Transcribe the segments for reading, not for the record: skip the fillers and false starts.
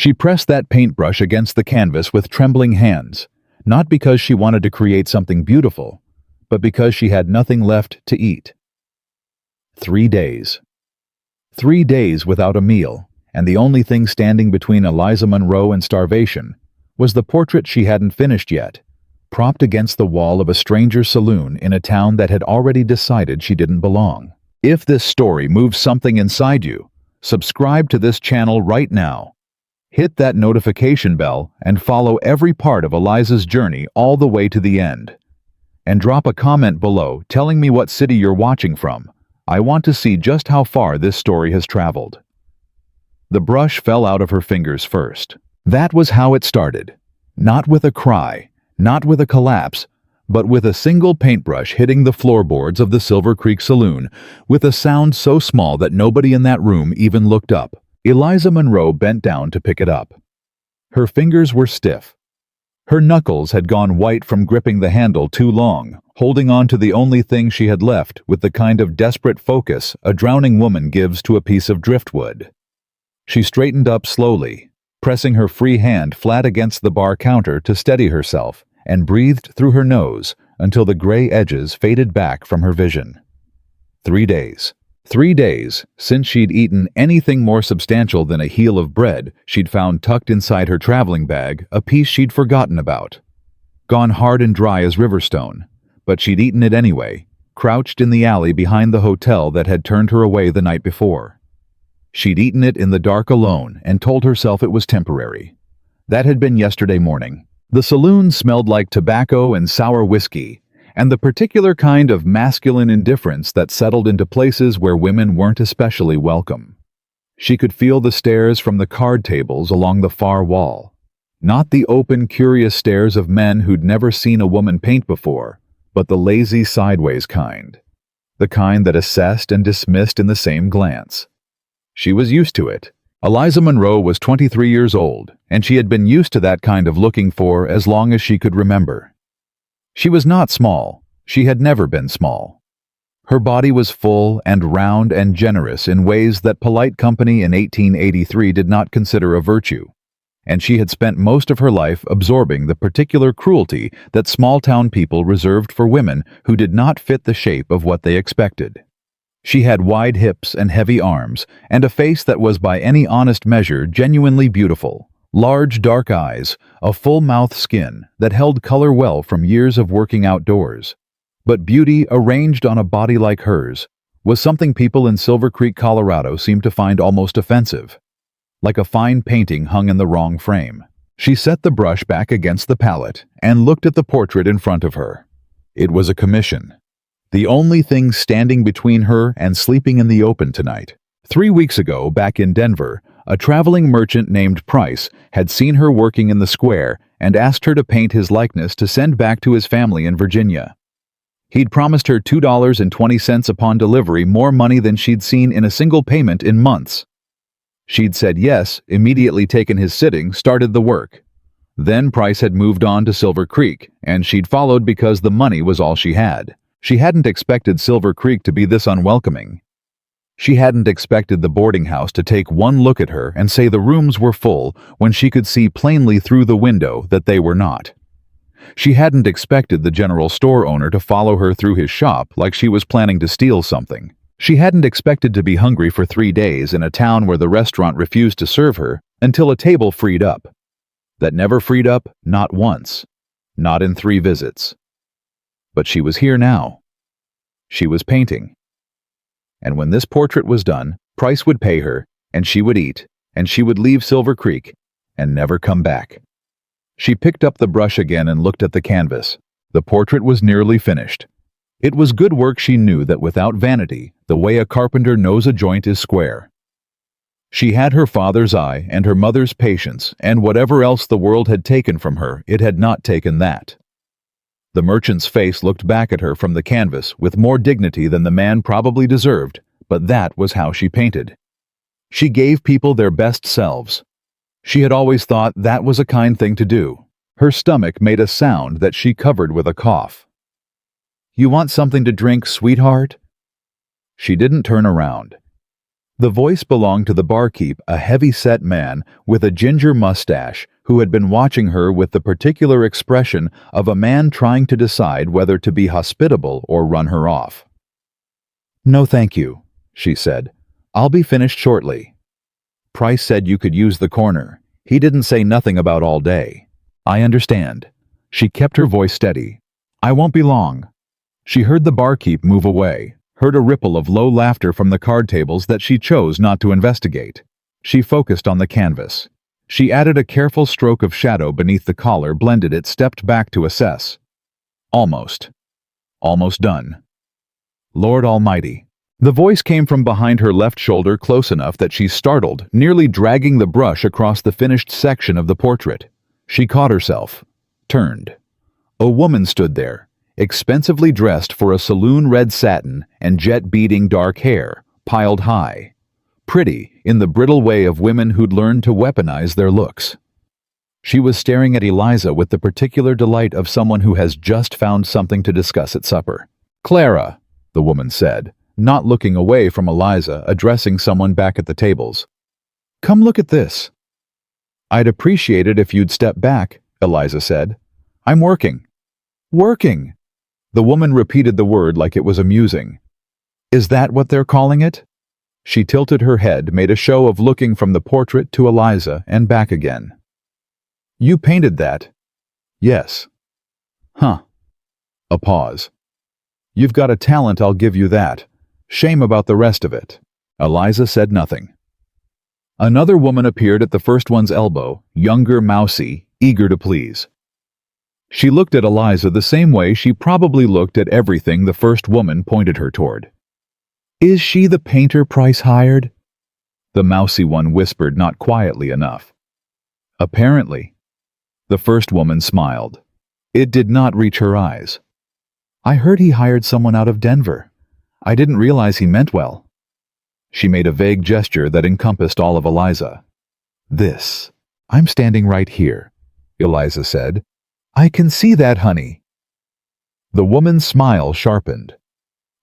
She pressed that paintbrush against the canvas with trembling hands, not because she wanted to create something beautiful, but because she had nothing left to eat. 3 days. 3 days without a meal, and the only thing standing between Eliza Monroe and starvation was the portrait she hadn't finished yet, propped against the wall of a stranger's saloon in a town that had already decided she didn't belong. If this story moves something inside you, subscribe to this channel right now. Hit that notification bell and follow every part of Eliza's journey all the way to the end. And drop a comment below telling me what city you're watching from. I want to see just how far this story has traveled. The brush fell out of her fingers first. That was how it started. Not with a cry, not with a collapse, but with a single paintbrush hitting the floorboards of the Silver Creek Saloon, with a sound so small that nobody in that room even looked up. Eliza Monroe bent down to pick it up. Her fingers were stiff. Her knuckles had gone white from gripping the handle too long, holding on to the only thing she had left with the kind of desperate focus a drowning woman gives to a piece of driftwood. She straightened up slowly, pressing her free hand flat against the bar counter to steady herself, and breathed through her nose until the gray edges faded back from her vision. 3 days. 3 days since she'd eaten anything more substantial than a heel of bread she'd found tucked inside her traveling bag, a piece she'd forgotten about. Gone hard and dry as riverstone, but she'd eaten it anyway, crouched in the alley behind the hotel that had turned her away the night before. She'd eaten it in the dark alone and told herself it was temporary. That had been yesterday morning. The saloon smelled like tobacco and sour whiskey, and the particular kind of masculine indifference that settled into places where women weren't especially welcome. She could feel the stares from the card tables along the far wall. Not the open, curious stares of men who'd never seen a woman paint before, but the lazy, sideways kind. The kind that assessed and dismissed in the same glance. She was used to it. Eliza Monroe was 23 years old, and she had been used to that kind of looking for as long as she could remember. She was not small. She had never been small. Her body was full and round and generous in ways that polite company in 1883 did not consider a virtue, and she had spent most of her life absorbing the particular cruelty that small-town people reserved for women who did not fit the shape of what they expected. She had wide hips and heavy arms, and a face that was by any honest measure genuinely beautiful. Large dark eyes, a full mouth skin that held color well from years of working outdoors. But beauty arranged on a body like hers was something people in Silver Creek, Colorado seemed to find almost offensive. Like a fine painting hung in the wrong frame. She set the brush back against the palette and looked at the portrait in front of her. It was a commission. The only thing standing between her and sleeping in the open tonight. 3 weeks ago, back in Denver, a traveling merchant named Price had seen her working in the square and asked her to paint his likeness to send back to his family in Virginia. He'd promised her $2.20 upon delivery, more money than she'd seen in a single payment in months. She'd said yes, immediately taken his sitting, started the work. Then Price had moved on to Silver Creek, and she'd followed because the money was all she had. She hadn't expected Silver Creek to be this unwelcoming. She hadn't expected the boarding house to take one look at her and say the rooms were full when she could see plainly through the window that they were not. She hadn't expected the general store owner to follow her through his shop like she was planning to steal something. She hadn't expected to be hungry for 3 days in a town where the restaurant refused to serve her until a table freed up. That never freed up, not once. Not in 3 visits. But she was here now. She was painting. And when this portrait was done, Price would pay her, and she would eat, and she would leave Silver Creek, and never come back. She picked up the brush again and looked at the canvas. The portrait was nearly finished. It was good work. She knew that without vanity, the way a carpenter knows a joint is square. She had her father's eye and her mother's patience, and whatever else the world had taken from her, it had not taken that. The merchant's face looked back at her from the canvas with more dignity than the man probably deserved, but that was how she painted. She gave people their best selves. She had always thought that was a kind thing to do. Her stomach made a sound that she covered with a cough. "You want something to drink, sweetheart?" She didn't turn around. The voice belonged to the barkeep, a heavy-set man with a ginger mustache who had been watching her with the particular expression of a man trying to decide whether to be hospitable or run her off. "No thank you," she said. "I'll be finished shortly." "Price said you could use the corner. He didn't say nothing about all day." "I understand." She kept her voice steady. "I won't be long." She heard the barkeep move away, heard a ripple of low laughter from the card tables that she chose not to investigate. She focused on the canvas. She added a careful stroke of shadow beneath the collar, blended it, stepped back to assess. Almost. Almost done. Lord Almighty. The voice came from behind her left shoulder, close enough that she startled, nearly dragging the brush across the finished section of the portrait. She caught herself. Turned. A woman stood there, expensively dressed for a saloon, red satin and jet-beading dark hair, piled high. Pretty, in the brittle way of women who'd learned to weaponize their looks. She was staring at Eliza with the particular delight of someone who has just found something to discuss at supper. "Clara," the woman said, not looking away from Eliza, addressing someone back at the tables. "Come look at this." "I'd appreciate it if you'd step back," Eliza said. "I'm working." "Working?" The woman repeated the word like it was amusing. "Is that what they're calling it?" She tilted her head, made a show of looking from the portrait to Eliza and back again. "You painted that?" "Yes." "Huh." A pause. "You've got a talent, I'll give you that. Shame about the rest of it." Eliza said nothing. Another woman appeared at the first one's elbow, younger, mousy, eager to please. She looked at Eliza the same way she probably looked at everything the first woman pointed her toward. "Is she the painter Price hired?" The mousy one whispered, not quietly enough. "Apparently." The first woman smiled. It did not reach her eyes. "I heard he hired someone out of Denver. I didn't realize he meant well." She made a vague gesture that encompassed all of Eliza. "This. I'm standing right here," Eliza said. "I can see that, honey." The woman's smile sharpened.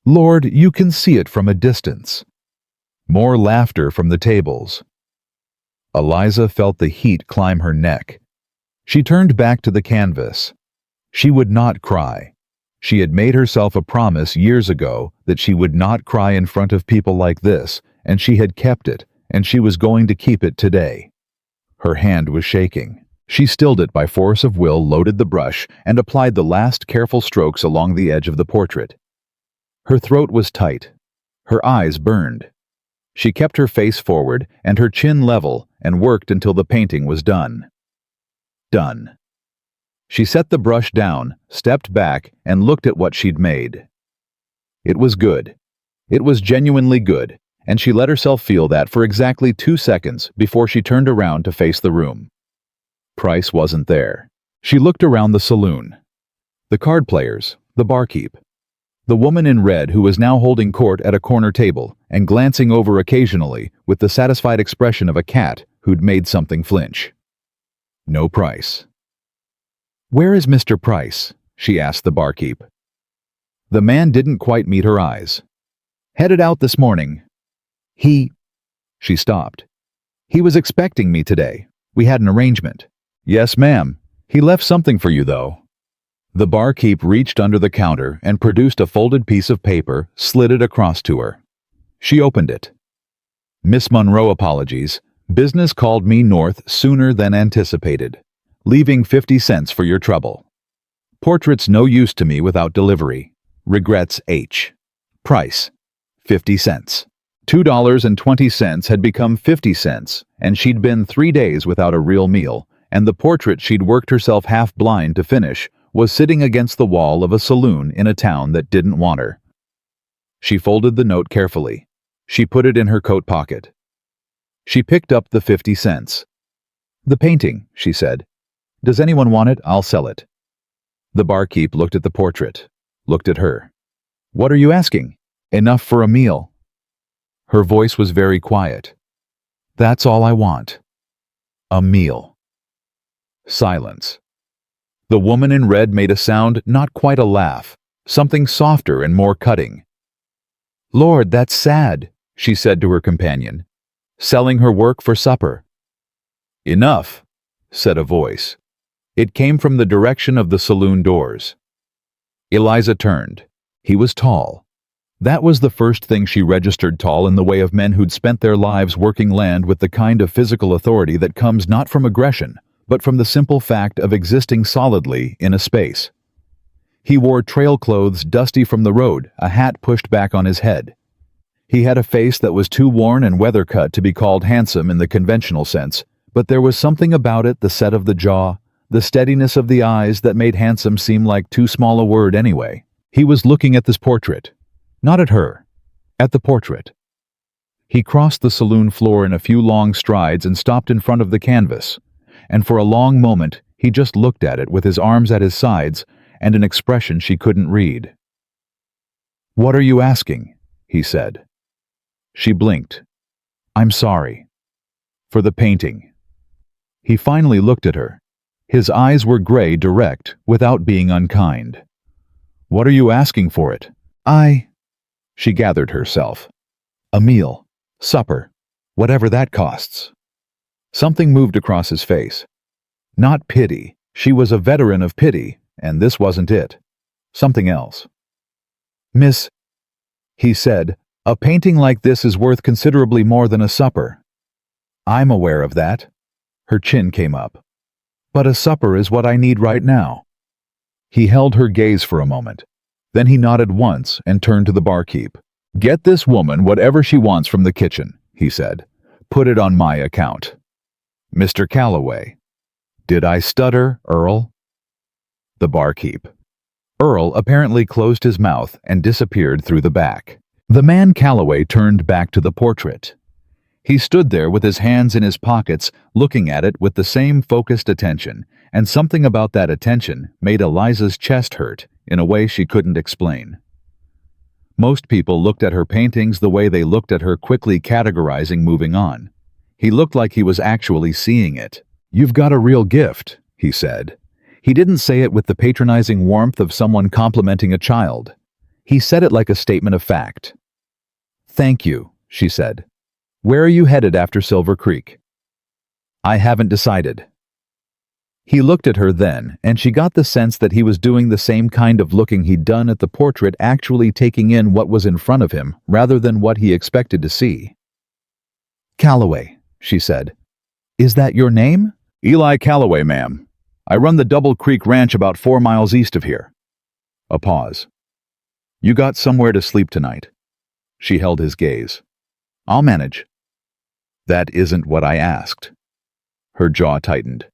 "Lord, you can see it from a distance." More laughter from the tables. Eliza felt the heat climb her neck. She turned back to the canvas. She would not cry. She had made herself a promise years ago that she would not cry in front of people like this, and she had kept it, and she was going to keep it today. Her hand was shaking. She stilled it by force of will, loaded the brush, and applied the last careful strokes along the edge of the portrait. Her throat was tight. Her eyes burned. She kept her face forward and her chin level and worked until the painting was done. Done. She set the brush down, stepped back, and looked at what she'd made. It was good. It was genuinely good, and she let herself feel that for exactly 2 seconds before she turned around to face the room. Price wasn't there. She looked around the saloon. The card players, the barkeep. The woman in red who was now holding court at a corner table and glancing over occasionally with the satisfied expression of a cat who'd made something flinch. No Price. "Where is Mr. Price?" she asked the barkeep. The man didn't quite meet her eyes. "Headed out this morning." She stopped. "He was expecting me today. We had an arrangement." "Yes, ma'am. He left something for you, though." The barkeep reached under the counter and produced a folded piece of paper, slid it across to her. She opened it. "Miss Monroe, apologies. Business called me north sooner than anticipated. Leaving 50 cents for your trouble. Portrait's no use to me without delivery. Regrets, H. Price, 50 cents. $2.20 had become 50 cents, and she'd been 3 days without a real meal, and the portrait she'd worked herself half blind to finish was sitting against the wall of a saloon in a town that didn't want her. She folded the note carefully. She put it in her coat pocket. She picked up the 50 cents. "The painting," she said. "Does anyone want it? I'll sell it." The barkeep looked at the portrait, looked at her. "What are you asking? Enough for a meal." Her voice was very quiet. "That's all I want. A meal." Silence. The woman in red made a sound, not quite a laugh, something softer and more cutting. "Lord, that's sad," she said to her companion. "Selling her work for supper." "Enough," said a voice. It came from the direction of the saloon doors. Eliza turned. He was tall. That was the first thing she registered tall in the way of men who'd spent their lives working land with the kind of physical authority that comes not from aggression, but from the simple fact of existing solidly in a space. He wore trail clothes dusty from the road, a hat pushed back on his head. He had a face that was too worn and weather-cut to be called handsome in the conventional sense, but there was something about it, the set of the jaw, the steadiness of the eyes, that made handsome seem like too small a word anyway. He was looking at this portrait. Not at her. At the portrait. He crossed the saloon floor in a few long strides and stopped in front of the canvas, and for a long moment he just looked at it with his arms at his sides and an expression she couldn't read. "What are you asking?" he said. She blinked. "I'm sorry. For the painting." He finally looked at her. His eyes were gray, direct, without being unkind. "What are you asking for it?" She gathered herself. "A meal. Supper. Whatever that costs." Something moved across his face. Not pity. She was a veteran of pity, and this wasn't it. Something else. "Miss," he said, "a painting like this is worth considerably more than a supper." "I'm aware of that." Her chin came up. "But a supper is what I need right now." He held her gaze for a moment. Then he nodded once and turned to the barkeep. "Get this woman whatever she wants from the kitchen," he said. "Put it on my account." "Mr. Calloway." "Did I stutter, Earl?" The barkeep. Earl apparently closed his mouth and disappeared through the back. The man Calloway turned back to the portrait. He stood there with his hands in his pockets, looking at it with the same focused attention, and something about that attention made Eliza's chest hurt in a way she couldn't explain. Most people looked at her paintings the way they looked at her, quickly categorizing, moving on. He looked like he was actually seeing it. "You've got a real gift," he said. He didn't say it with the patronizing warmth of someone complimenting a child. He said it like a statement of fact. "Thank you," she said. "Where are you headed after Silver Creek?" "I haven't decided." He looked at her then, and she got the sense that he was doing the same kind of looking he'd done at the portrait, actually taking in what was in front of him rather than what he expected to see. "Calloway," she said. "Is that your name?" "Eli Calloway, ma'am. I run the Double Creek Ranch about 4 miles east of here." A pause. "You got somewhere to sleep tonight?" She held his gaze. "I'll manage." "That isn't what I asked." Her jaw tightened.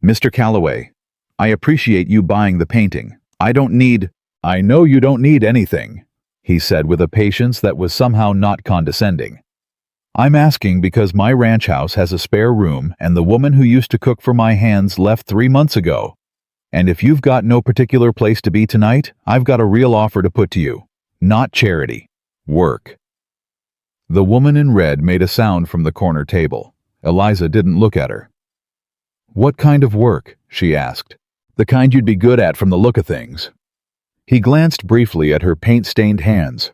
"Mr. Calloway, I appreciate you buying the painting. I know you don't need anything," he said with a patience that was somehow not condescending. "I'm asking because my ranch house has a spare room and the woman who used to cook for my hands left 3 months ago. And if you've got no particular place to be tonight, I've got a real offer to put to you. Not charity. Work." The woman in red made a sound from the corner table. Eliza didn't look at her. "What kind of work?" she asked. "The kind you'd be good at from the look of things." He glanced briefly at her paint-stained hands.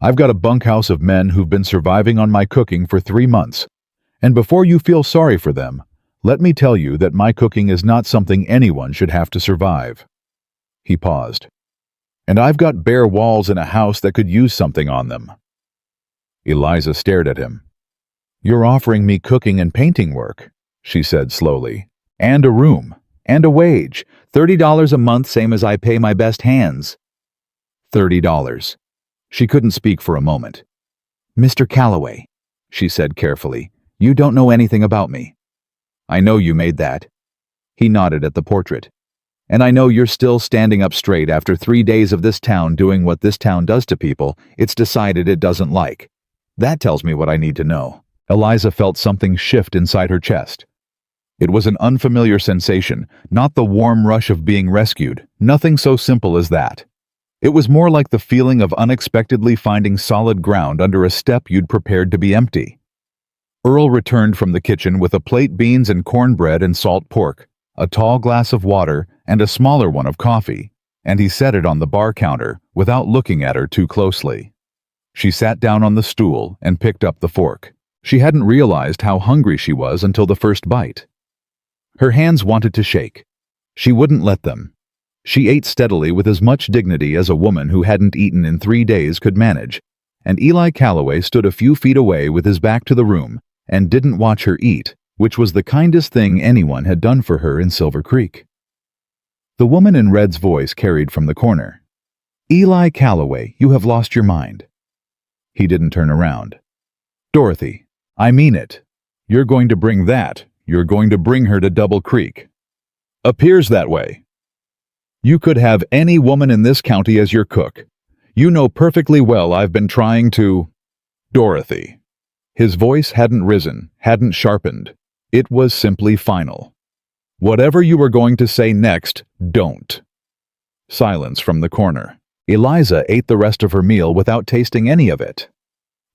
"I've got a bunkhouse of men who've been surviving on my cooking for 3 months. And before you feel sorry for them, let me tell you that my cooking is not something anyone should have to survive." He paused. "And I've got bare walls in a house that could use something on them." Eliza stared at him. "You're offering me cooking and painting work," she said slowly. "And a room. And a wage. $30 a month, same as I pay my best hands." $30. She couldn't speak for a moment. "Mr. Calloway," she said carefully, "you don't know anything about me." "I know you made that." He nodded at the portrait. "And I know you're still standing up straight after 3 days of this town doing what this town does to people it's decided it doesn't like. That tells me what I need to know." Eliza felt something shift inside her chest. It was an unfamiliar sensation, not the warm rush of being rescued, nothing so simple as that. It was more like the feeling of unexpectedly finding solid ground under a step you'd prepared to be empty. Earl returned from the kitchen with a plate, beans and cornbread and salt pork, a tall glass of water, and a smaller one of coffee, and he set it on the bar counter without looking at her too closely. She sat down on the stool and picked up the fork. She hadn't realized how hungry she was until the first bite. Her hands wanted to shake. She wouldn't let them. She ate steadily with as much dignity as a woman who hadn't eaten in 3 days could manage, and Eli Calloway stood a few feet away with his back to the room and didn't watch her eat, which was the kindest thing anyone had done for her in Silver Creek. The woman in red's voice carried from the corner. "Eli Calloway, you have lost your mind." He didn't turn around. "Dorothy, I mean it. You're going to bring her to Double Creek. Appears that way. You could have any woman in this county as your cook. You know perfectly well I've been trying to—" "Dorothy." His voice hadn't risen, hadn't sharpened. It was simply final. "Whatever you were going to say next, don't." Silence from the corner. Eliza ate the rest of her meal without tasting any of it.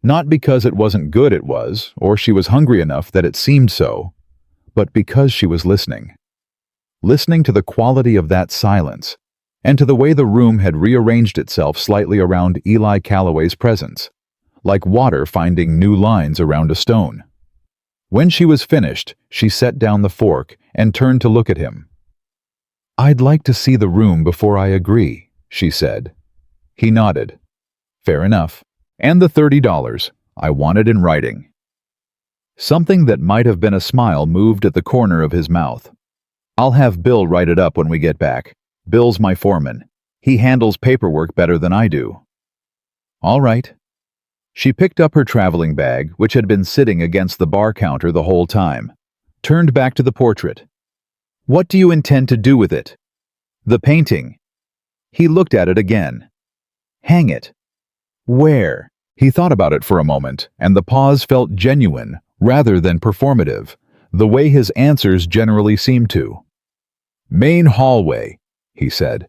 Not because it wasn't good it was, or she was hungry enough that it seemed so, but because she was listening. Listening to the quality of that silence, and to the way the room had rearranged itself slightly around Eli Calloway's presence, like water finding new lines around a stone. When she was finished, she set down the fork and turned to look at him. "I'd like to see the room before I agree," she said. He nodded. "Fair enough. And the $30. I want it in writing." Something that might have been a smile moved at the corner of his mouth. "I'll have Bill write it up when we get back. Bill's my foreman. He handles paperwork better than I do." "All right." She picked up her traveling bag, which had been sitting against the bar counter the whole time, turned back to the portrait. "What do you intend to do with it?" "The painting." He looked at it again. "Hang it." "Where?" He thought about it for a moment, and the pause felt genuine rather than performative, the way his answers generally seemed to. "Main hallway," he said,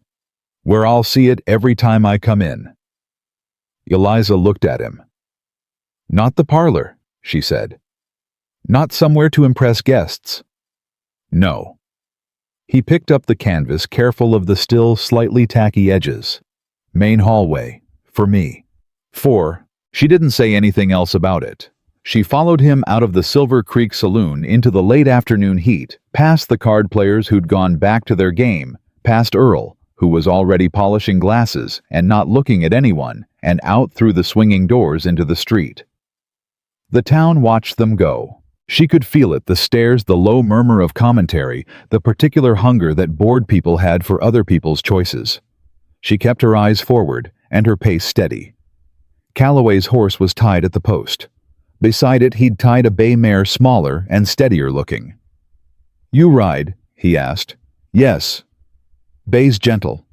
"where I'll see it every time I come in." Eliza looked at him. "Not the parlor," she said. "Not somewhere to impress guests." "No." He picked up the canvas, careful of the still slightly tacky edges. "Main hallway, for me." She didn't say anything else about it. She followed him out of the Silver Creek Saloon into the late afternoon heat, past the card players who'd gone back to their game, past Earl, who was already polishing glasses and not looking at anyone, and out through the swinging doors into the street. The town watched them go. She could feel it, the stares, the low murmur of commentary, the particular hunger that bored people had for other people's choices. She kept her eyes forward and her pace steady. Calloway's horse was tied at the post. Beside it he'd tied a bay mare smaller and steadier looking. "You ride?" he asked. "Yes." "Bay's gentle.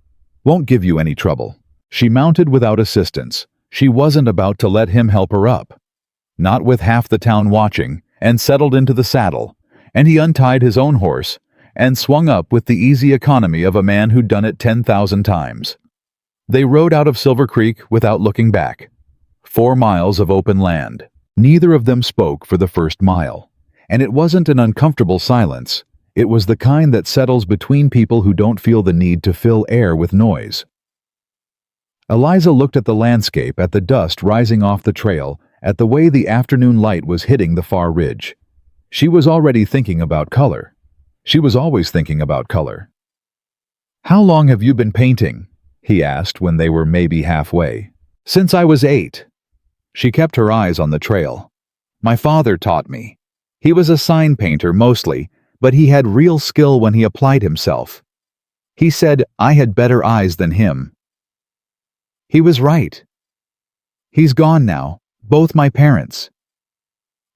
Won't give you any trouble." She mounted without assistance. She wasn't about to let him help her up. Not with half the town watching, and settled into the saddle, and he untied his own horse and swung up with the easy economy of a man who'd done it 10,000 times. They rode out of Silver Creek without looking back. 4 miles of open land. Neither of them spoke for the first mile, and it wasn't an uncomfortable silence. It was the kind that settles between people who don't feel the need to fill air with noise. Eliza looked at the landscape, at the dust rising off the trail, at the way the afternoon light was hitting the far ridge. She was already thinking about color. She was always thinking about color. "How long have you been painting?" he asked when they were maybe halfway. "Since I was 8. She kept her eyes on the trail. "My father taught me. He was a sign painter mostly, but he had real skill when he applied himself. He said I had better eyes than him. He was right. He's gone now, both my parents."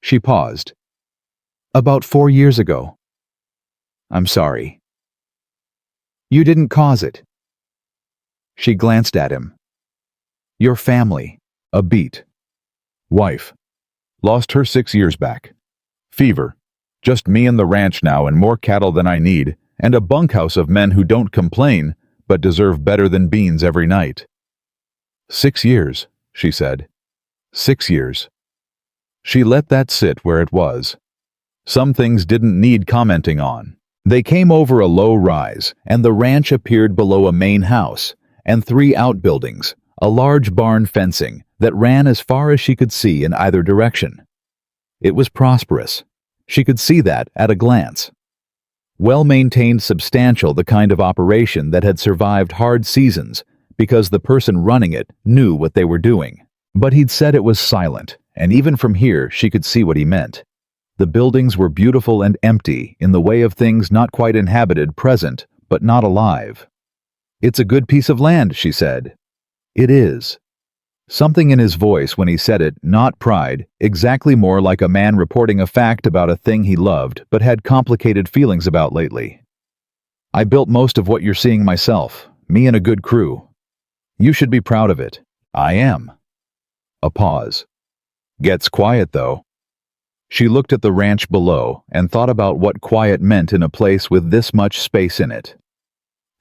She paused. "About 4 years ago." "I'm sorry." "You didn't cause it." She glanced at him. "Your family." A beat. "Wife. Lost her 6 years back. Fever. Just me and the ranch now, and more cattle than I need, and a bunkhouse of men who don't complain, but deserve better than beans every night." 6 years, she said. 6 years. She let that sit where it was. Some things didn't need commenting on. They came over a low rise, and the ranch appeared below a main house, and 3 outbuildings, a large barn fencing, that ran as far as she could see in either direction. It was prosperous. She could see that at a glance. Well-maintained, substantial, the kind of operation that had survived hard seasons because the person running it knew what they were doing. But he'd said it was silent, and even from here she could see what he meant. The buildings were beautiful and empty in the way of things not quite inhabited, present, but not alive. "It's a good piece of land," she said. "It is." Something in his voice when he said it, not pride, exactly more like a man reporting a fact about a thing he loved but had complicated feelings about lately. "I built most of what you're seeing myself, me and a good crew. You should be proud of it." "I am." A pause. "Gets quiet, though." She looked at the ranch below and thought about what quiet meant in a place with this much space in it.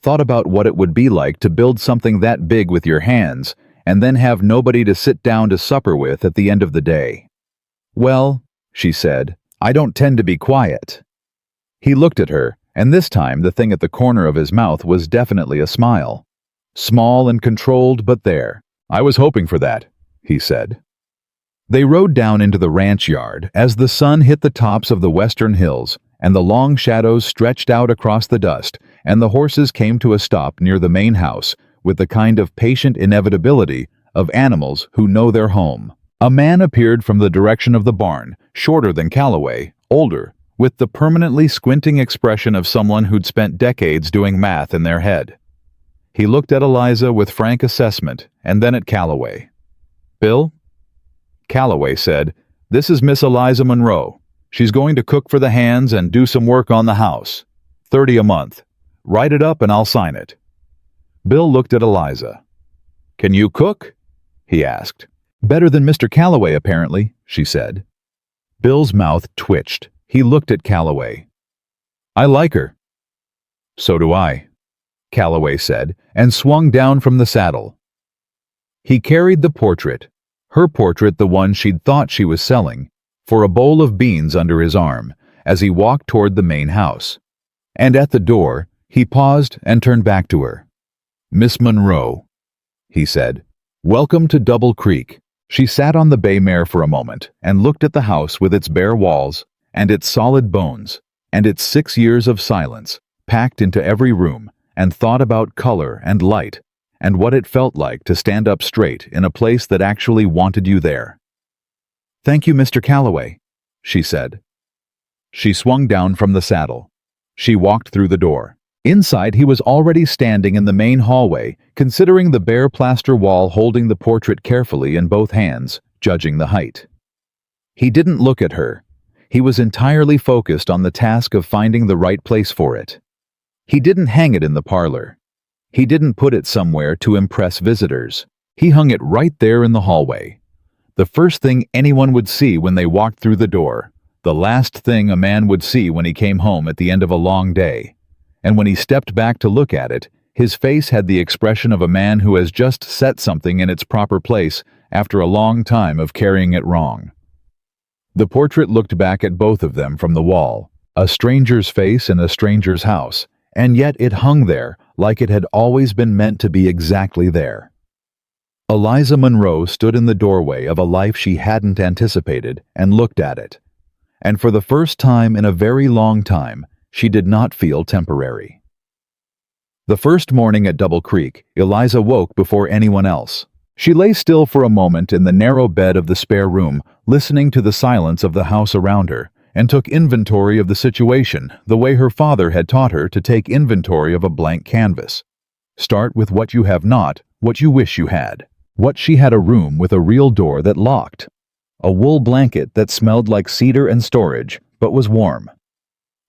Thought about what it would be like to build something that big with your hands and then have nobody to sit down to supper with at the end of the day. "Well," she said, "I don't tend to be quiet." He looked at her, and this time the thing at the corner of his mouth was definitely a smile. Small and controlled, but there. "I was hoping for that," he said. They rode down into the ranch yard as the sun hit the tops of the western hills and the long shadows stretched out across the dust, and the horses came to a stop near the main house with the kind of patient inevitability of animals who know their home. A man appeared from the direction of the barn, shorter than Calloway, older, with the permanently squinting expression of someone who'd spent decades doing math in their head. He looked at Eliza with frank assessment and then at Calloway. "Bill?" Calloway said, "This is Miss Eliza Monroe. She's going to cook for the hands and do some work on the house. $30 a month. Write it up and I'll sign it." Bill looked at Eliza. "Can you cook?" he asked. "Better than Mr. Calloway, apparently," she said. Bill's mouth twitched. He looked at Calloway. "I like her." "So do I," Calloway said, and swung down from the saddle. He carried the portrait, her portrait, the one she'd thought she was selling, for a bowl of beans under his arm as he walked toward the main house. And at the door, he paused and turned back to her. "Miss Monroe," he said, "welcome to Double Creek." She sat on the bay mare for a moment and looked at the house with its bare walls and its solid bones and its 6 years of silence packed into every room, and thought about color and light and what it felt like to stand up straight in a place that actually wanted you there. "Thank you, Mr. Calloway," she said. She swung down from the saddle. She walked through the door. Inside, he was already standing in the main hallway, considering the bare plaster wall, holding the portrait carefully in both hands, judging the height. He didn't look at her. He was entirely focused on the task of finding the right place for it. He didn't hang it in the parlor. He didn't put it somewhere to impress visitors. He hung it right there in the hallway. The first thing anyone would see when they walked through the door. The last thing a man would see when he came home at the end of a long day. And when he stepped back to look at it, his face had the expression of a man who has just set something in its proper place after a long time of carrying it wrong. The portrait looked back at both of them from the wall, a stranger's face in a stranger's house, and yet it hung there like it had always been meant to be exactly there. Eliza Monroe stood in the doorway of a life she hadn't anticipated and looked at it. And for the first time in a very long time, she did not feel temporary. The first morning at Double Creek, Eliza woke before anyone else. She lay still for a moment in the narrow bed of the spare room, listening to the silence of the house around her, and took inventory of the situation the way her father had taught her to take inventory of a blank canvas. Start with what you have not, what you wish you had. What she had: a room with a real door that locked. A wool blanket that smelled like cedar and storage, but was warm.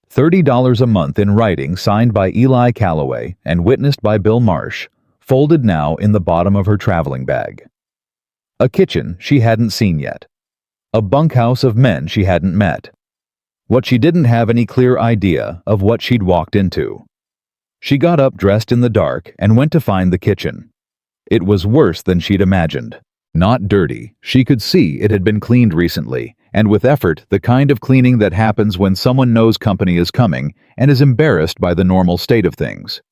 $30 a month in writing signed by Eli Calloway and witnessed by Bill Marsh, folded now in the bottom of her traveling bag. A kitchen she hadn't seen yet. A bunkhouse of men she hadn't met. What she didn't have any clear idea of what she'd walked into. She got up dressed in the dark and went to find the kitchen. It was worse than she'd imagined. Not dirty. She could see it had been cleaned recently, and with effort, the kind of cleaning that happens when someone knows company is coming and is embarrassed by the normal state of things.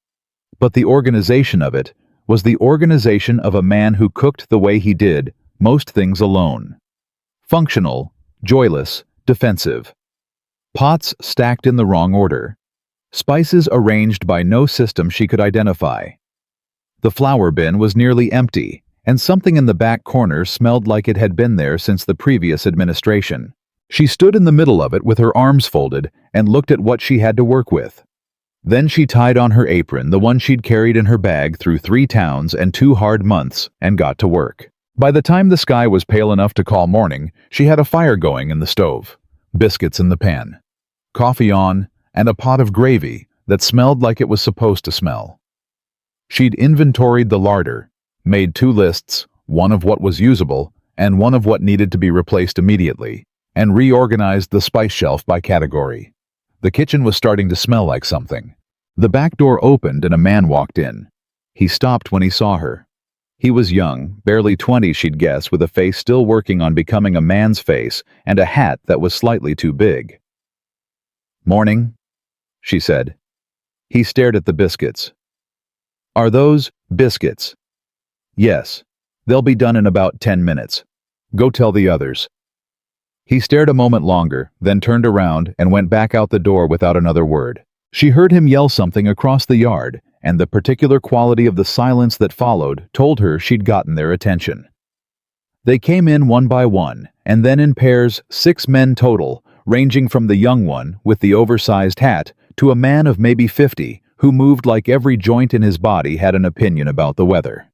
But the organization of it was the organization of a man who cooked the way he did most things alone. Functional, joyless, defensive. Pots stacked in the wrong order. Spices arranged by no system she could identify. The flour bin was nearly empty, and something in the back corner smelled like it had been there since the previous administration. She stood in the middle of it with her arms folded and looked at what she had to work with. Then she tied on her apron, the one she'd carried in her bag through 3 towns and 2 hard months, and got to work. By the time the sky was pale enough to call morning, she had a fire going in the stove, biscuits in the pan, coffee on, and a pot of gravy that smelled like it was supposed to smell. She'd inventoried the larder, made 2 lists, one of what was usable and one of what needed to be replaced immediately, and reorganized the spice shelf by category. The kitchen was starting to smell like something. The back door opened and a man walked in. He stopped when he saw her. He was young, barely 20 she'd guess, with a face still working on becoming a man's face and a hat that was slightly too big. "Morning," she said. He stared at the biscuits. "Are those biscuits?" "Yes. They'll be done in about 10 minutes. Go tell the others." He stared a moment longer, then turned around and went back out the door without another word. She heard him yell something across the yard, and the particular quality of the silence that followed told her she'd gotten their attention. They came in one by one, and then in pairs, 6 men total, ranging from the young one with the oversized hat to a man of maybe 50 who moved like every joint in his body had an opinion about the weather.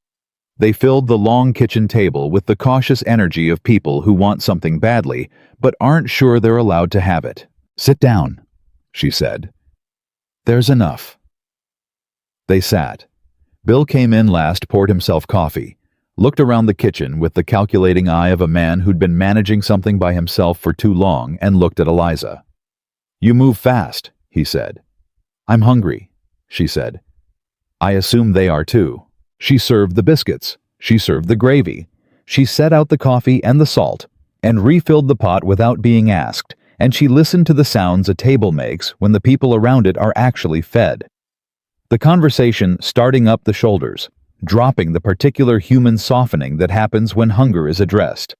They filled the long kitchen table with the cautious energy of people who want something badly but aren't sure they're allowed to have it. "Sit down," she said. "There's enough." They sat. Bill came in last, poured himself coffee, looked around the kitchen with the calculating eye of a man who'd been managing something by himself for too long, and looked at Eliza. "You move fast," he said. "I'm hungry," she said. "I assume they are too." She served the biscuits. She served the gravy. She set out the coffee and the salt, and refilled the pot without being asked, and she listened to the sounds a table makes when the people around it are actually fed. The conversation starting up the shoulders, dropping the particular human softening that happens when hunger is addressed.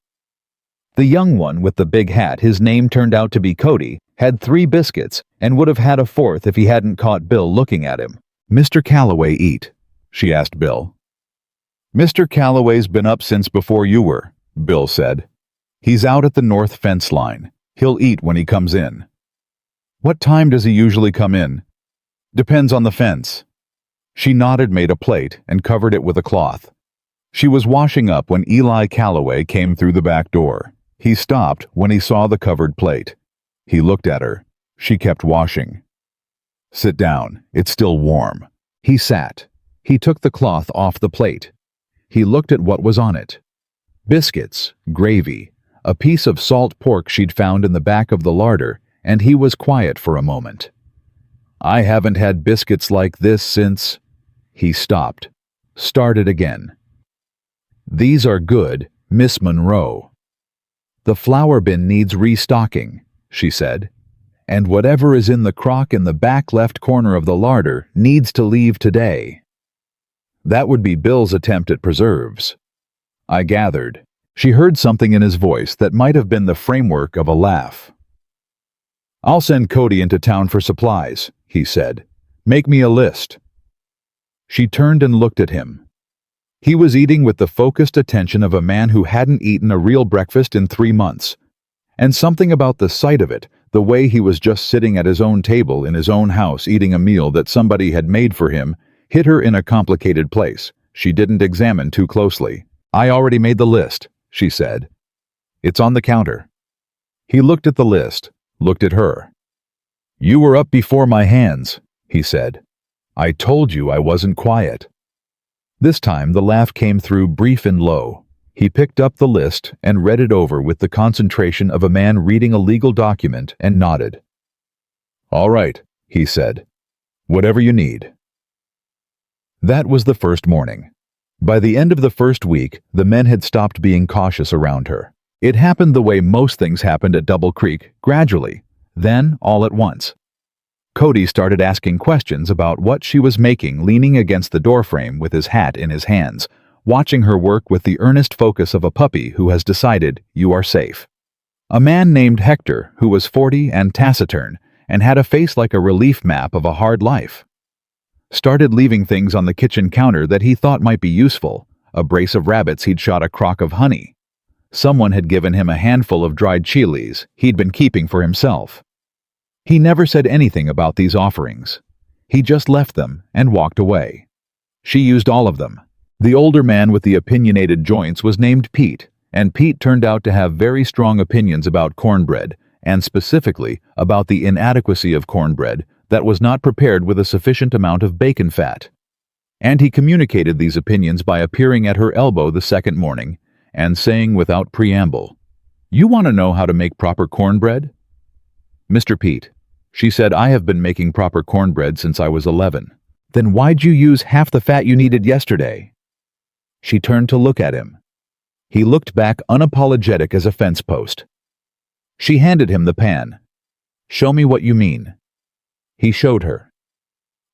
The young one with the big hat, his name turned out to be Cody, had 3 biscuits and would have had a 4th if he hadn't caught Bill looking at him. "Mr. Calloway eat?" she asked Bill. "Mr. Calloway's been up since before you were," Bill said. "He's out at the north fence line. He'll eat when he comes in." "What time does he usually come in?" "Depends on the fence." She nodded, made a plate, and covered it with a cloth. She was washing up when Eli Calloway came through the back door. He stopped when he saw the covered plate. He looked at her. She kept washing. "Sit down. It's still warm." He sat. He took the cloth off the plate. He looked at what was on it. Biscuits, gravy, a piece of salt pork she'd found in the back of the larder, and he was quiet for a moment. "I haven't had biscuits like this since—" He stopped. Started again. "These are good, Miss Monroe." "The flour bin needs restocking," she said. "And whatever is in the crock in the back left corner of the larder needs to leave today." That would be Bill's attempt at preserves. I gathered. She heard something in his voice that might have been the framework of a laugh. "I'll send Cody into town for supplies," he said. "Make me a list." She turned and looked at him. He was eating with the focused attention of a man who hadn't eaten a real breakfast in 3 months. And something about the sight of it, the way he was just sitting at his own table in his own house eating a meal that somebody had made for him, hit her in a complicated place she didn't examine too closely. "I already made the list," she said. "It's on the counter." He looked at the list, looked at her. "You were up before my hands," he said. "I told you I wasn't quiet." This time the laugh came through brief and low. He picked up the list and read it over with the concentration of a man reading a legal document and nodded. "All right," he said. "Whatever you need." That was the first morning. By the end of the first week, the men had stopped being cautious around her. It happened the way most things happened at Double Creek, gradually, then all at once. Cody started asking questions about what she was making leaning against the doorframe with his hat in his hands, watching her work with the earnest focus of a puppy who has decided you are safe. A man named Hector, who was 40 and taciturn, and had a face like a relief map of a hard life, started leaving things on the kitchen counter that he thought might be useful. A brace of rabbits he'd shot a crock of honey. Someone had given him a handful of dried chilies he'd been keeping for himself. He never said anything about these offerings. He just left them and walked away. She used all of them. The older man with the opinionated joints was named Pete, and Pete turned out to have very strong opinions about cornbread, and specifically about the inadequacy of cornbread that was not prepared with a sufficient amount of bacon fat. And he communicated these opinions by appearing at her elbow the second morning and saying without preamble, "You want to know how to make proper cornbread?" "Mr. Pete," she said, "I have been making proper cornbread since I was 11. "Then why'd you use half the fat you needed yesterday?" She turned to look at him. He looked back unapologetic as a fence post. She handed him the pan. "Show me what you mean." He showed her.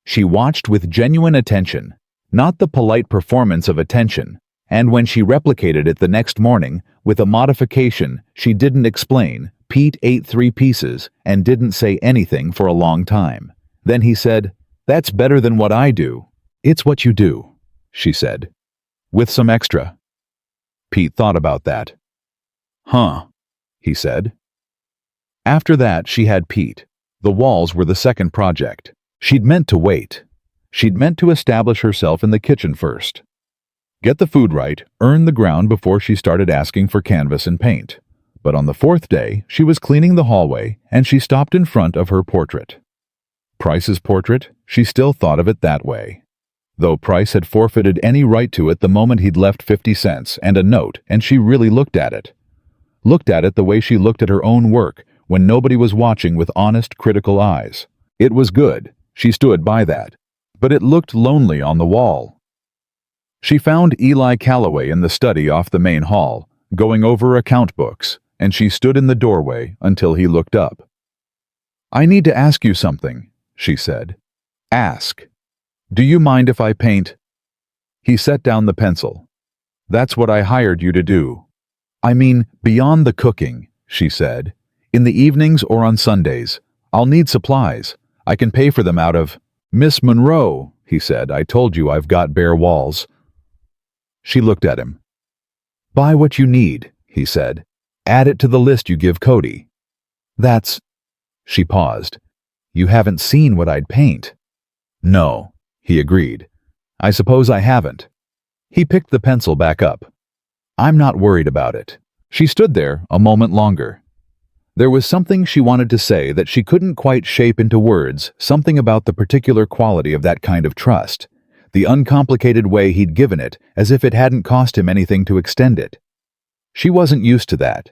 She watched with genuine attention, not the polite performance of attention, and when she replicated it the next morning, with a modification she didn't explain, Pete ate 3 pieces and didn't say anything for a long time. Then he said, "That's better than what I do." "It's what you do," she said, "with some extra." Pete thought about that. "Huh," he said. After that, she had Pete. The walls were the second project. She'd meant to wait. She'd meant to establish herself in the kitchen first. Get the food right, earn the ground before she started asking for canvas and paint. But on the 4th day, she was cleaning the hallway, and she stopped in front of her portrait. Price's portrait, she still thought of it that way. Though Price had forfeited any right to it the moment he'd left 50 cents and a note, and she really looked at it. Looked at it the way she looked at her own work, when nobody was watching with honest, critical eyes. It was good, she stood by that. But it looked lonely on the wall. She found Eli Calloway in the study off the main hall, going over account books, and she stood in the doorway until he looked up. "I need to ask you something," she said. "Ask. Do you mind if I paint?" He set down the pencil. "That's what I hired you to do." "I mean, beyond the cooking," she said. "In the evenings or on Sundays. I'll need supplies. I can pay for them out of—" "Miss Monroe," he said, "I told you I've got bare walls." She looked at him. "Buy what you need," he said. "Add it to the list you give Cody." "That's—" She paused. "You haven't seen what I'd paint." "No," he agreed. "I suppose I haven't." He picked the pencil back up. "I'm not worried about it." She stood there a moment longer. There was something she wanted to say that she couldn't quite shape into words, something about the particular quality of that kind of trust, the uncomplicated way he'd given it, as if it hadn't cost him anything to extend it. She wasn't used to that.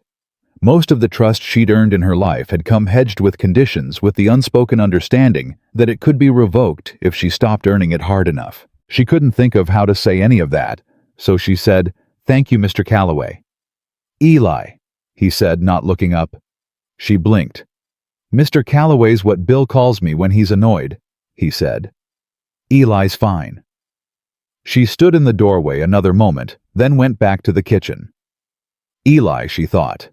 Most of the trust she'd earned in her life had come hedged with conditions, with the unspoken understanding that it could be revoked if she stopped earning it hard enough. She couldn't think of how to say any of that, so she said, "Thank you, Mr. Calloway." "Eli," he said, not looking up. She blinked. "Mr. Calloway's what Bill calls me when he's annoyed," he said. "Eli's fine." She stood in the doorway another moment, then went back to the kitchen. Eli, she thought.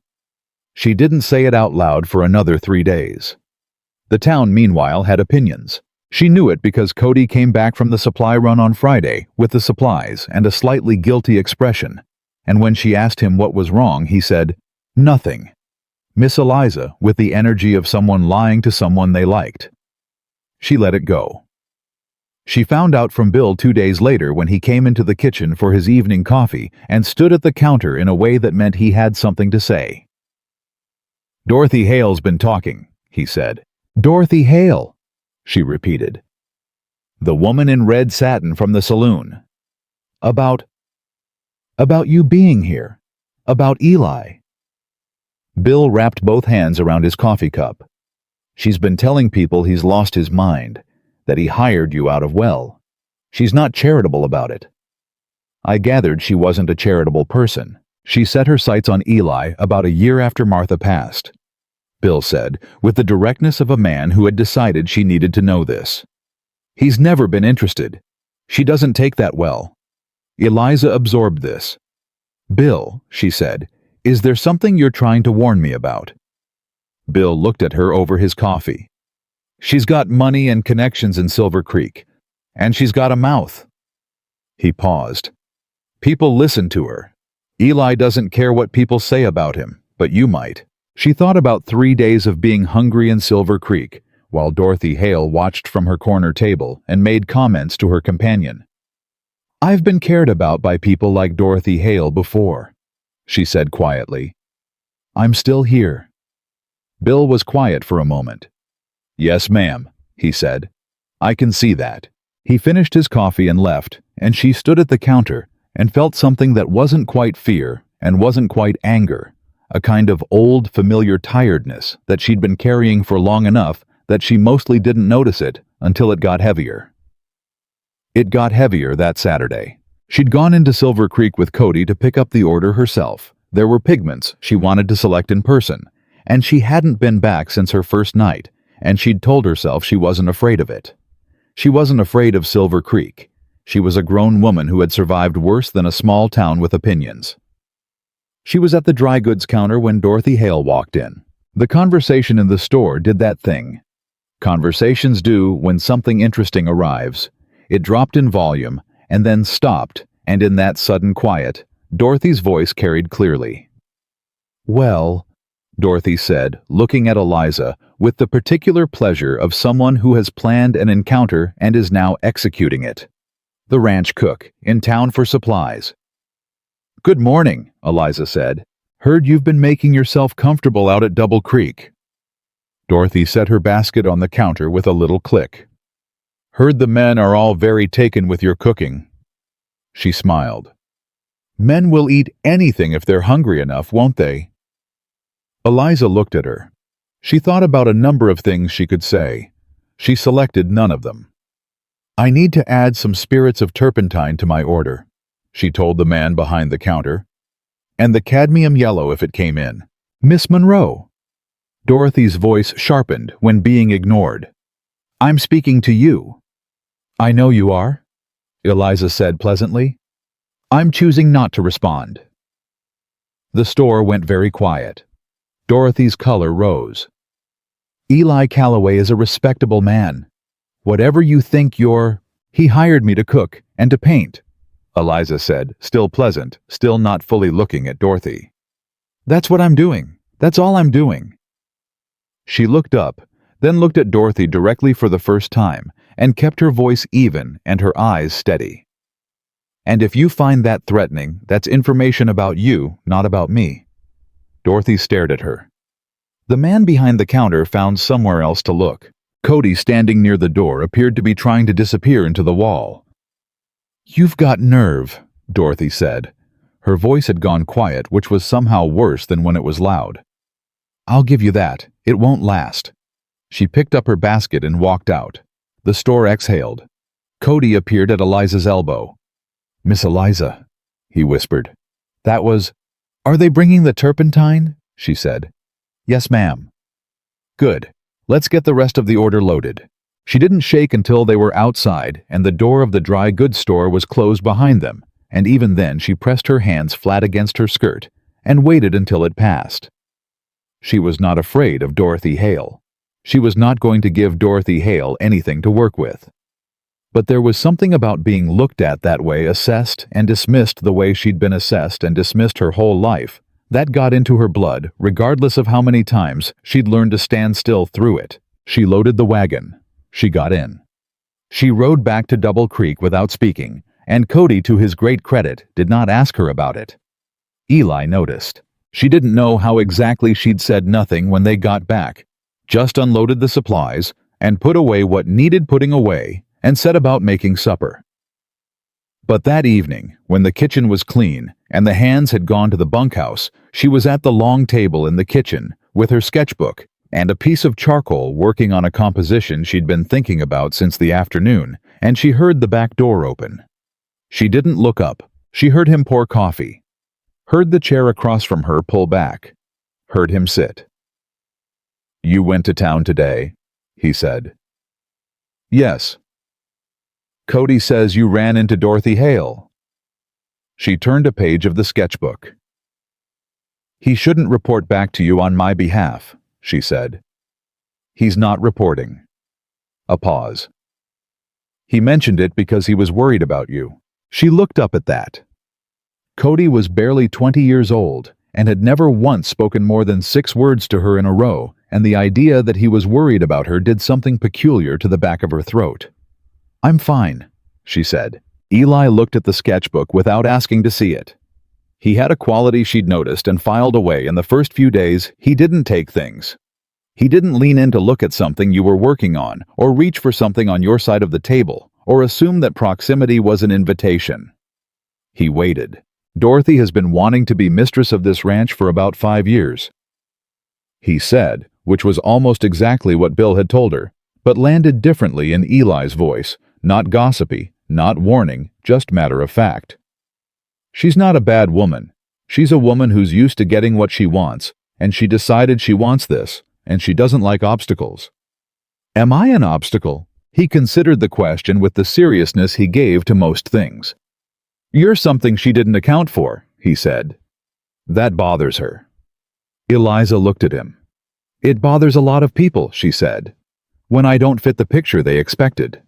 She didn't say it out loud for another 3 days. The town, meanwhile, had opinions. She knew it because Cody came back from the supply run on Friday with the supplies and a slightly guilty expression, and when she asked him what was wrong, he said, "Nothing." Miss Eliza, with the energy of someone lying to someone they liked. She let it go. She found out from Bill 2 days later when he came into the kitchen for his evening coffee and stood at the counter in a way that meant he had something to say. "Dorothy Hale's been talking," he said. "Dorothy Hale," she repeated. "The woman in red satin from the saloon. About you being here. About Eli." Bill wrapped both hands around his coffee cup. "She's been telling people he's lost his mind, that he hired you out of well. She's not charitable about it." I gathered she wasn't a charitable person. She set her sights on Eli about a year after Martha passed. Bill said, with the directness of a man who had decided she needed to know this. "He's never been interested. She doesn't take that well." Eliza absorbed this. "Bill," she said, "is there something you're trying to warn me about?" Bill looked at her over his coffee. "She's got money and connections in Silver Creek, and she's got a mouth." He paused. "People listen to her. Eli doesn't care what people say about him, but you might." She thought about 3 days of being hungry in Silver Creek, while Dorothy Hale watched from her corner table and made comments to her companion. "I've been cared about by people like Dorothy Hale before," she said quietly. "I'm still here." Bill was quiet for a moment. "Yes, ma'am," he said. "I can see that." He finished his coffee and left, and she stood at the counter and felt something that wasn't quite fear and wasn't quite anger, a kind of old, familiar tiredness that she'd been carrying for long enough that she mostly didn't notice it until it got heavier. It got heavier that Saturday. She'd gone into Silver Creek with Cody to pick up the order herself. There were pigments she wanted to select in person, and she hadn't been back since her first night, and she'd told herself she wasn't afraid of it. She wasn't afraid of Silver Creek. She was a grown woman who had survived worse than a small town with opinions. She was at the dry goods counter when Dorothy Hale walked in. The conversation in the store did that thing conversations do when something interesting arrives. It dropped in volume and then stopped, and in that sudden quiet, Dorothy's voice carried clearly. "Well," Dorothy said, looking at Eliza with the particular pleasure of someone who has planned an encounter and is now executing it. "The ranch cook, in town for supplies." "Good morning," Eliza said. "Heard you've been making yourself comfortable out at Double Creek." Dorothy set her basket on the counter with a little click. "Heard the men are all very taken with your cooking." She smiled. "Men will eat anything if they're hungry enough, won't they?" Eliza looked at her. She thought about a number of things she could say. She selected none of them. "I need to add some spirits of turpentine to my order," she told the man behind the counter. "And the cadmium yellow if it came in." "Miss Monroe." Dorothy's voice sharpened when being ignored. "I'm speaking to you." "I know you are," Eliza said pleasantly. "I'm choosing not to respond." The store went very quiet. Dorothy's color rose. "Eli Calloway is a respectable man. Whatever you think he hired me to cook and to paint," Eliza said, still pleasant, still not fully looking at Dorothy. "That's what I'm doing. That's all I'm doing." She looked up, then looked at Dorothy directly for the first time, and kept her voice even and her eyes steady. "And if you find that threatening, that's information about you, not about me." Dorothy stared at her. The man behind the counter found somewhere else to look. Cody, standing near the door, appeared to be trying to disappear into the wall. "You've got nerve," Dorothy said. Her voice had gone quiet, which was somehow worse than when it was loud. "I'll give you that. It won't last." She picked up her basket and walked out. The store exhaled. Cody appeared at Eliza's elbow. "Miss Eliza," he whispered. "Are they bringing the turpentine?" she said. "Yes, ma'am." "Good. Let's get the rest of the order loaded." She didn't shake until they were outside and the door of the dry goods store was closed behind them, and even then she pressed her hands flat against her skirt and waited until it passed. She was not afraid of Dorothy Hale. She was not going to give Dorothy Hale anything to work with. But there was something about being looked at that way, assessed and dismissed the way she'd been assessed and dismissed her whole life, that got into her blood, regardless of how many times she'd learned to stand still through it. She loaded the wagon. She got in. She rode back to Double Creek without speaking, and Cody, to his great credit, did not ask her about it. Eli noticed. She didn't know how exactly she'd said nothing when they got back, just unloaded the supplies and put away what needed putting away and set about making supper. But that evening, when the kitchen was clean and the hands had gone to the bunkhouse, she was at the long table in the kitchen with her sketchbook and a piece of charcoal working on a composition she'd been thinking about since the afternoon, and she heard the back door open. She didn't look up. She heard him pour coffee, heard the chair across from her pull back, heard him sit. "You went to town today?" he said. "Yes." "Cody says you ran into Dorothy Hale." She turned a page of the sketchbook. "He shouldn't report back to you on my behalf," she said. "He's not reporting." A pause. "He mentioned it because he was worried about you." She looked up at that. Cody was barely 20 years old and had never once spoken more than 6 words to her in a row, and the idea that he was worried about her did something peculiar to the back of her throat. "I'm fine," she said. Eli looked at the sketchbook without asking to see it. He had a quality she'd noticed and filed away in the first few days. He didn't take things. He didn't lean in to look at something you were working on, or reach for something on your side of the table, or assume that proximity was an invitation. He waited. "Dorothy has been wanting to be mistress of this ranch for about 5 years. He said, which was almost exactly what Bill had told her, but landed differently in Eli's voice, not gossipy, not warning, just matter of fact. "She's not a bad woman. She's a woman who's used to getting what she wants, and she decided she wants this, and she doesn't like obstacles." "Am I an obstacle?" He considered the question with the seriousness he gave to most things. "You're something she didn't account for," he said. "That bothers her." Eliza looked at him. "It bothers a lot of people," she said, "when I don't fit the picture they expected."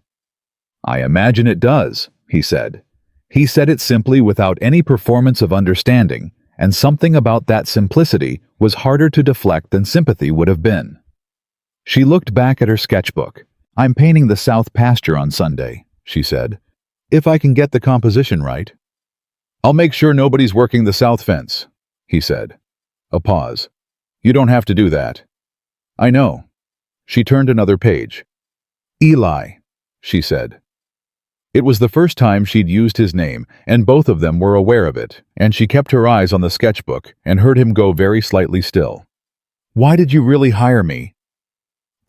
"I imagine it does," he said. He said it simply without any performance of understanding, and something about that simplicity was harder to deflect than sympathy would have been. She looked back at her sketchbook. "I'm painting the south pasture on Sunday," she said. "If I can get the composition right." "I'll make sure nobody's working the south fence," he said. A pause. "You don't have to do that." "I know." She turned another page. "Eli," she said. It was the first time she'd used his name, and both of them were aware of it, and she kept her eyes on the sketchbook and heard him go very slightly still. "Why did you really hire me?"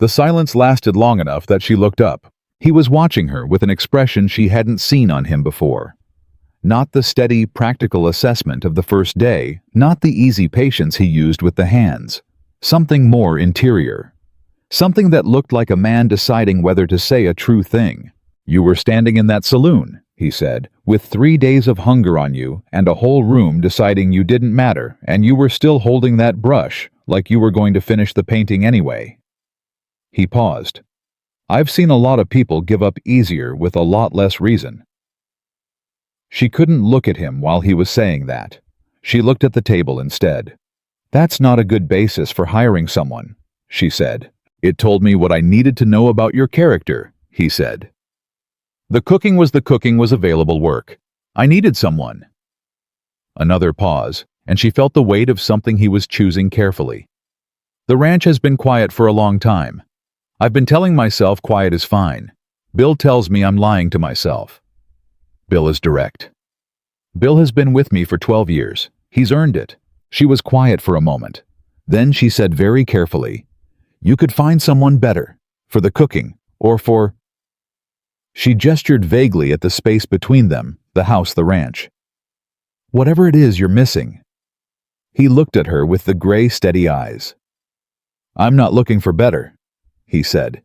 The silence lasted long enough that she looked up. He was watching her with an expression she hadn't seen on him before. Not the steady, practical assessment of the first day, not the easy patience he used with the hands. Something more interior. Something that looked like a man deciding whether to say a true thing. "You were standing in that saloon," he said, "with 3 days of hunger on you and a whole room deciding you didn't matter, and you were still holding that brush like you were going to finish the painting anyway." He paused. "I've seen a lot of people give up easier with a lot less reason." She couldn't look at him while he was saying that. She looked at the table instead. "That's not a good basis for hiring someone," she said. "It told me what I needed to know about your character," he said. The cooking was available work. I needed someone." Another pause, and she felt the weight of something he was choosing carefully. "The ranch has been quiet for a long time. I've been telling myself quiet is fine. Bill tells me I'm lying to myself." Bill is direct. "Bill has been with me for 12 years. He's earned it." She was quiet for a moment. Then she said very carefully, "You could find someone better, for the cooking, or for—" She gestured vaguely at the space between them, the house, the ranch. "Whatever it is you're missing." He looked at her with the gray, steady eyes. "I'm not looking for better," he said.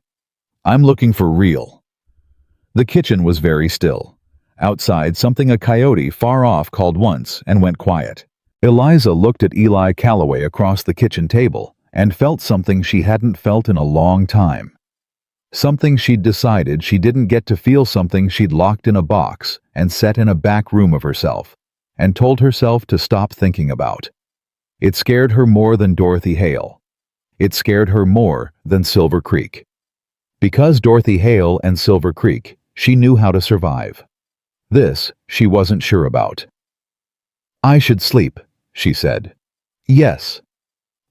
"I'm looking for real." The kitchen was very still. Outside, something a coyote far off called once and went quiet. Eliza looked at Eli Calloway across the kitchen table and felt something she hadn't felt in a long time. Something she'd decided she didn't get to feel, something she'd locked in a box and set in a back room of herself, and told herself to stop thinking about. It scared her more than Dorothy Hale. It scared her more than Silver Creek. Because Dorothy Hale and Silver Creek, she knew how to survive. This, she wasn't sure about. "I should sleep," she said. "Yes."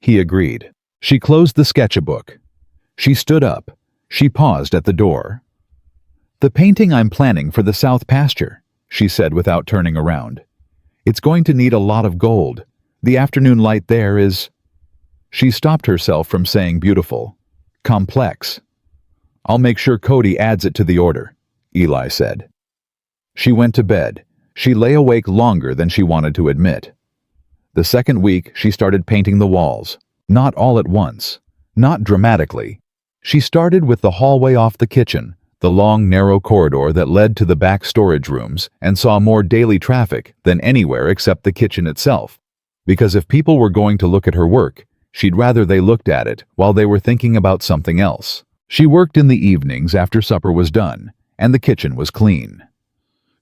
He agreed. She closed the sketchbook. She stood up. She paused at the door. "The painting I'm planning for the south pasture," she said without turning around. "It's going to need a lot of gold. The afternoon light there is—" She stopped herself from saying beautiful. "Complex." "I'll make sure Cody adds it to the order," Eli said. She went to bed. She lay awake longer than she wanted to admit. The second week, she started painting the walls. Not all at once. Not dramatically. She started with the hallway off the kitchen, the long, narrow corridor that led to the back storage rooms, and saw more daily traffic than anywhere except the kitchen itself. Because if people were going to look at her work, she'd rather they looked at it while they were thinking about something else. She worked in the evenings after supper was done, and the kitchen was clean.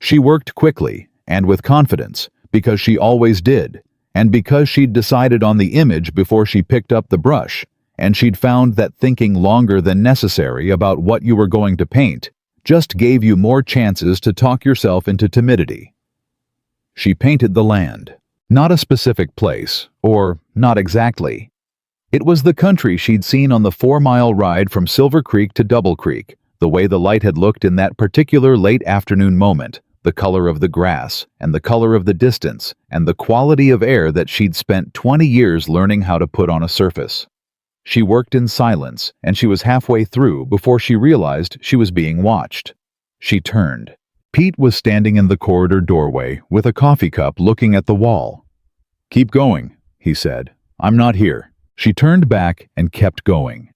She worked quickly and with confidence because she always did, and because she'd decided on the image before she picked up the brush, and she'd found that thinking longer than necessary about what you were going to paint just gave you more chances to talk yourself into timidity. She painted the land, not a specific place, or not exactly. It was the country she'd seen on the 4-mile ride from Silver Creek to Double Creek, the way the light had looked in that particular late afternoon moment, the color of the grass, and the color of the distance, and the quality of air that she'd spent 20 years learning how to put on a surface. She worked in silence, and she was halfway through before she realized she was being watched. She turned. Pete was standing in the corridor doorway with a coffee cup looking at the wall. "Keep going," he said. "I'm not here." She turned back and kept going.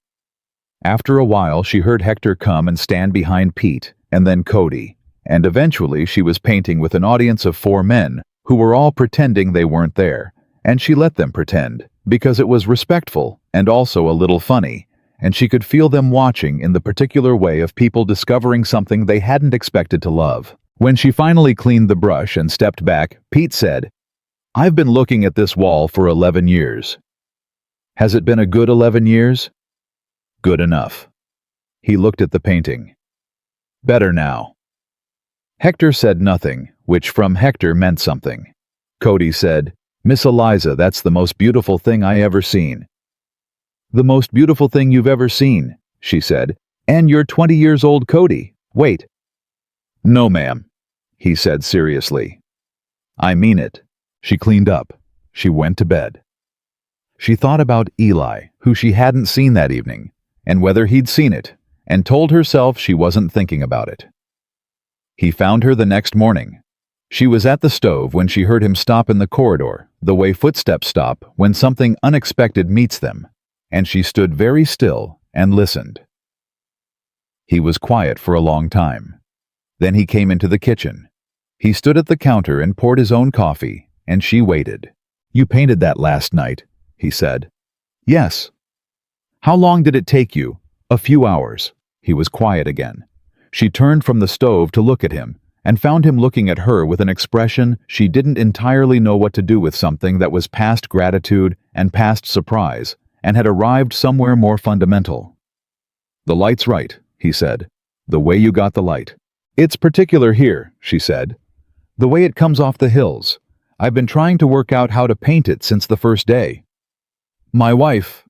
After a while, she heard Hector come and stand behind Pete, and then Cody, and eventually she was painting with an audience of 4 men who were all pretending they weren't there, and she let them pretend, because it was respectful and also a little funny, and she could feel them watching in the particular way of people discovering something they hadn't expected to love. When she finally cleaned the brush and stepped back, Pete said, "I've been looking at this wall for 11 years. Has it been a good 11 years? Good enough." He looked at the painting. "Better now." Hector said nothing, which from Hector meant something. Cody said, "Miss Eliza, that's the most beautiful thing I ever seen." "The most beautiful thing you've ever seen," she said. "And you're 20 years old, Cody. Wait." "No, ma'am," he said seriously. "I mean it." She cleaned up. She went to bed. She thought about Eli, who she hadn't seen that evening, and whether he'd seen it, and told herself she wasn't thinking about it. He found her the next morning. She was at the stove when she heard him stop in the corridor, the way footsteps stop when something unexpected meets them, and she stood very still and listened. He was quiet for a long time. Then he came into the kitchen. He stood at the counter and poured his own coffee, and she waited. "You painted that last night," he said. "Yes." "How long did it take you?" "A few hours." He was quiet again. She turned from the stove to look at him, and found him looking at her with an expression she didn't entirely know what to do with, something that was past gratitude and past surprise, and had arrived somewhere more fundamental. "The light's right," he said. "The way you got the light. It's particular here," she said. "The way it comes off the hills. I've been trying to work out how to paint it since the first day. My wife—"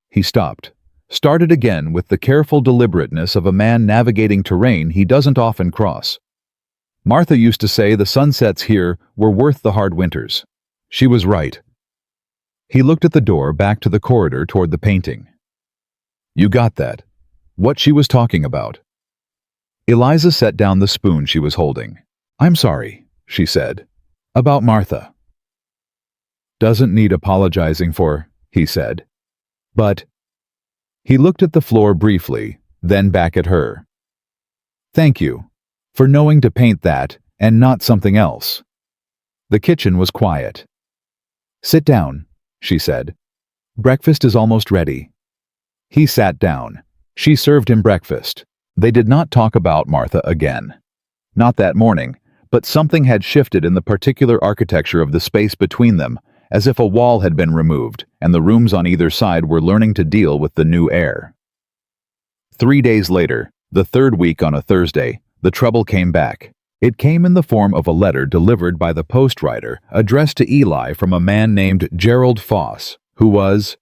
He stopped, started again with the careful deliberateness of a man navigating terrain he doesn't often cross. "Martha used to say the sunsets here were worth the hard winters. She was right." He looked at the door back to the corridor toward the painting. "You got that? What she was talking about?" Eliza set down the spoon she was holding. "I'm sorry," she said. "About Martha." "Doesn't need apologizing for," he said. "But—" He looked at the floor briefly, then back at her. "Thank you for knowing to paint that and not something else." The kitchen was quiet. "Sit down," she said. "Breakfast is almost ready." He sat down. She served him breakfast. They did not talk about Martha again. Not that morning, but something had shifted in the particular architecture of the space between them, as if a wall had been removed, and the rooms on either side were learning to deal with the new air. 3 days later, the third week on a Thursday, the trouble came back. It came in the form of a letter delivered by the postwriter, addressed to Eli from a man named Gerald Foss, who was—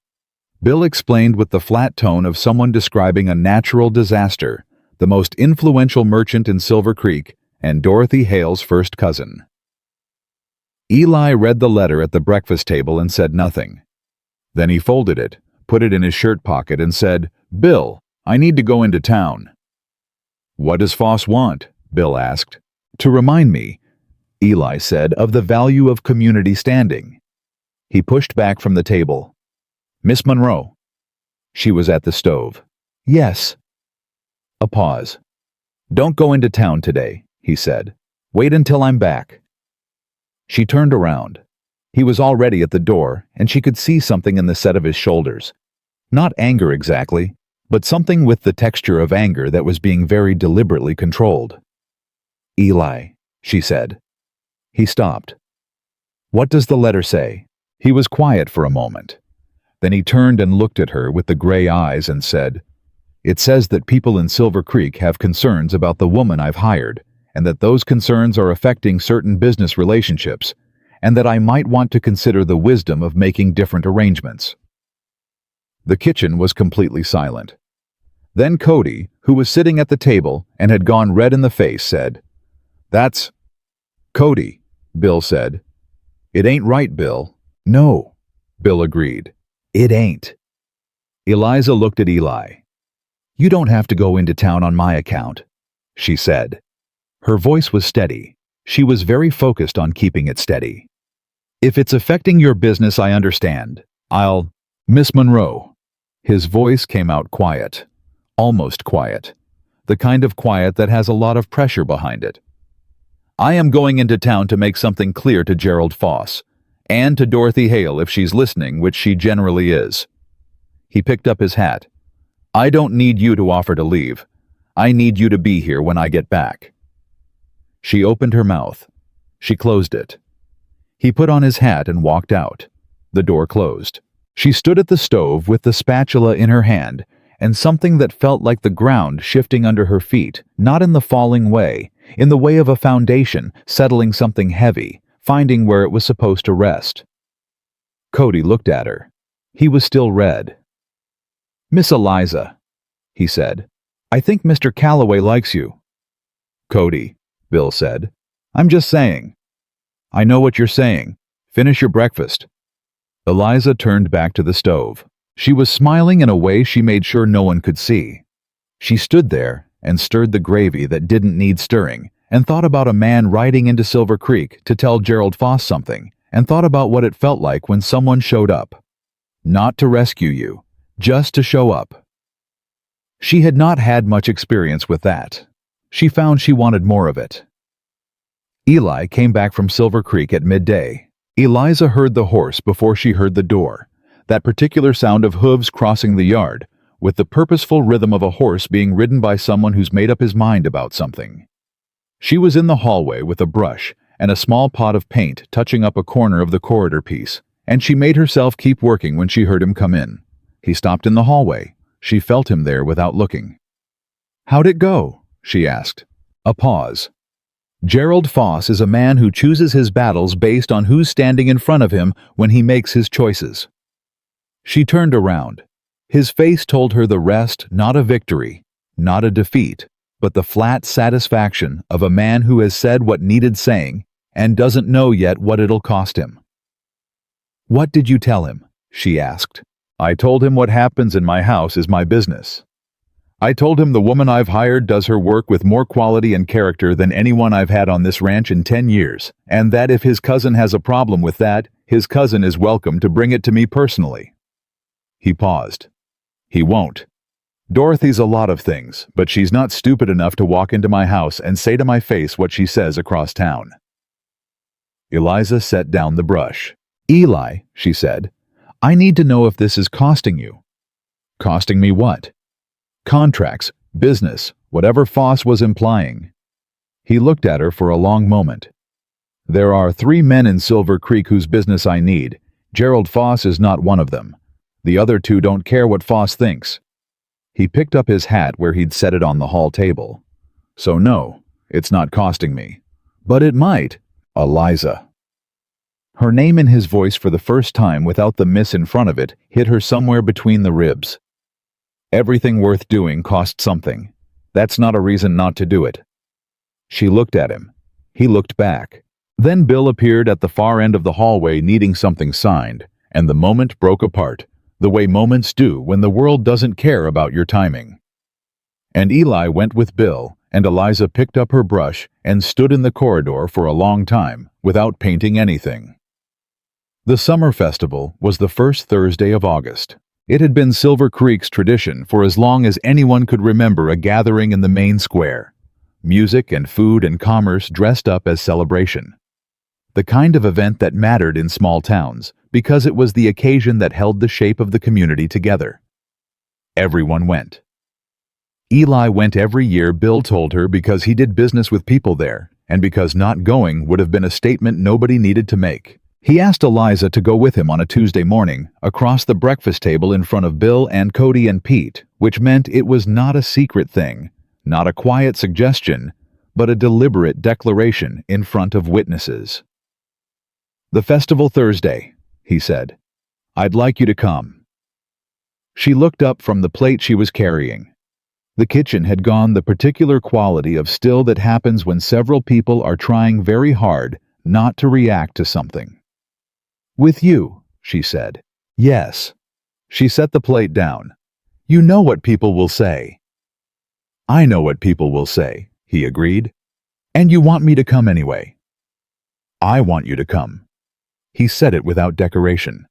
Bill explained with the flat tone of someone describing a natural disaster, the most influential merchant in Silver Creek, and Dorothy Hale's first cousin. Eli read the letter at the breakfast table and said nothing. Then he folded it, put it in his shirt pocket, and said, "Bill, I need to go into town." "What does Foss want?" Bill asked. "To remind me," Eli said, "of the value of community standing." He pushed back from the table. "Miss Monroe." She was at the stove. "Yes." A pause. "Don't go into town today," he said. "Wait until I'm back." She turned around. He was already at the door, and she could see something in the set of his shoulders. Not anger exactly, but something with the texture of anger that was being very deliberately controlled. "Eli," she said. He stopped. "What does the letter say?" He was quiet for a moment. Then he turned and looked at her with the gray eyes and said, "It says that people in Silver Creek have concerns about the woman I've hired, and that those concerns are affecting certain business relationships, and that I might want to consider the wisdom of making different arrangements." The kitchen was completely silent. Then Cody, who was sitting at the table and had gone red in the face, said, "That's Cody," Bill said. "It ain't right, Bill." "No," Bill agreed. "It ain't." Eliza looked at Eli. "You don't have to go into town on my account," she said. Her voice was steady. She was very focused on keeping it steady. "If it's affecting your business, I understand. Miss Monroe." His voice came out quiet, almost quiet, the kind of quiet that has a lot of pressure behind it. "I am going into town to make something clear to Gerald Foss, and to Dorothy Hale if she's listening, which she generally is." He picked up his hat. "I don't need you to offer to leave. I need you to be here when I get back." She opened her mouth. She closed it. He put on his hat and walked out. The door closed. She stood at the stove with the spatula in her hand, and something that felt like the ground shifting under her feet, not in the falling way, in the way of a foundation, settling something heavy, finding where it was supposed to rest. Cody looked at her. He was still red. "Miss Eliza," he said, "I think Mr. Calloway likes you." "Cody," Bill said, "I'm just saying." "I know what you're saying. Finish your breakfast." Eliza turned back to the stove. She was smiling in a way she made sure no one could see. She stood there and stirred the gravy that didn't need stirring, and thought about a man riding into Silver Creek to tell Gerald Foss something, and thought about what it felt like when someone showed up. Not to rescue you, just to show up. She had not had much experience with that. She found she wanted more of it. Eli came back from Silver Creek at midday. Eliza heard the horse before she heard the door, that particular sound of hooves crossing the yard, with the purposeful rhythm of a horse being ridden by someone who's made up his mind about something. She was in the hallway with a brush and a small pot of paint touching up a corner of the corridor piece, and she made herself keep working when she heard him come in. He stopped in the hallway. She felt him there without looking. "How'd it go?" she asked. A pause. Gerald Foss is a man who chooses his battles based on who's standing in front of him when he makes his choices. She turned around. His face told her the rest, not a victory, not a defeat, but the flat satisfaction of a man who has said what needed saying and doesn't know yet what it'll cost him. "What did you tell him?" she asked. "I told him what happens in my house is my business. I told him the woman I've hired does her work with more quality and character than anyone I've had on this ranch in 10 years, and that if his cousin has a problem with that, his cousin is welcome to bring it to me personally." He paused. "He won't. Dorothy's a lot of things, but she's not stupid enough to walk into my house and say to my face what she says across town." Eliza set down the brush. "Eli," she said, "I need to know if this is costing you." "Costing me what?" "Contracts, business, whatever Foss was implying." He looked at her for a long moment. "There are 3 men in Silver Creek whose business I need. Gerald Foss is not one of them. The other 2 don't care what Foss thinks." He picked up his hat where he'd set it on the hall table. "So no, it's not costing me. But it might. Eliza." Her name in his voice for the first time without the miss in front of it hit her somewhere between the ribs. Everything worth doing costs something. That's not a reason not to do it. She looked at him. He looked back. Then Bill appeared at the far end of the hallway needing something signed, and the moment broke apart, the way moments do when the world doesn't care about your timing. And Eli went with Bill, and Eliza picked up her brush and stood in the corridor for a long time without painting anything. The summer festival was the first Thursday of August. It had been Silver Creek's tradition for as long as anyone could remember a gathering in the main square. music and food and commerce dressed up as celebration. The kind of event that mattered in small towns, because it was the occasion that held the shape of the community together. Everyone went. Eli went every year, Bill told her, because he did business with people there, and because not going would have been a statement nobody needed to make. He asked Eliza to go with him on a Tuesday morning, across the breakfast table in front of Bill and Cody and Pete, which meant it was not a secret thing, not a quiet suggestion, but a deliberate declaration in front of witnesses. "The festival Thursday," he said. "I'd like you to come." She looked up from the plate she was carrying. The kitchen had gone the particular quality of still that happens when several people are trying very hard not to react to something. "With you," she said. "Yes." She set the plate down. "You know what people will say." "I know what people will say," he agreed. "And you want me to come anyway." "I want you to come." He said it without decoration.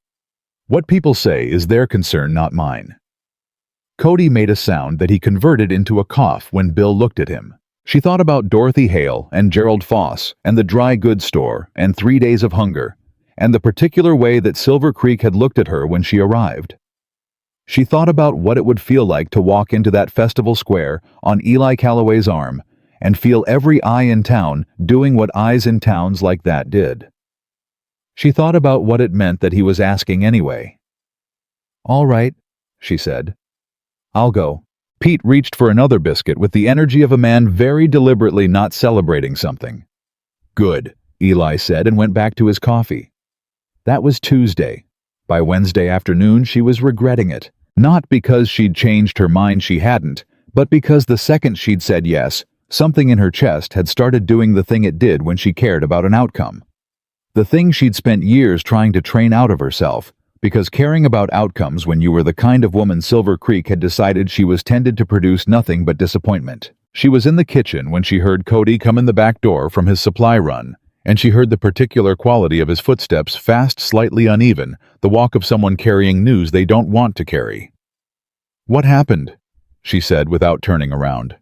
"What people say is their concern, not mine." Cody made a sound that he converted into a cough when Bill looked at him. She thought about Dorothy Hale and Gerald Foss and the dry goods store and 3 days of hunger, and the particular way that Silver Creek had looked at her when she arrived. She thought about what it would feel like to walk into that festival square on Eli Calloway's arm and feel every eye in town doing what eyes in towns like that did. She thought about what it meant that he was asking anyway. "All right," she said. "I'll go." Pete reached for another biscuit with the energy of a man very deliberately not celebrating something. "Good," Eli said, and went back to his coffee. That was Tuesday. By Wednesday afternoon she was regretting it, not because she'd changed her mind, she hadn't, but because the second she'd said yes, something in her chest had started doing the thing it did when she cared about an outcome. The thing she'd spent years trying to train out of herself, because caring about outcomes when you were the kind of woman Silver Creek had decided she was tended to produce nothing but disappointment. She was in the kitchen when she heard Cody come in the back door from his supply run, and she heard the particular quality of his footsteps, fast, slightly uneven, the walk of someone carrying news they don't want to carry. "What happened?" she said without turning around.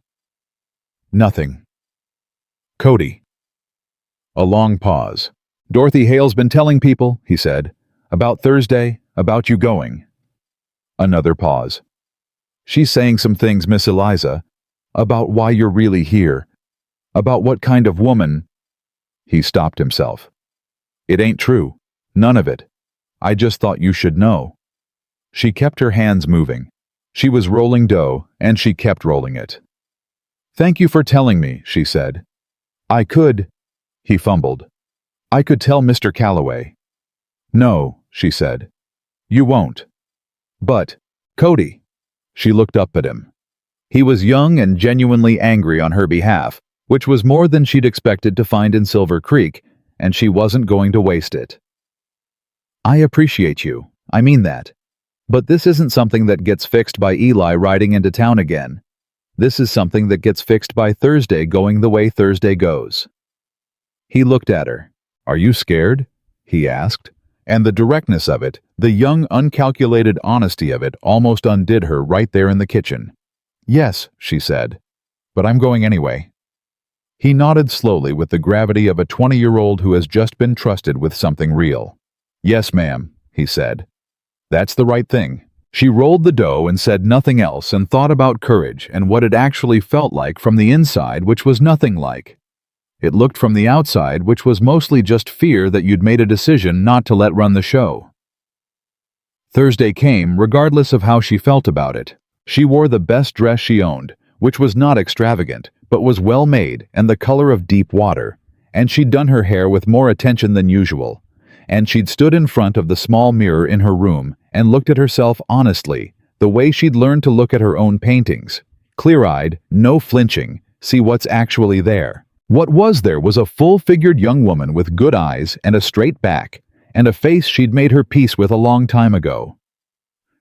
"Nothing." "Cody." A long pause. "Dorothy Hale's been telling people," he said, "about Thursday, about you going." Another pause. "She's saying some things, Miss Eliza, about why you're really here, about what kind of woman—" He stopped himself. "It ain't true. None of it. I just thought you should know." She kept her hands moving. She was rolling dough, and she kept rolling it. "Thank you for telling me," she said. "I could—" He fumbled. "I could tell Mr. Calloway." "No," she said. "You won't." "But, Cody." She looked up at him. He was young and genuinely angry on her behalf, which was more than she'd expected to find in Silver Creek, and she wasn't going to waste it. "I appreciate you. I mean that. But this isn't something that gets fixed by Eli riding into town again. This is something that gets fixed by Thursday going the way Thursday goes." He looked at her. "Are you scared?" he asked. And the directness of it, the young, uncalculated honesty of it, almost undid her right there in the kitchen. "Yes," she said, "but I'm going anyway." He nodded slowly with the gravity of a 20-year-old who has just been trusted with something real. "Yes, ma'am," he said. "That's the right thing." She rolled the dough and said nothing else and thought about courage and what it actually felt like from the inside, which was nothing like. It looked from the outside, which was mostly just fear that you'd made a decision not to let run the show. Thursday came, regardless of how she felt about it. She wore the best dress she owned, which was not extravagant, but was well made and the color of deep water, and she'd done her hair with more attention than usual, and she'd stood in front of the small mirror in her room and looked at herself honestly, the way she'd learned to look at her own paintings, clear-eyed, no flinching, see what's actually there. What was there was a full-figured young woman with good eyes and a straight back, and a face she'd made her peace with a long time ago.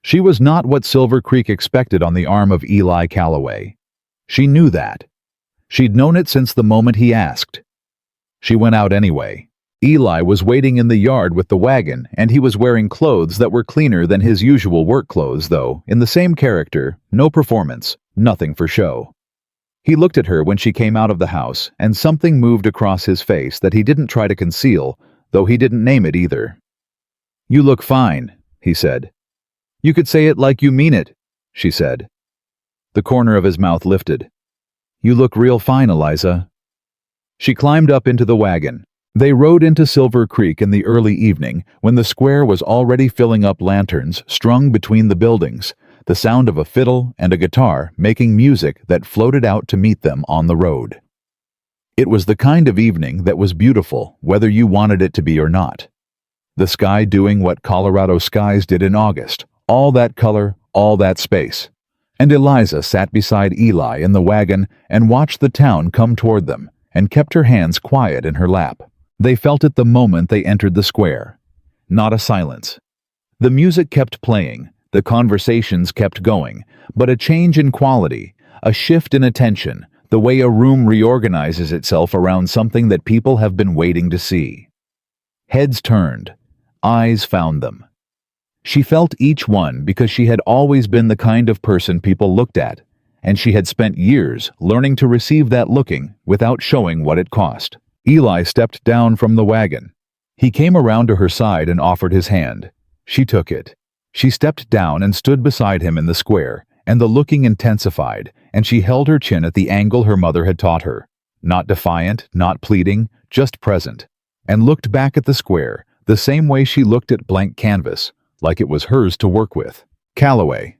She was not what Silver Creek expected on the arm of Eli Calloway. She knew that. She'd known it since the moment he asked. She went out anyway. Eli was waiting in the yard with the wagon, and he was wearing clothes that were cleaner than his usual work clothes, though, in the same character, no performance, nothing for show. He looked at her when she came out of the house, and something moved across his face that he didn't try to conceal, though he didn't name it either. "You look fine," he said. "You could say it like you mean it," she said. The corner of his mouth lifted. "You look real fine, Eliza." She climbed up into the wagon. They rode into Silver Creek in the early evening when the square was already filling up lanterns strung between the buildings, the sound of a fiddle and a guitar making music that floated out to meet them on the road. It was the kind of evening that was beautiful whether you wanted it to be or not. The sky doing what Colorado skies did in August, all that color, all that space. And Eliza sat beside Eli in the wagon and watched the town come toward them and kept her hands quiet in her lap. They felt it the moment they entered the square. Not a silence. The music kept playing, the conversations kept going, but a change in quality, a shift in attention, the way a room reorganizes itself around something that people have been waiting to see. Heads turned. Eyes found them. She felt each one because she had always been the kind of person people looked at, and she had spent years learning to receive that looking without showing what it cost. Eli stepped down from the wagon. He came around to her side and offered his hand. She took it. She stepped down and stood beside him in the square, and the looking intensified, and she held her chin at the angle her mother had taught her. Not defiant, not pleading, just present, and looked back at the square, the same way she looked at blank canvas, like it was hers to work with. Calloway.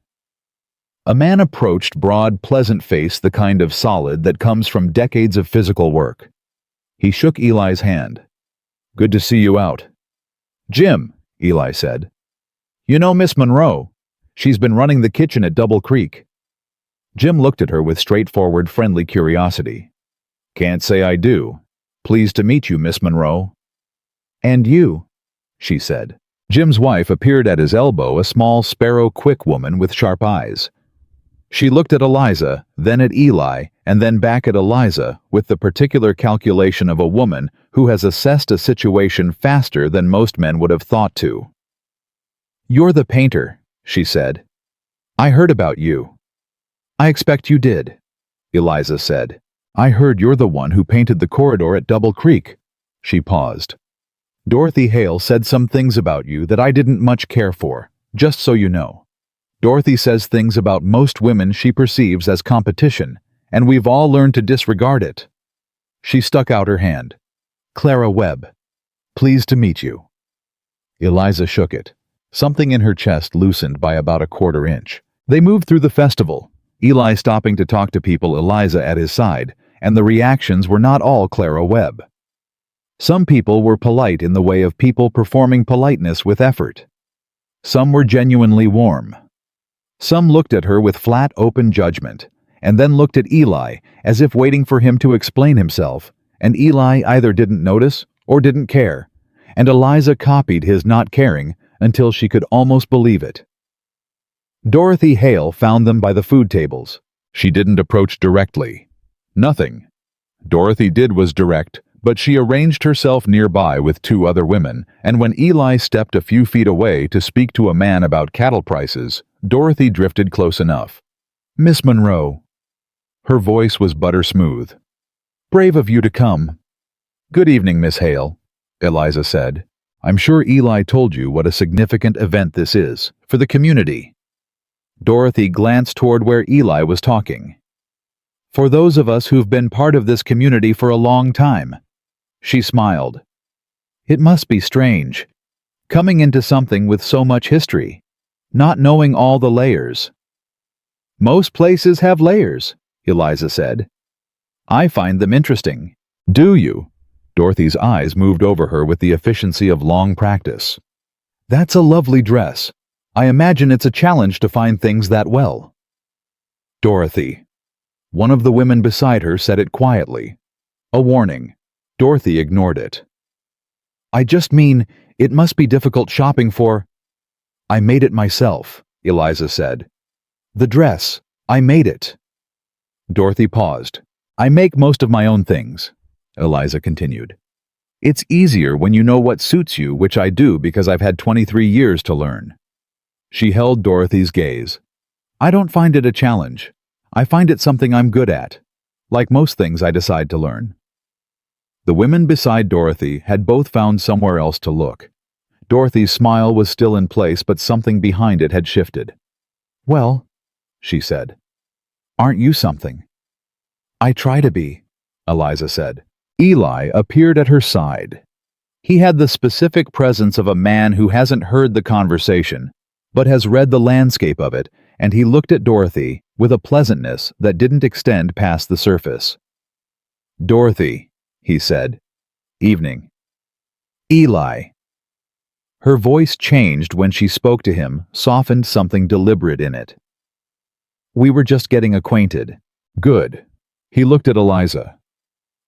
A man approached, broad, pleasant face, the kind of solid that comes from decades of physical work. He shook Eli's hand. "Good to see you out." "Jim," Eli said. "You know Miss Monroe? She's been running the kitchen at Double Creek." Jim looked at her with straightforward, friendly curiosity. "Can't say I do. Pleased to meet you, Miss Monroe." "And you," she said. Jim's wife appeared at his elbow, a small, sparrow-quick woman with sharp eyes. She looked at Eliza, then at Eli, and then back at Eliza with the particular calculation of a woman who has assessed a situation faster than most men would have thought to. "You're the painter," she said. "I heard about you." "I expect you did," Eliza said. "I heard you're the one who painted the corridor at Double Creek." She paused. "Dorothy Hale said some things about you that I didn't much care for, just so you know. Dorothy says things about most women she perceives as competition, and we've all learned to disregard it." She stuck out her hand. "Clara Webb. Pleased to meet you." Eliza shook it. Something in her chest loosened by about a quarter inch. They moved through the festival, Eli stopping to talk to people, Eliza at his side, and the reactions were not all Clara Webb. Some people were polite in the way of people performing politeness with effort. Some were genuinely warm. Some looked at her with flat, open judgment, and then looked at Eli as if waiting for him to explain himself, and Eli either didn't notice or didn't care, and Eliza copied his not caring until she could almost believe it. Dorothy Hale found them by the food tables. She didn't approach directly. Nothing. Dorothy did was direct, but she arranged herself nearby with two other women, and when Eli stepped a few feet away to speak to a man about cattle prices, Dorothy drifted close enough. "Miss Monroe." Her voice was butter smooth. "Brave of you to come." "Good evening, Miss Hale," Eliza said. "I'm sure Eli told you what a significant event this is for the community." Dorothy glanced toward where Eli was talking. "For those of us who've been part of this community for a long time." She smiled. "It must be strange, coming into something with so much history, not knowing all the layers." "Most places have layers," Eliza said. "I find them interesting." "Do you?" Dorothy's eyes moved over her with the efficiency of long practice. "That's a lovely dress. I imagine it's a challenge to find things that well." "Dorothy." One of the women beside her said it quietly. A warning. Dorothy ignored it. "I just mean, it must be difficult shopping for—" "I made it myself," Eliza said. "The dress. I made it." Dorothy paused. "I make most of my own things," Eliza continued. "It's easier when you know what suits you, which I do because I've had 23 years to learn." She held Dorothy's gaze. "I don't find it a challenge. I find it something I'm good at. like most things I decide to learn. The women beside Dorothy had both found somewhere else to look. Dorothy's smile was still in place, but something behind it had shifted. "Well," she said, "aren't you something?" "I try to be," Eliza said. Eli appeared at her side. He had the specific presence of a man who hasn't heard the conversation, but has read the landscape of it, and he looked at Dorothy with a pleasantness that didn't extend past the surface. "Dorothy," he said. "Evening." "Eli." Her voice changed when she spoke to him, softened something deliberate in it. "We were just getting acquainted." "Good." He looked at Eliza.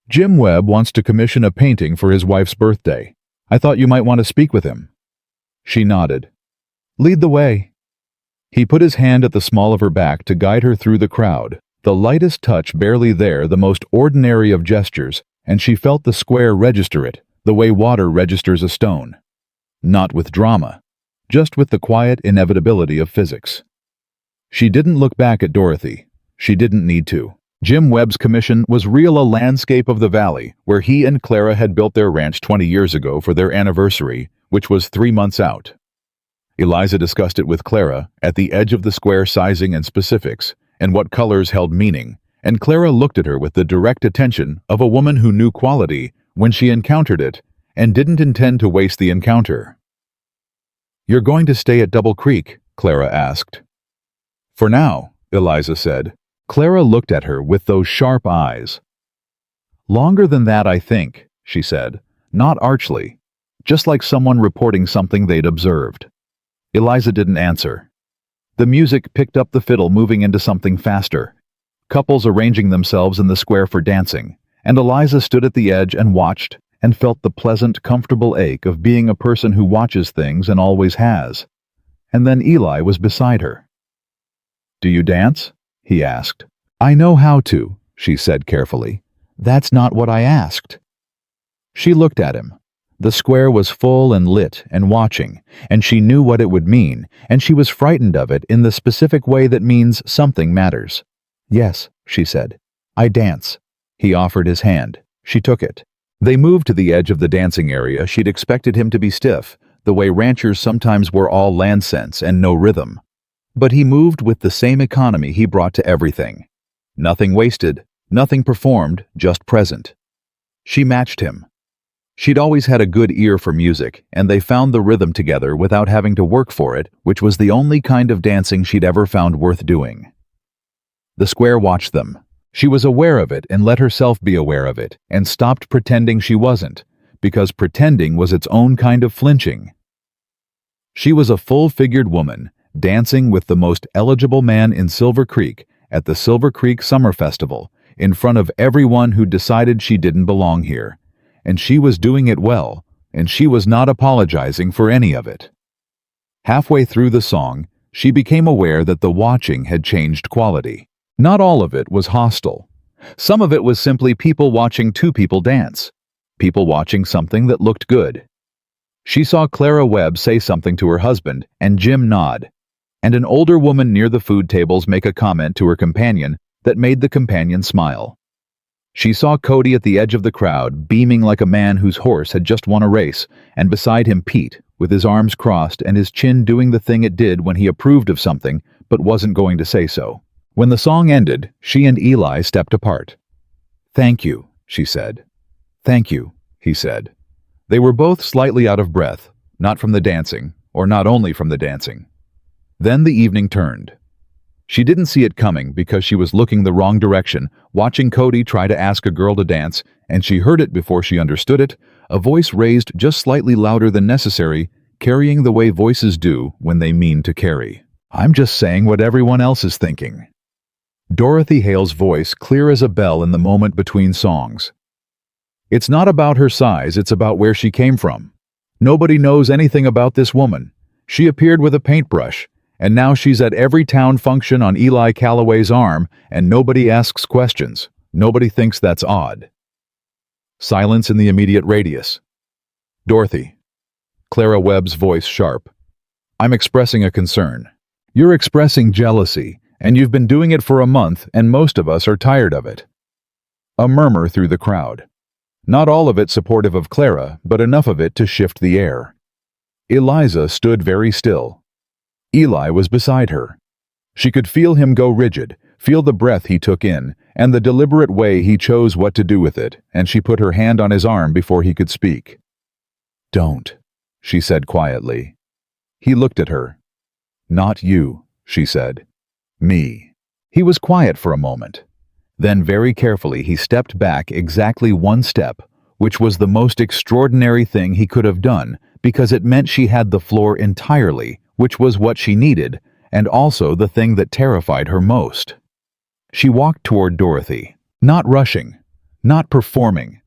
"Jim Webb wants to commission a painting for his wife's birthday. I thought you might want to speak with him." She nodded. "Lead the way." He put his hand at the small of her back to guide her through the crowd, the lightest touch barely there, the most ordinary of gestures, and she felt the square register it, the way water registers a stone. Not with drama, just with the quiet inevitability of physics. She didn't look back at Dorothy. She didn't need to. Jim Webb's commission was real, a landscape of the valley, where he and Clara had built their ranch 20 years ago for their anniversary, which was 3 months out. Eliza discussed it with Clara, at the edge of the square sizing and specifics, and what colors held meaning, and Clara looked at her with the direct attention of a woman who knew quality when she encountered it, and didn't intend to waste the encounter. "You're going to stay at Double Creek?" Clara asked. "For now," Eliza said. Clara looked at her with those sharp eyes. "Longer than that, I think," she said, not archly, just like someone reporting something they'd observed. Eliza didn't answer. The music picked up, the fiddle moving into something faster, couples arranging themselves in the square for dancing, and Eliza stood at the edge and watched, and felt the pleasant, comfortable ache of being a person who watches things and always has. And then Eli was beside her. "Do you dance?" he asked. "I know how to," she said carefully. "That's not what I asked." She looked at him. The square was full and lit and watching, and she knew what it would mean, and she was frightened of it in the specific way that means something matters. "Yes," she said. "I dance." He offered his hand. She took it. They moved to the edge of the dancing area. She'd expected him to be stiff, the way ranchers sometimes were, all land sense and no rhythm. But he moved with the same economy he brought to everything. Nothing wasted, nothing performed, just present. She matched him. She'd always had a good ear for music, and they found the rhythm together without having to work for it, which was the only kind of dancing she'd ever found worth doing. The square watched them. She was aware of it and let herself be aware of it, and stopped pretending she wasn't, because pretending was its own kind of flinching. She was a full-figured woman, dancing with the most eligible man in Silver Creek at the Silver Creek Summer Festival, in front of everyone who decided she didn't belong here. And she was doing it well, and she was not apologizing for any of it. Halfway through the song, she became aware that the watching had changed quality. Not all of it was hostile. Some of it was simply people watching two people dance, people watching something that looked good. She saw Clara Webb say something to her husband, and Jim nod, and an older woman near the food tables make a comment to her companion that made the companion smile. She saw Cody at the edge of the crowd, beaming like a man whose horse had just won a race, and beside him Pete, with his arms crossed and his chin doing the thing it did when he approved of something but wasn't going to say so. When the song ended, she and Eli stepped apart. "Thank you," she said. "Thank you," he said. They were both slightly out of breath, not from the dancing, or not only from the dancing. Then the evening turned. She didn't see it coming because she was looking the wrong direction, watching Cody try to ask a girl to dance, and she heard it before she understood it, a voice raised just slightly louder than necessary, carrying the way voices do when they mean to carry. "I'm just saying what everyone else is thinking." Dorothy Hale's voice, clear as a bell in the moment between songs. "It's not about her size, it's about where she came from. Nobody knows anything about this woman. She appeared with a paintbrush, and now she's at every town function on Eli Calloway's arm, and nobody asks questions. Nobody thinks that's odd." Silence in the immediate radius. "Dorothy." Clara Webb's voice sharp. "I'm expressing a concern. You're expressing jealousy, and you've been doing it for a month, and most of us are tired of it. A murmur through the crowd. Not all of it supportive of Clara, but enough of it to shift the air. Eliza stood very still. Eli was beside her. She could feel him go rigid, feel the breath he took in, and the deliberate way he chose what to do with it, and she put her hand on his arm before he could speak. "Don't," she said quietly. He looked at her. "Not you," she said. "Me." He was quiet for a moment. Then very carefully he stepped back exactly one step, which was the most extraordinary thing he could have done, because it meant she had the floor entirely, which was what she needed, and also the thing that terrified her most. She walked toward Dorothy, not rushing, not performing,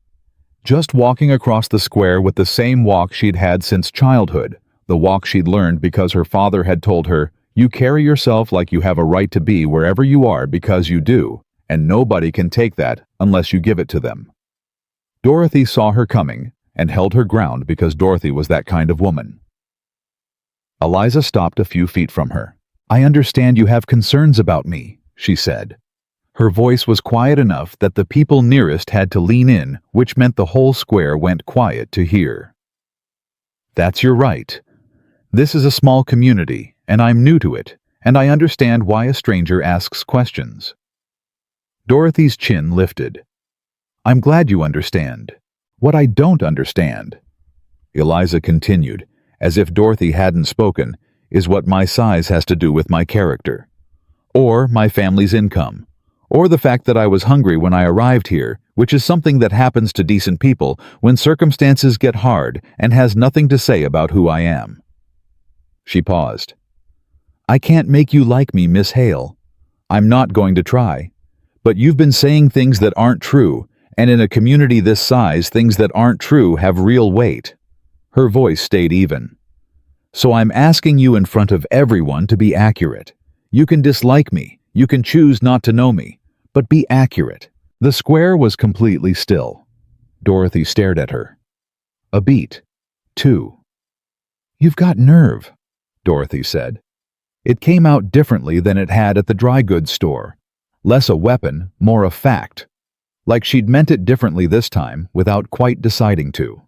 just walking across the square with the same walk she'd had since childhood, the walk she'd learned because her father had told her, "You carry yourself like you have a right to be wherever you are because you do, and nobody can take that unless you give it to them." Dorothy saw her coming and held her ground because Dorothy was that kind of woman. Eliza stopped a few feet from her. "I understand you have concerns about me," she said. Her voice was quiet enough that the people nearest had to lean in, which meant the whole square went quiet to hear. "That's your right. This is a small community, and I'm new to it, and I understand why a stranger asks questions." Dorothy's chin lifted. "I'm glad you understand. What I don't understand," Eliza continued, as if Dorothy hadn't spoken, "is what my size has to do with my character, or my family's income, or the fact that I was hungry when I arrived here, which is something that happens to decent people when circumstances get hard and has nothing to say about who I am." She paused. "I can't make you like me, Miss Hale. I'm not going to try. But you've been saying things that aren't true, and in a community this size, things that aren't true have real weight." Her voice stayed even. "So I'm asking you in front of everyone to be accurate. You can dislike me, you can choose not to know me, but be accurate." The square was completely still. Dorothy stared at her. A beat. 2. "You've got nerve," Dorothy said. It came out differently than it had at the dry goods store. Less a weapon, more a fact. Like she'd meant it differently this time, without quite deciding to.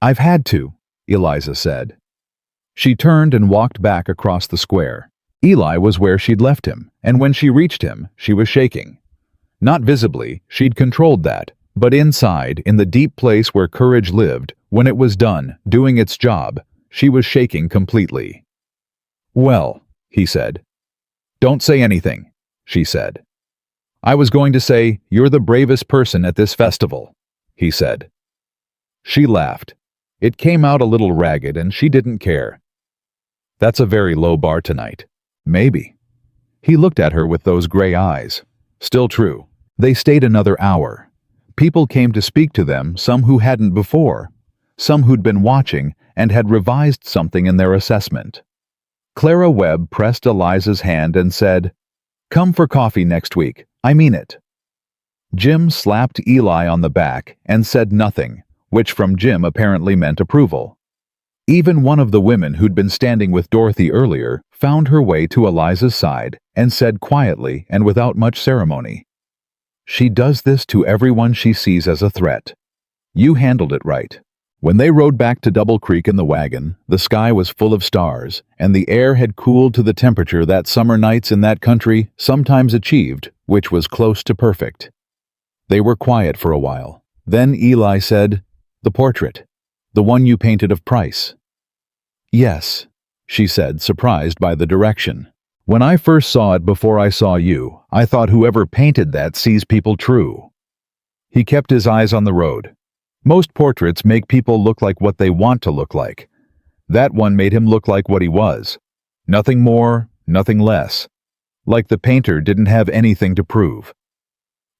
"I've had to," Eliza said. She turned and walked back across the square. Eli was where she'd left him, and when she reached him, she was shaking. Not visibly, she'd controlled that, but inside, in the deep place where courage lived, when it was done, doing its job, she was shaking completely. "Well," he said. "Don't say anything," she said. "I was going to say, you're the bravest person at this festival," he said. She laughed. It came out a little ragged and she didn't care. "That's a very low bar tonight." "Maybe." He looked at her with those gray eyes. Still true. They stayed another hour. People came to speak to them, some who hadn't before, some who'd been watching and had revised something in their assessment. Clara Webb pressed Eliza's hand and said, "Come for coffee next week. I mean it." Jim slapped Eli on the back and said nothing, which from Jim apparently meant approval. Even one of the women who'd been standing with Dorothy earlier found her way to Eliza's side and said quietly and without much ceremony, "She does this to everyone she sees as a threat. You handled it right." When they rode back to Double Creek in the wagon, the sky was full of stars, and the air had cooled to the temperature that summer nights in that country sometimes achieved, which was close to perfect. They were quiet for a while. Then Eli said, "The portrait. The one you painted of Price." "Yes," she said, surprised by the direction. "When I first saw it before I saw you, I thought whoever painted that sees people true." He kept his eyes on the road. Most portraits make people look like what they want to look like. That one made him look like what he was. Nothing more, nothing less. Like the painter didn't have anything to prove.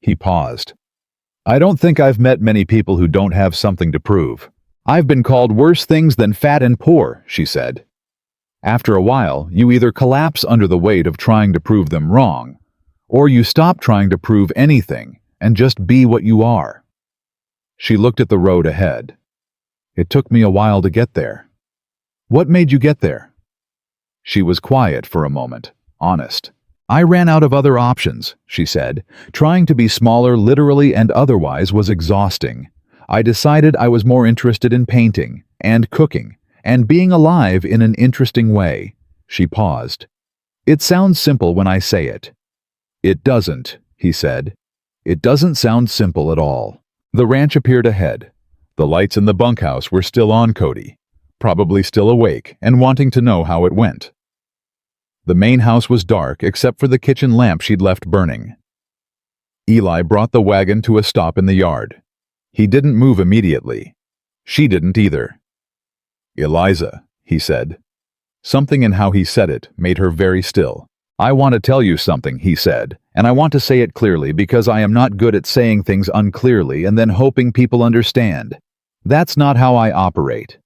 He paused. "I don't think I've met many people who don't have something to prove. I've been called worse things than fat and poor," she said. "After a while, you either collapse under the weight of trying to prove them wrong, or you stop trying to prove anything and just be what you are." She looked at the road ahead. "It took me a while to get there." "What made you get there?" She was quiet for a moment, honest. I ran out of other options, she said. Trying to be smaller literally and otherwise was exhausting. I decided I was more interested in painting and cooking and being alive in an interesting way. She paused. It sounds simple when I say it. It doesn't, he said. It doesn't sound simple at all. The ranch appeared ahead. The lights in the bunkhouse were still on Cody, probably still awake and wanting to know how it went. The main house was dark except for the kitchen lamp she'd left burning. Eli brought the wagon to a stop in the yard. He didn't move immediately. She didn't either. "Eliza," he said. Something in how he said it made her very still. "I want to tell you something," he said, "and I want to say it clearly because I am not good at saying things unclearly and then hoping people understand. That's not how I operate."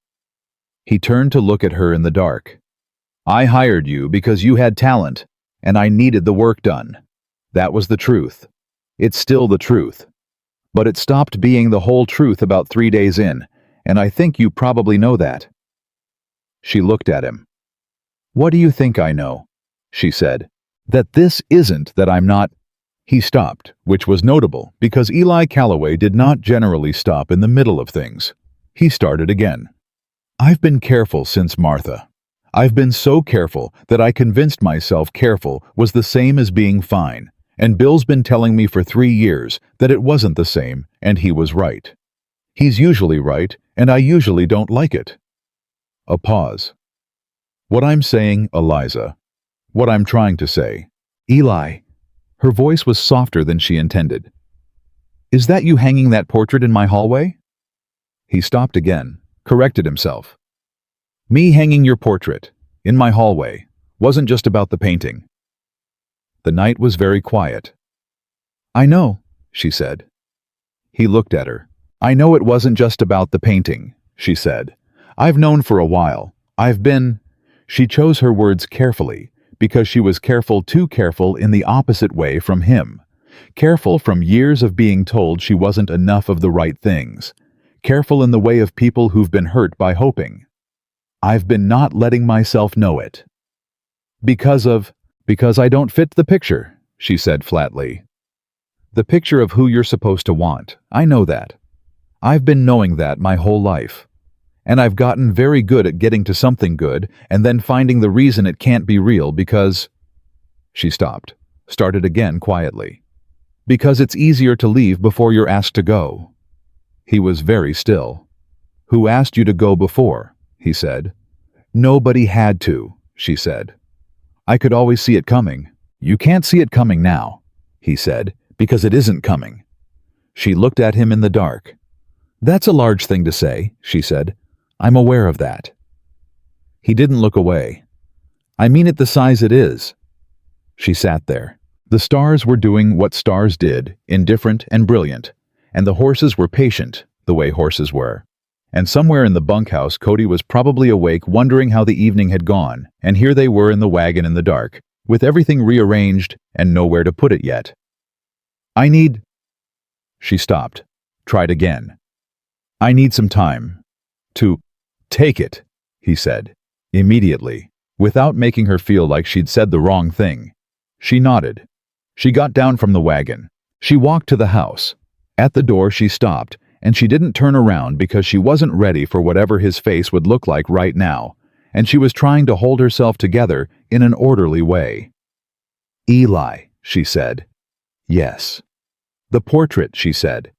He turned to look at her in the dark. "I hired you because you had talent, and I needed the work done. That was the truth. It's still the truth. But it stopped being the whole truth about 3 days in, and I think you probably know that." She looked at him. "What do you think I know?" she said. "That this isn't that I'm not—" He stopped, which was notable because Eli Calloway did not generally stop in the middle of things. He started again. "I've been careful since Martha. I've been so careful that I convinced myself careful was the same as being fine, and Bill's been telling me for 3 years that it wasn't the same, and he was right. He's usually right, and I usually don't like it." A pause. "What I'm saying, Eliza, what I'm trying to say, Eli," her voice was softer than she intended, "is that you hanging that portrait in my hallway?" He stopped again, corrected himself. "Me hanging your portrait, in my hallway, wasn't just about the painting." The night was very quiet. "I know," she said. He looked at her. "I know it wasn't just about the painting," she said. "I've known for a while. I've been—" She chose her words carefully, because she was careful, too careful in the opposite way from him. Careful from years of being told she wasn't enough of the right things. Careful in the way of people who've been hurt by hoping. "I've been not letting myself know it. Because I don't fit the picture," she said flatly. "The picture of who you're supposed to want. I know that. I've been knowing that my whole life. And I've gotten very good at getting to something good and then finding the reason it can't be real because—" She stopped, started again quietly. "Because it's easier to leave before you're asked to go." He was very still. "Who asked you to go before?" he said. "Nobody had to," she said. "I could always see it coming." "You can't see it coming now," he said, "because it isn't coming." She looked at him in the dark. "That's a large thing to say," she said. "I'm aware of that." He didn't look away. "I mean it the size it is." She sat there. The stars were doing what stars did, indifferent and brilliant, and the horses were patient, the way horses were. And somewhere in the bunkhouse, Cody was probably awake wondering how the evening had gone, and here they were in the wagon in the dark, with everything rearranged and nowhere to put it yet. "I need—" She stopped, tried again. "I need some time. To— Take it," he said, immediately, without making her feel like she'd said the wrong thing. She nodded. She got down from the wagon. She walked to the house. At the door she stopped, and she didn't turn around because she wasn't ready for whatever his face would look like right now, and she was trying to hold herself together in an orderly way. "Eli," she said. "Yes." "The portrait," she said.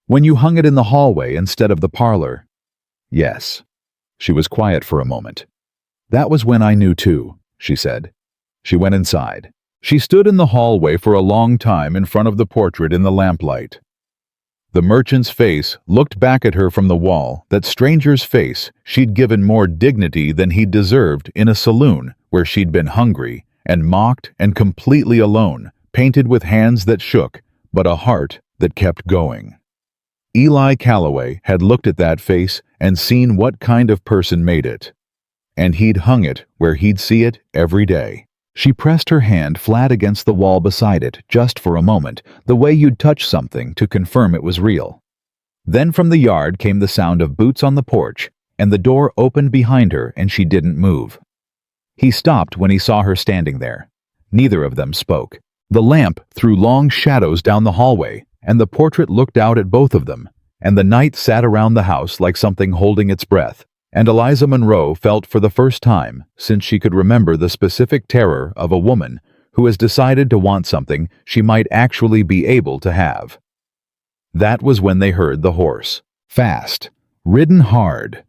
"When you hung it in the hallway instead of the parlor." "Yes." She was quiet for a moment. "That was when I knew too," she said. She went inside. She stood in the hallway for a long time in front of the portrait in the lamplight. The merchant's face looked back at her from the wall, that stranger's face she'd given more dignity than he'd deserved in a saloon where she'd been hungry and mocked and completely alone, painted with hands that shook, but a heart that kept going. Eli Calloway had looked at that face and seen what kind of person made it. And he'd hung it where he'd see it every day. She pressed her hand flat against the wall beside it, just for a moment, the way you'd touch something to confirm it was real. Then from the yard came the sound of boots on the porch, and the door opened behind her and she didn't move. He stopped when he saw her standing there. Neither of them spoke. The lamp threw long shadows down the hallway, and the portrait looked out at both of them, and the night sat around the house like something holding its breath, and Eliza Monroe felt for the first time since she could remember the specific terror of a woman who has decided to want something she might actually be able to have. That was when they heard the horse, fast, ridden hard,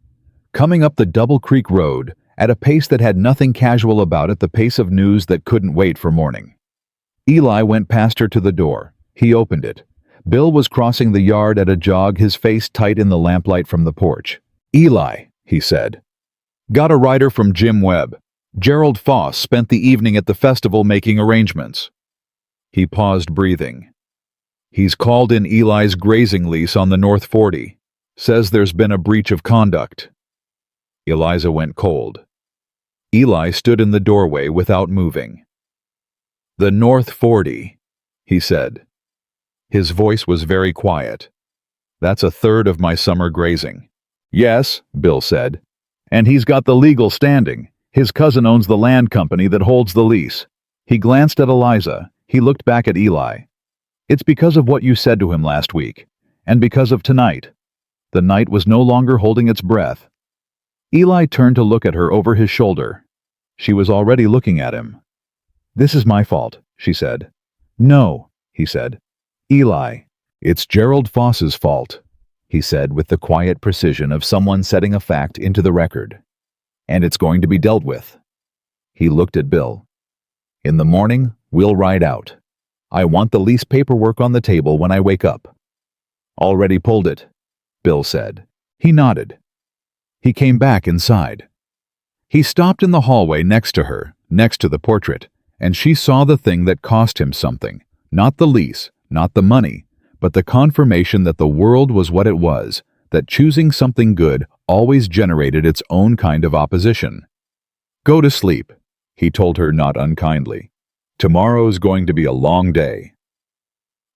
coming up the Double Creek Road at a pace that had nothing casual about it, the pace of news that couldn't wait for morning. Eli went past her to the door. He opened it. Bill was crossing the yard at a jog, his face tight in the lamplight from the porch. "Eli," he said. "Got a rider from Jim Webb. Gerald Foss spent the evening at the festival making arrangements." He paused, breathing. "He's called in Eli's grazing lease on the North 40. Says there's been a breach of conduct." Eliza went cold. Eli stood in the doorway without moving. "The North 40, he said. His voice was very quiet. "That's a third of my summer grazing." "Yes," Bill said. "And he's got the legal standing. His cousin owns the land company that holds the lease." He glanced at Eliza. He looked back at Eli. "It's because of what you said to him last week, and because of tonight." The night was no longer holding its breath. Eli turned to look at her over his shoulder. She was already looking at him. "This is my fault," she said. "No," he said. "Eli, it's Gerald Foss's fault," he said with the quiet precision of someone setting a fact into the record. "And it's going to be dealt with." He looked at Bill. "In the morning, we'll ride out. I want the lease paperwork on the table when I wake up." "Already pulled it," Bill said. He nodded. He came back inside. He stopped in the hallway next to her, next to the portrait, and she saw the thing that cost him something. Not the lease, not the money, but the confirmation that the world was what it was, that choosing something good always generated its own kind of opposition. "Go to sleep," he told her not unkindly. "Tomorrow's going to be a long day."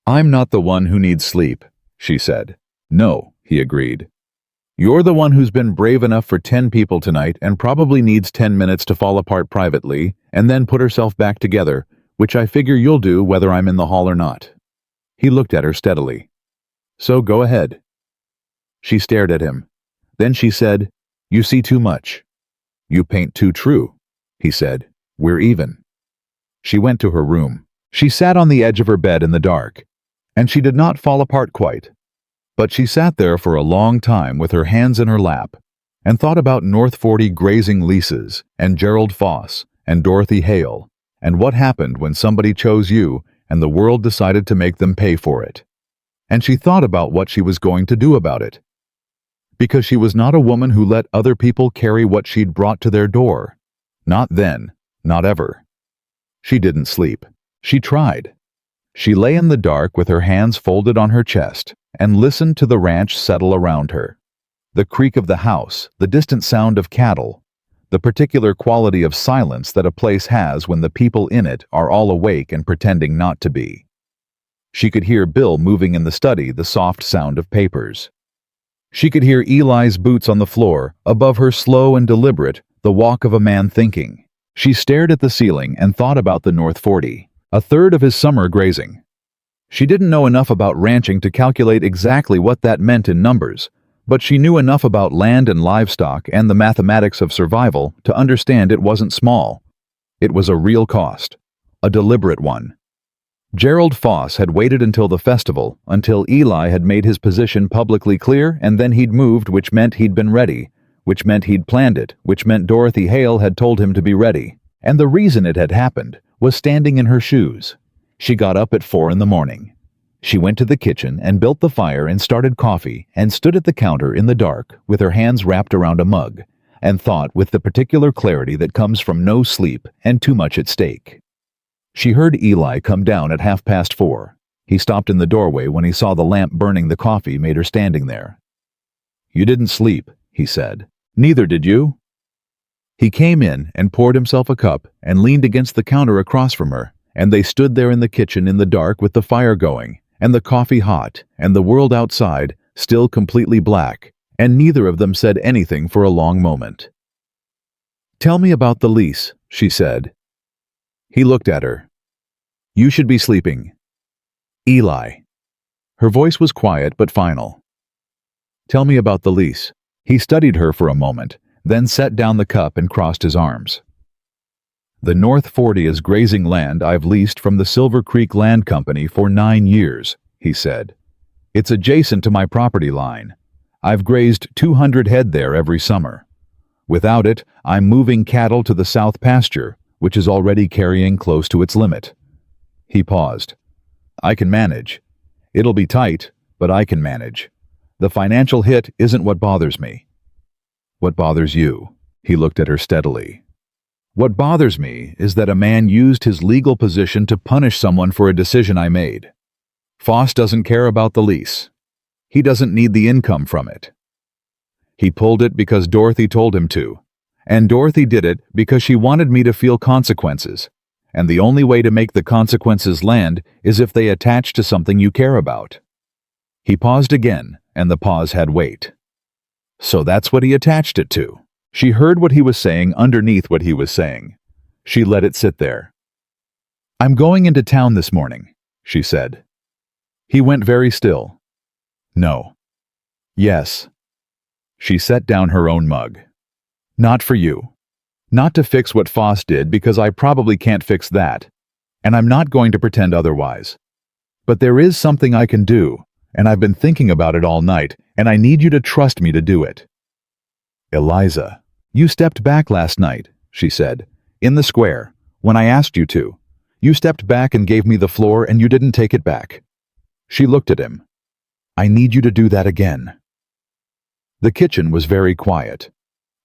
"I'm not the one who needs sleep," she said. "No," he agreed. "You're the one who's been brave enough for 10 people tonight and probably needs 10 minutes to fall apart privately and then put herself back together, which I figure you'll do whether I'm in the hall or not." He looked at her steadily. "So go ahead." She stared at him. Then she said, "You see too much." "You paint too true," he said. "We're even." She went to her room. She sat on the edge of her bed in the dark, and she did not fall apart quite. But she sat there for a long time with her hands in her lap and thought about North 40 grazing leases and Gerald Foss and Dorothy Hale and what happened when somebody chose you and the world decided to make them pay for it. And she thought about what she was going to do about it. Because she was not a woman who let other people carry what she'd brought to their door. Not then, not ever. She didn't sleep. She tried. She lay in the dark with her hands folded on her chest and listened to the ranch settle around her. The creak of the house, the distant sound of cattle, the particular quality of silence that a place has when the people in it are all awake and pretending not to be. She could hear Bill moving in the study, the soft sound of papers. She could hear Eli's boots on the floor, above her slow and deliberate, the walk of a man thinking. She stared at the ceiling and thought about the North 40, a third of his summer grazing. She didn't know enough about ranching to calculate exactly what that meant in numbers, but she knew enough about land and livestock and the mathematics of survival to understand it wasn't small. It was a real cost, a deliberate one. Gerald Foss had waited until the festival, until Eli had made his position publicly clear, and then he'd moved, which meant he'd been ready, which meant he'd planned it, which meant Dorothy Hale had told him to be ready. And the reason it had happened was standing in her shoes. She got up at 4 in the morning. She went to the kitchen and built the fire and started coffee and stood at the counter in the dark with her hands wrapped around a mug and thought with the particular clarity that comes from no sleep and too much at stake. She heard Eli come down at 4:30. He stopped in the doorway when he saw the lamp burning the coffee made her standing there. "You didn't sleep," he said. "Neither did you." He came in and poured himself a cup and leaned against the counter across from her, and they stood there in the kitchen in the dark with the fire going, and the coffee hot, and the world outside still completely black, and neither of them said anything for a long moment. "Tell me about the lease," she said. He looked at her. You should be sleeping. Eli. Her voice was quiet but final. Tell me about the lease. He studied her for a moment, then set down the cup and crossed his arms. The North 40 is grazing land I've leased from the Silver Creek Land Company for 9 years, he said. It's adjacent to my property line. I've grazed 200 head there every summer. Without it, I'm moving cattle to the south pasture, which is already carrying close to its limit. He paused. I can manage. It'll be tight, but I can manage. The financial hit isn't what bothers me. What bothers you? He looked at her steadily. What bothers me is that a man used his legal position to punish someone for a decision I made. Foss doesn't care about the lease. He doesn't need the income from it. He pulled it because Dorothy told him to, and Dorothy did it because she wanted me to feel consequences, and the only way to make the consequences land is if they attach to something you care about. He paused again, and the pause had weight. So that's what he attached it to. She heard what he was saying underneath what he was saying. She let it sit there. I'm going into town this morning, she said. He went very still. No. Yes. She set down her own mug. Not for you. Not to fix what Foss did, because I probably can't fix that, and I'm not going to pretend otherwise. But there is something I can do, and I've been thinking about it all night, and I need you to trust me to do it. Eliza, you stepped back last night, she said, in the square, when I asked you to. You stepped back and gave me the floor, and you didn't take it back. She looked at him. I need you to do that again. The kitchen was very quiet.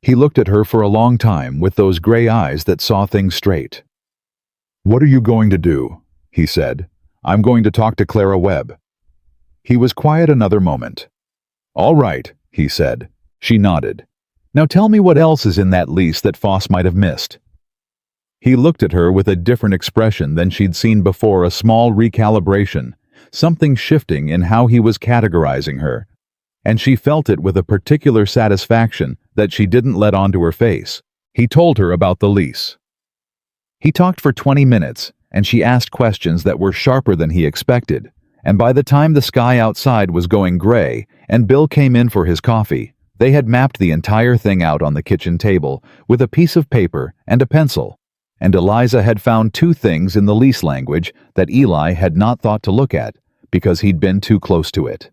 He looked at her for a long time with those gray eyes that saw things straight. What are you going to do? He said. I'm going to talk to Clara Webb. He was quiet another moment. All right, he said. She nodded. Now tell me what else is in that lease that Foss might have missed. He looked at her with a different expression than she'd seen before, a small recalibration, something shifting in how he was categorizing her, and she felt it with a particular satisfaction that she didn't let onto her face. He told her about the lease. He talked for 20 minutes, and she asked questions that were sharper than he expected, and by the time the sky outside was going gray and Bill came in for his coffee, they had mapped the entire thing out on the kitchen table with a piece of paper and a pencil, and Eliza had found 2 things in the lease language that Eli had not thought to look at because he'd been too close to it.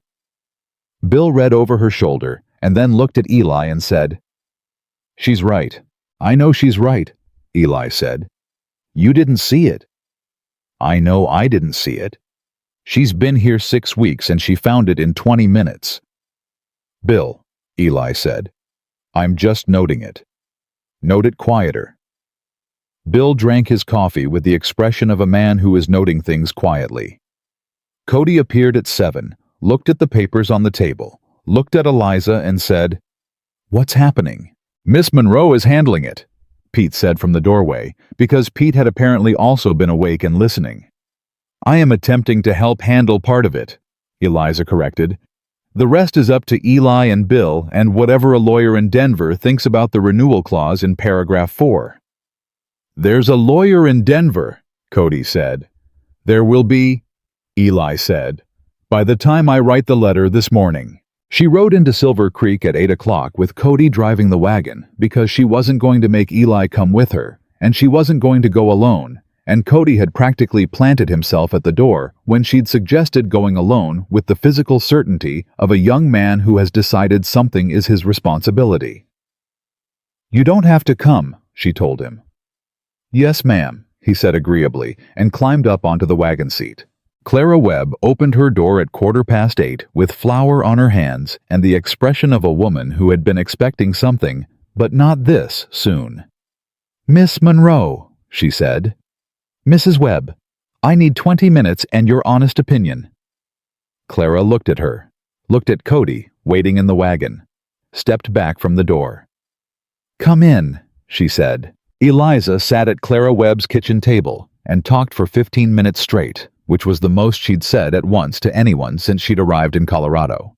Bill read over her shoulder and then looked at Eli and said, She's right. I know she's right, Eli said. You didn't see it. I know I didn't see it. She's been here 6 weeks and she found it in 20 minutes. Bill, Eli said, I'm just noting it. Note it quieter. Bill drank his coffee with the expression of a man who is noting things quietly. Cody appeared at 7, looked at the papers on the table, looked at Eliza and said, What's happening? Miss Monroe is handling it, Pete said from the doorway, because Pete had apparently also been awake and listening. I am attempting to help handle part of it, Eliza corrected. The rest is up to Eli and Bill and whatever a lawyer in Denver thinks about the renewal clause in paragraph 4. There's a lawyer in Denver, Cody said. There will be, Eli said, by the time I write the letter this morning. She rode into Silver Creek at 8 o'clock with Cody driving the wagon because she wasn't going to make Eli come with her, and she wasn't going to go alone, and Cody had practically planted himself at the door when she'd suggested going alone with the physical certainty of a young man who has decided something is his responsibility. You don't have to come, she told him. Yes, ma'am, he said agreeably, and climbed up onto the wagon seat. Clara Webb opened her door at 8:15 with flour on her hands and the expression of a woman who had been expecting something, but not this soon. Miss Monroe, she said. Mrs. Webb, I need 20 minutes and your honest opinion. Clara looked at her, looked at Cody, waiting in the wagon, stepped back from the door. Come in, she said. Eliza sat at Clara Webb's kitchen table and talked for 15 minutes straight, which was the most she'd said at once to anyone since she'd arrived in Colorado.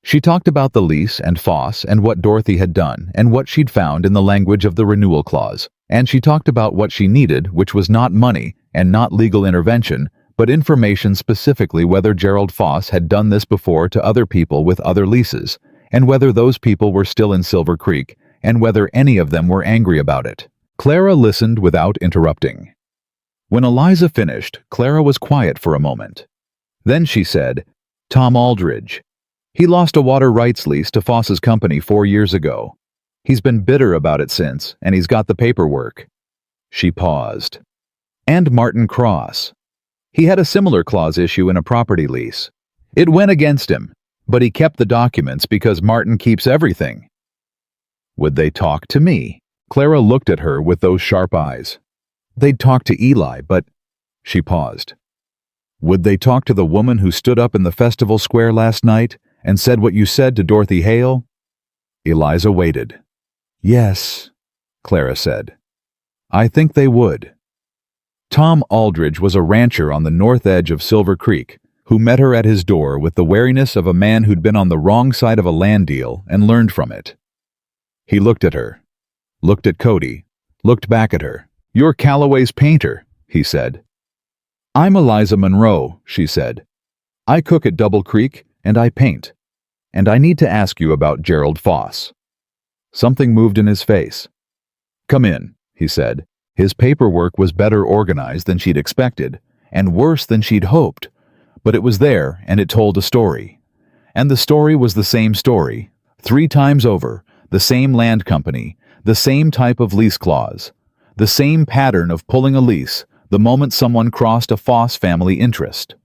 She talked about the lease and Foss and what Dorothy had done and what she'd found in the language of the renewal clause. And she talked about what she needed, which was not money and not legal intervention, but information specifically whether Gerald Foss had done this before to other people with other leases, and whether those people were still in Silver Creek, and whether any of them were angry about it. Clara listened without interrupting. When Eliza finished, Clara was quiet for a moment. Then she said, "Tom Aldridge. He lost a water rights lease to Foss's company 4 years ago. He's been bitter about it since, and he's got the paperwork." She paused. "And Martin Cross. He had a similar clause issue in a property lease. It went against him, but he kept the documents because Martin keeps everything." "Would they talk to me?" Clara looked at her with those sharp eyes. "They'd talk to Eli, but—" She paused. "Would they talk to the woman who stood up in the festival square last night and said what you said to Dorothy Hale?" Eliza waited. "Yes," Clara said. "I think they would." Tom Aldridge was a rancher on the north edge of Silver Creek who met her at his door with the wariness of a man who'd been on the wrong side of a land deal and learned from it. He looked at her, looked at Cody, looked back at her. "You're Calloway's painter," he said. "I'm Eliza Monroe," she said. "I cook at Double Creek, and I paint. And I need to ask you about Gerald Foss." Something moved in his face. "Come in," he said. His paperwork was better organized than she'd expected, and worse than she'd hoped. But it was there, and it told a story. And the story was the same story, 3 times over, the same land company, the same type of lease clause, the same pattern of pulling a lease the moment someone crossed a Foss family interest.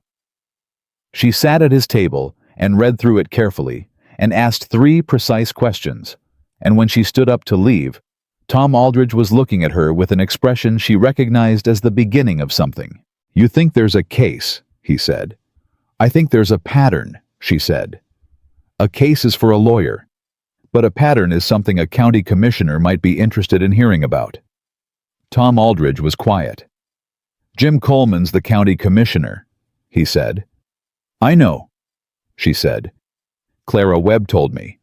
She sat at his table and read through it carefully and asked 3 precise questions, and when she stood up to leave, Tom Aldridge was looking at her with an expression she recognized as the beginning of something. "You think there's a case," he said. "I think there's a pattern," she said. "A case is for a lawyer, but a pattern is something a county commissioner might be interested in hearing about." Tom Aldridge was quiet. "Jim Coleman's the county commissioner," he said. "I know," she said. "Clara Webb told me.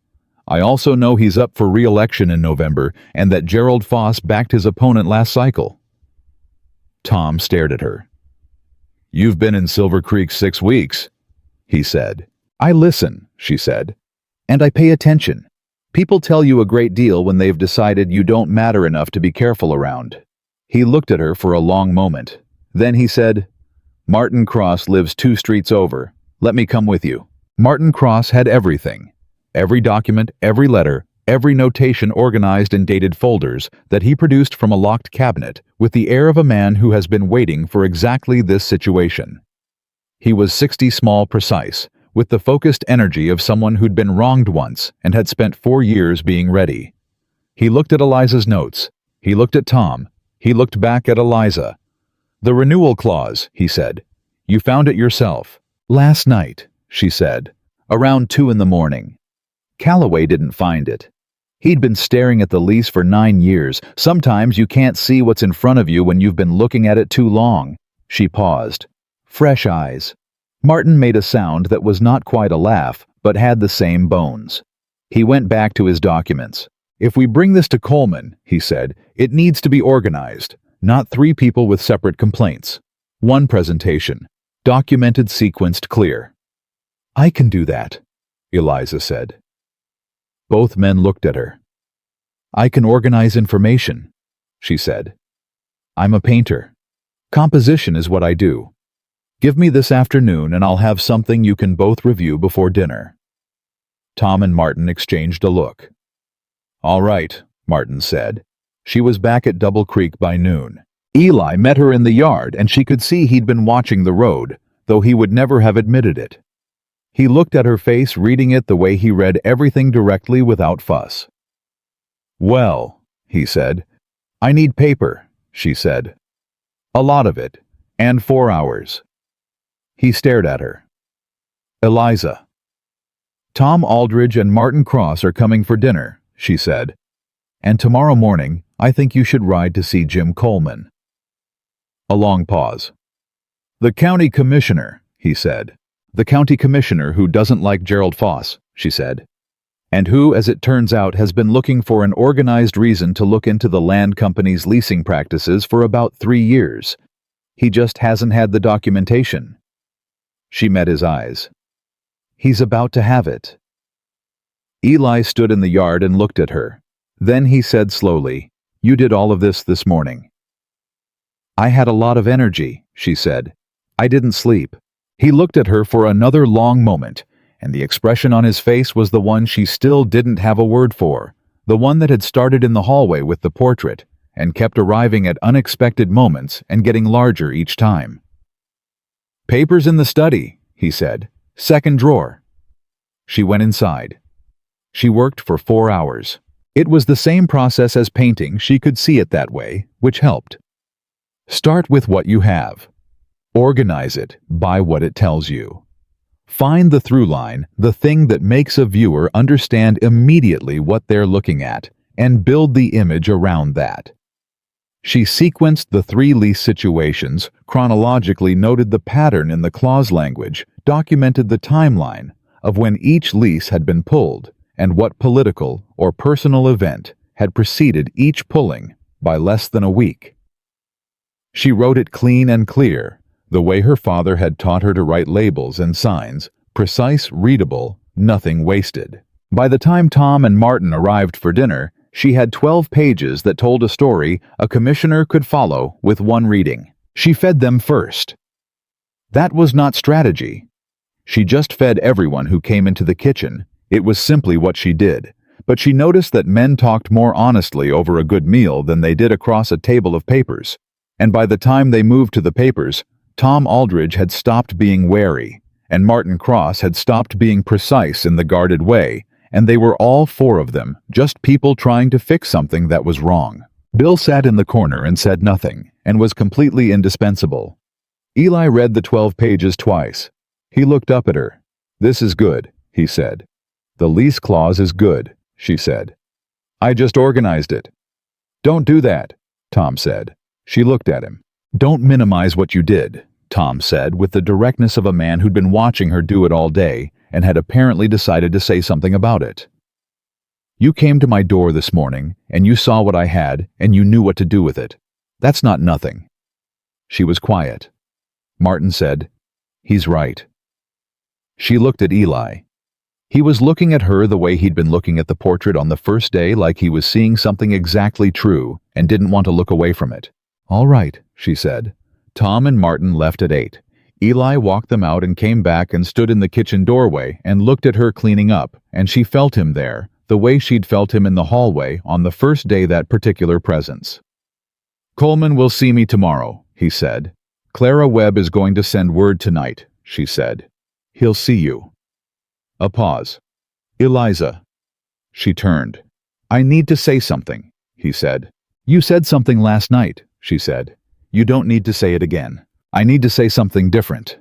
I also know he's up for re-election in November and that Gerald Foss backed his opponent last cycle." Tom stared at her. "You've been in Silver Creek 6 weeks," he said. "I listen," she said, "and I pay attention. People tell you a great deal when they've decided you don't matter enough to be careful around." He looked at her for a long moment. Then he said, "Martin Cross lives 2 streets over. Let me come with you." Martin Cross had everything. Every document, every letter, every notation organized in dated folders that he produced from a locked cabinet with the air of a man who has been waiting for exactly this situation. He was 60 small precise, with the focused energy of someone who'd been wronged once and had spent 4 years being ready. He looked at Eliza's notes. He looked at Tom. He looked back at Eliza. "The renewal clause," he said. "You found it yourself." "Last night," she said, "around 2 in the morning. Calloway didn't find it. He'd been staring at the lease for 9 years. Sometimes you can't see what's in front of you when you've been looking at it too long." She paused. "Fresh eyes." Martin made a sound that was not quite a laugh, but had the same bones. He went back to his documents. "If we bring this to Coleman," he said, "it needs to be organized, not 3 people with separate complaints. 1 presentation, documented, sequenced, clear." "I can do that," Eliza said. Both men looked at her. "I can organize information," she said. "I'm a painter. Composition is what I do. Give me this afternoon and I'll have something you can both review before dinner." Tom and Martin exchanged a look. "All right," Martin said. She was back at Double Creek by noon. Eli met her in the yard and she could see he'd been watching the road, though he would never have admitted it. He looked at her face, reading it the way he read everything directly without fuss. "Well," he said. "I need paper," she said. "A lot of it, and 4 hours." He stared at her. "Eliza." "Tom Aldridge and Martin Cross are coming for dinner," she said. "And tomorrow morning, I think you should ride to see Jim Coleman." A long pause. "The county commissioner," he said. "The county commissioner who doesn't like Gerald Foss," she said. and who, as it turns out, has been looking for an organized reason to look into the land company's leasing practices for about 3 years. He just hasn't had the documentation. She met his eyes. He's about to have it. Eli stood in the yard and looked at her. Then he said slowly, "You did all of this morning." "I had a lot of energy," she said. "I didn't sleep." He looked at her for another long moment, and the expression on his face was the one she still didn't have a word for, the one that had started in the hallway with the portrait, and kept arriving at unexpected moments and getting larger each time. "Papers in the study," he said. "Second drawer." She went inside. She worked for 4 hours. It was the same process as painting, she could see it that way, which helped. Start with what you have. Organize it by what it tells you. Find the through line, the thing that makes a viewer understand immediately what they're looking at, and build the image around that. She sequenced the 3 lease situations, chronologically noted the pattern in the clause language, documented the timeline of when each lease had been pulled, and what political or personal event had preceded each pulling by less than a week. She wrote it clean and clear, the way her father had taught her to write labels and signs, precise, readable, nothing wasted. By the time Tom and Martin arrived for dinner, she had 12 pages that told a story a commissioner could follow with one reading. She fed them first. That was not strategy. She just fed everyone who came into the kitchen. It was simply what she did. But she noticed that men talked more honestly over a good meal than they did across a table of papers. And by the time they moved to the papers, Tom Aldridge had stopped being wary, and Martin Cross had stopped being precise in the guarded way, and they were all 4 of them just people trying to fix something that was wrong. Bill sat in the corner and said nothing, and was completely indispensable. Eli read the 12 pages twice. He looked up at her. "This is good," he said. "The lease clause is good," she said. "I just organized it." "Don't do that," Tom said. She looked at him. "Don't minimize what you did," Tom said with the directness of a man who'd been watching her do it all day and had apparently decided to say something about it. "You came to my door this morning, and you saw what I had, and you knew what to do with it. That's not nothing." She was quiet. Martin said, "He's right." She looked at Eli. He was looking at her the way he'd been looking at the portrait on the first day, like he was seeing something exactly true and didn't want to look away from it. "All right," she said. Tom and Martin left at 8. Eli walked them out and came back and stood in the kitchen doorway and looked at her cleaning up, and she felt him there, the way she'd felt him in the hallway on the first day that particular presence. "Coleman will see me tomorrow," he said. "Clara Webb is going to send word tonight," she said. "He'll see you." A pause. "Eliza." She turned. "I need to say something," he said. "You said something last night," she said. "You don't need to say it again. I need to say something different."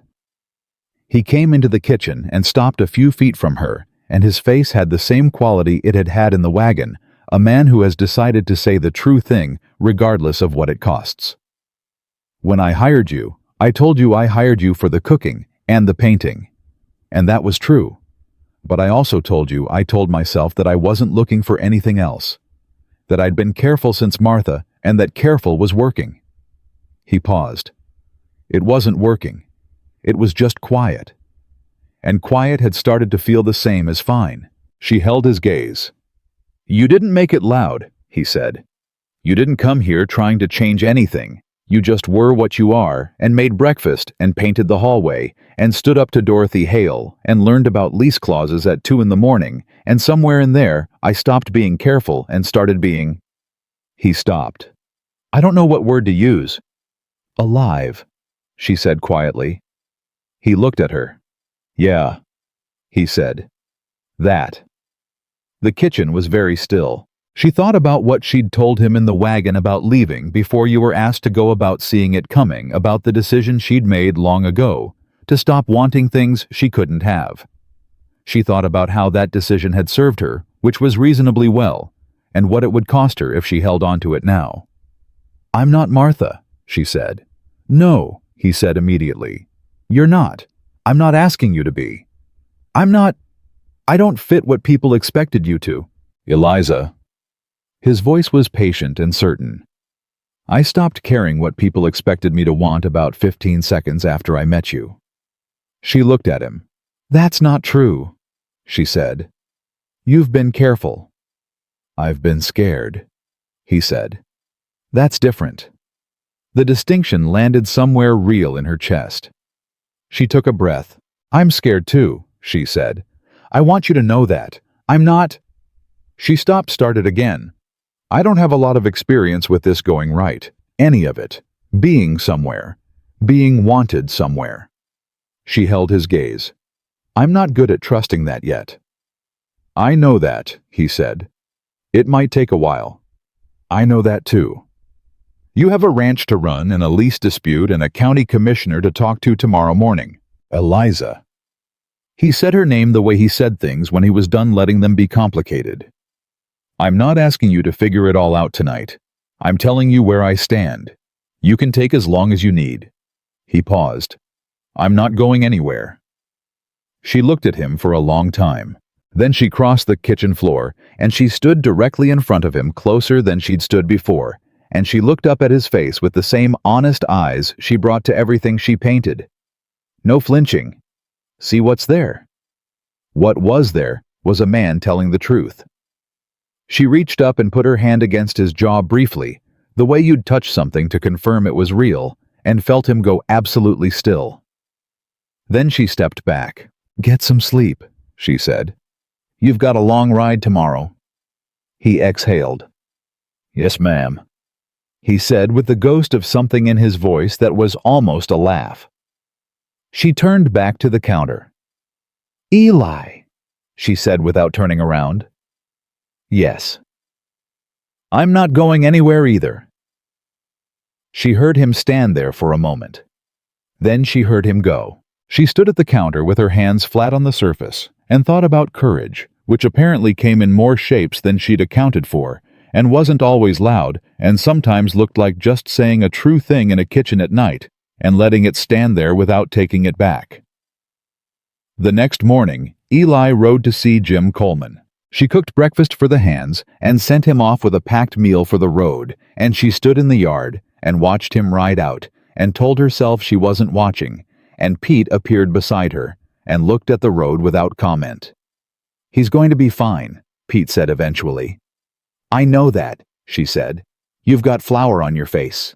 He came into the kitchen and stopped a few feet from her, and his face had the same quality it had had in the wagon, a man who has decided to say the true thing regardless of what it costs. "When I hired you, I told you I hired you for the cooking and the painting. And that was true. But I also told you I told myself that I wasn't looking for anything else. That I'd been careful since Martha, and that careful was working." He paused. It wasn't working. It was just quiet. And quiet had started to feel the same as fine. She held his gaze. "You didn't make it loud," he said. "You didn't come here trying to change anything. You just were what you are, and made breakfast, and painted the hallway, and stood up to Dorothy Hale, and learned about lease clauses at 2 in the morning, and somewhere in there, I stopped being careful and started being—" He stopped. "I don't know what word to use." "Alive," she said quietly. He looked at her. "Yeah," he said. "That." The kitchen was very still. She thought about what she'd told him in the wagon about leaving before you were asked to go, about seeing it coming, about the decision she'd made long ago, to stop wanting things she couldn't have. She thought about how that decision had served her, which was reasonably well, and what it would cost her if she held on to it now. "I'm not Martha," she said. "No," he said immediately. "You're not. I'm not asking you to be. I'm not—" I don't fit what people expected you to. Eliza. His voice was patient and certain. I stopped caring what people expected me to want about 15 seconds after I met you. She looked at him. That's not true, she said. You've been careful. I've been scared, he said. That's different. The distinction landed somewhere real in her chest. She took a breath. I'm scared too, she said. I want you to know that. I'm not. She started again. I don't have a lot of experience with this going right. Any of it. Being somewhere. Being wanted somewhere. She held his gaze. I'm not good at trusting that yet. I know that, he said. It might take a while. I know that too. You have a ranch to run and a lease dispute and a county commissioner to talk to tomorrow morning. Eliza. He said her name the way he said things when he was done letting them be complicated. I'm not asking you to figure it all out tonight. I'm telling you where I stand. You can take as long as you need. He paused. I'm not going anywhere. She looked at him for a long time. Then she crossed the kitchen floor, and she stood directly in front of him, closer than she'd stood before, and she looked up at his face with the same honest eyes she brought to everything she painted. No flinching. See what's there? What was there was a man telling the truth. She reached up and put her hand against his jaw briefly, the way you'd touch something to confirm it was real, and felt him go absolutely still. Then she stepped back. Get some sleep, she said. You've got a long ride tomorrow. He exhaled. Yes, ma'am, he said with the ghost of something in his voice that was almost a laugh. She turned back to the counter. Eli, she said without turning around. Yes. I'm not going anywhere either. She heard him stand there for a moment. Then she heard him go. She stood at the counter with her hands flat on the surface and thought about courage, which apparently came in more shapes than she'd accounted for, and wasn't always loud, and sometimes looked like just saying a true thing in a kitchen at night and letting it stand there without taking it back. The next morning, Eli rode to see Jim Coleman. She cooked breakfast for the hands and sent him off with a packed meal for the road, and she stood in the yard and watched him ride out and told herself she wasn't watching, and Pete appeared beside her and looked at the road without comment. He's going to be fine, Pete said eventually. I know that, she said. You've got flour on your face.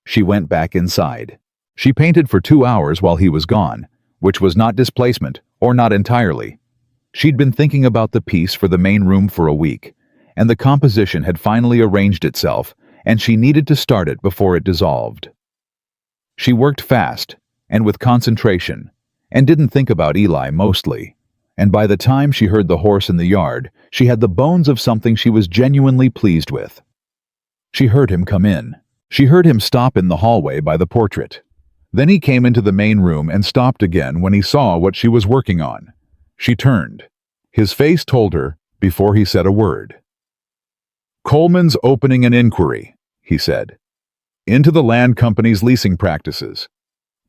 She went back inside. She painted for 2 hours while he was gone, which was not displacement, or not entirely. She'd been thinking about the piece for the main room for a week, and the composition had finally arranged itself, and she needed to start it before it dissolved. She worked fast, and with concentration, and didn't think about Eli mostly, and by the time she heard the horse in the yard, she had the bones of something she was genuinely pleased with. She heard him come in. She heard him stop in the hallway by the portrait. Then he came into the main room and stopped again when he saw what she was working on. She turned. His face told her before he said a word. Coleman's opening an inquiry, he said, into the land company's leasing practices.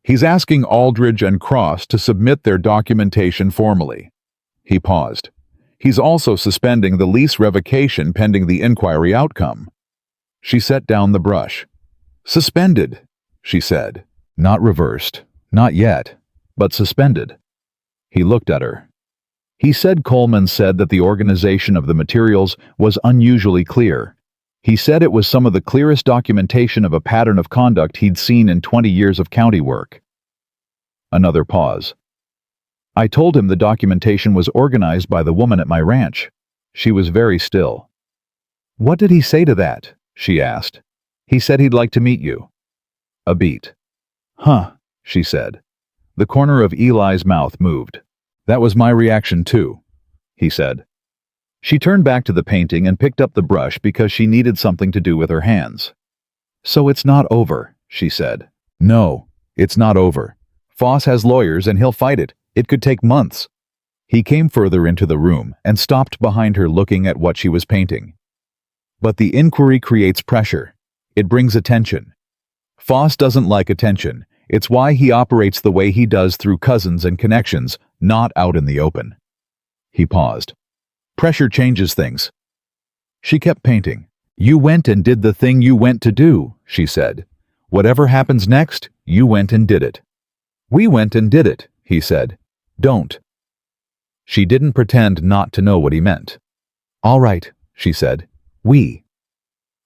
He's asking Aldridge and Cross to submit their documentation formally. He paused. He's also suspending the lease revocation pending the inquiry outcome. She set down the brush. Suspended, she said. Not reversed, not yet, but suspended. He looked at her. He said Coleman said that the organization of the materials was unusually clear. He said it was some of the clearest documentation of a pattern of conduct he'd seen in 20 years of county work. Another pause. I told him the documentation was organized by the woman at my ranch. She was very still. What did he say to that? She asked. He said he'd like to meet you. A beat. Huh, she said. The corner of Eli's mouth moved. That was my reaction too, he said. She turned back to the painting and picked up the brush because she needed something to do with her hands. So it's not over, she said. No, it's not over. Foss has lawyers and he'll fight it. It could take months. He came further into the room and stopped behind her looking at what she was painting. But the inquiry creates pressure. It brings attention. Foss doesn't like attention. It's why he operates the way he does through cousins and connections, not out in the open. He paused. Pressure changes things. She kept painting. You went and did the thing you went to do, she said. Whatever happens next, you went and did it. We went and did it, he said. Don't. She didn't pretend not to know what he meant. All right, she said. We.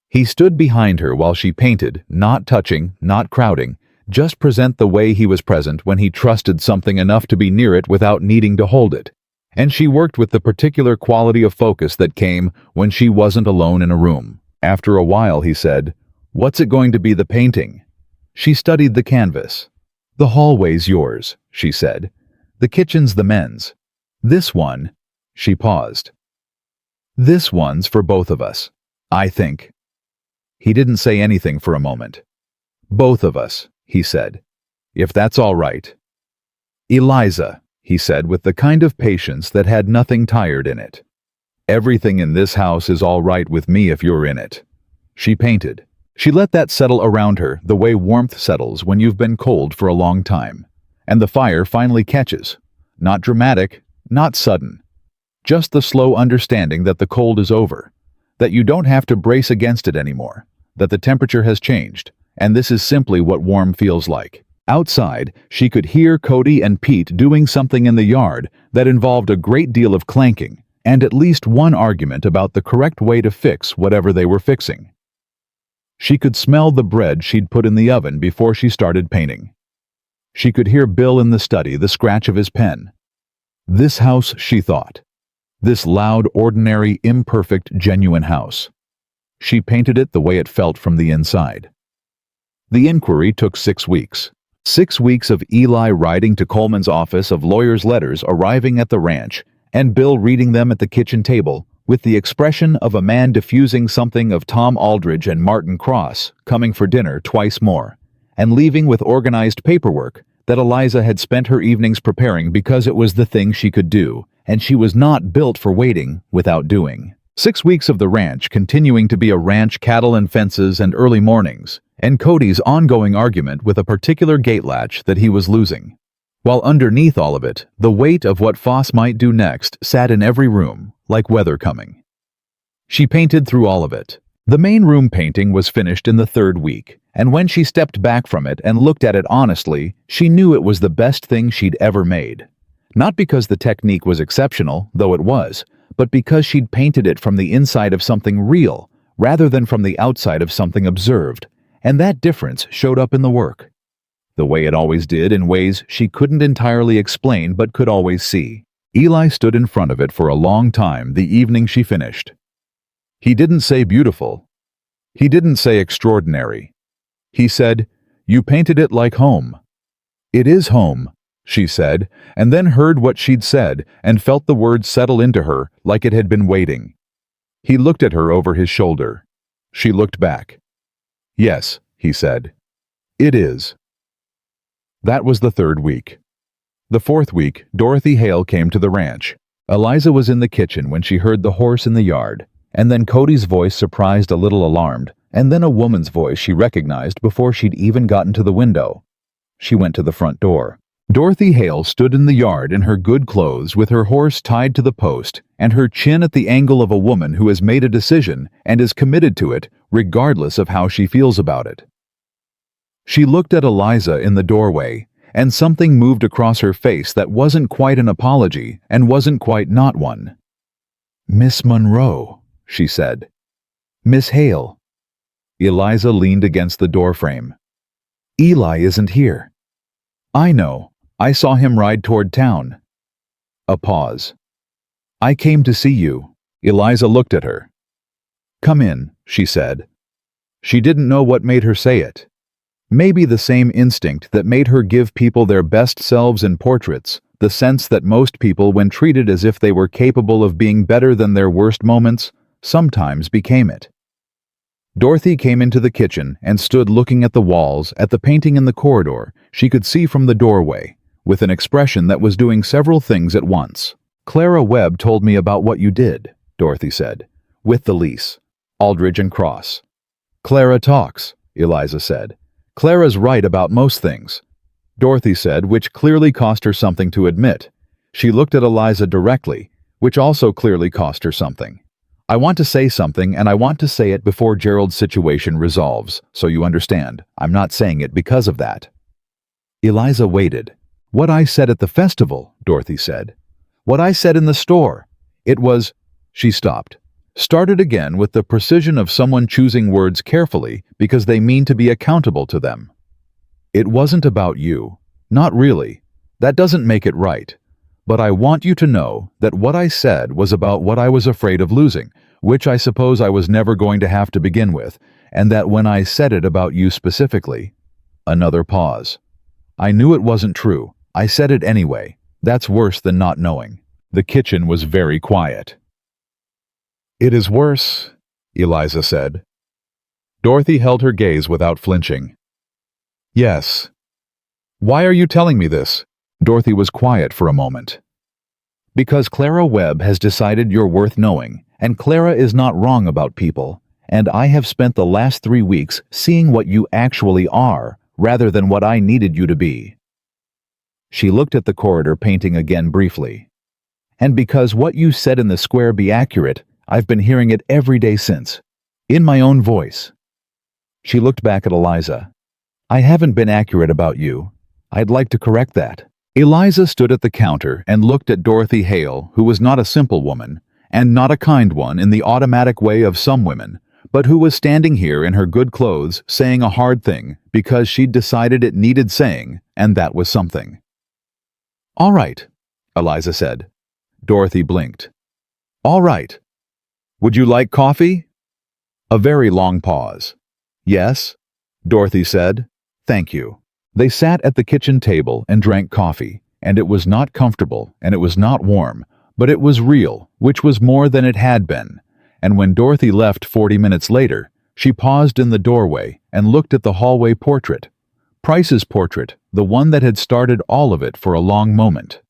He stood behind her while she painted, not touching, not crowding, just present the way he was present when he trusted something enough to be near it without needing to hold it. And she worked with the particular quality of focus that came when she wasn't alone in a room. After a while, he said, What's it going to be, the painting? She studied the canvas. The hallway's yours, she said. The kitchen's the men's. This one, she paused. This one's for both of us, I think. He didn't say anything for a moment. Both of us, he said. If that's all right. Eliza, he said with the kind of patience that had nothing tired in it. Everything in this house is all right with me if you're in it. She painted. She let that settle around her the way warmth settles when you've been cold for a long time. And the fire finally catches. Not dramatic, not sudden. Just the slow understanding that the cold is over. That you don't have to brace against it anymore. That the temperature has changed. And this is simply what warm feels like. Outside, she could hear Cody and Pete doing something in the yard that involved a great deal of clanking and at least one argument about the correct way to fix whatever they were fixing. She could smell the bread she'd put in the oven before she started painting. She could hear Bill in the study, the scratch of his pen. This house, she thought. This loud, ordinary, imperfect, genuine house. She painted it the way it felt from the inside. The inquiry took 6 weeks. 6 weeks of Eli riding to Coleman's office of lawyers' letters arriving at the ranch, and Bill reading them at the kitchen table, with the expression of a man diffusing something of Tom Aldridge and Martin Cross coming for dinner twice more, and leaving with organized paperwork that Eliza had spent her evenings preparing because it was the thing she could do, and she was not built for waiting without doing. 6 weeks of the ranch continuing to be a ranch, cattle and fences and early mornings, and Cody's ongoing argument with a particular gate latch that he was losing. While underneath all of it, the weight of what Foss might do next sat in every room, like weather coming. She painted through all of it. The main room painting was finished in the 3rd week, and when she stepped back from it and looked at it honestly, she knew it was the best thing she'd ever made. Not because the technique was exceptional, though it was, but because she'd painted it from the inside of something real, rather than from the outside of something observed. And that difference showed up in the work. The way it always did in ways she couldn't entirely explain but could always see. Eli stood in front of it for a long time the evening she finished. He didn't say beautiful. He didn't say extraordinary. He said, You painted it like home. It is home, she said, and then heard what she'd said and felt the words settle into her like it had been waiting. He looked at her over his shoulder. She looked back. Yes, he said. It is. That was the 3rd week. The 4th week, Dorothy Hale came to the ranch. Eliza was in the kitchen when she heard the horse in the yard, and then Cody's voice surprised, a little alarmed, and then a woman's voice she recognized before she'd even gotten to the window. She went to the front door. Dorothy Hale stood in the yard in her good clothes with her horse tied to the post and her chin at the angle of a woman who has made a decision and is committed to it regardless of how she feels about it. She looked at Eliza in the doorway, and something moved across her face that wasn't quite an apology and wasn't quite not one. Miss Monroe, she said. Miss Hale. Eliza leaned against the doorframe. Eli isn't here. I know. I saw him ride toward town. A pause. I came to see you. Eliza looked at her. Come in, she said. She didn't know what made her say it. Maybe the same instinct that made her give people their best selves in portraits, the sense that most people, when treated as if they were capable of being better than their worst moments, sometimes became it. Dorothy came into the kitchen and stood looking at the walls, at the painting in the corridor she could see from the doorway, with an expression that was doing several things at once. Clara Webb told me about what you did, Dorothy said, with the lease, Aldridge and Cross. Clara talks, Eliza said. Clara's right about most things, Dorothy said, which clearly cost her something to admit. She looked at Eliza directly, which also clearly cost her something. I want to say something, and I want to say it before Gerald's situation resolves, so you understand. I'm not saying it because of that. Eliza waited. What I said at the festival, Dorothy said. What I said in the store. It was... She stopped. Started again with the precision of someone choosing words carefully because they mean to be accountable to them. It wasn't about you. Not really. That doesn't make it right. But I want you to know that what I said was about what I was afraid of losing, which I suppose I was never going to have to begin with, and that when I said it about you specifically... Another pause. I knew it wasn't true. I said it anyway. That's worse than not knowing. The kitchen was very quiet. It is worse, Eliza said. Dorothy held her gaze without flinching. Yes. Why are you telling me this? Dorothy was quiet for a moment. Because Clara Webb has decided you're worth knowing, and Clara is not wrong about people, and I have spent the last 3 weeks seeing what you actually are, rather than what I needed you to be. She looked at the corridor painting again briefly. And because what you said in the square be accurate, I've been hearing it every day since, in my own voice. She looked back at Eliza. I haven't been accurate about you. I'd like to correct that. Eliza stood at the counter and looked at Dorothy Hale, who was not a simple woman, and not a kind one in the automatic way of some women, but who was standing here in her good clothes saying a hard thing because she'd decided it needed saying, and that was something. All right, Eliza said. Dorothy blinked. All right. Would you like coffee? A very long pause. Yes, Dorothy said. Thank you. They sat at the kitchen table and drank coffee, and it was not comfortable and it was not warm, but it was real, which was more than it had been. And when Dorothy left 40 minutes later, she paused in the doorway and looked at the hallway portrait. Price's portrait, the one that had started all of it for a long moment.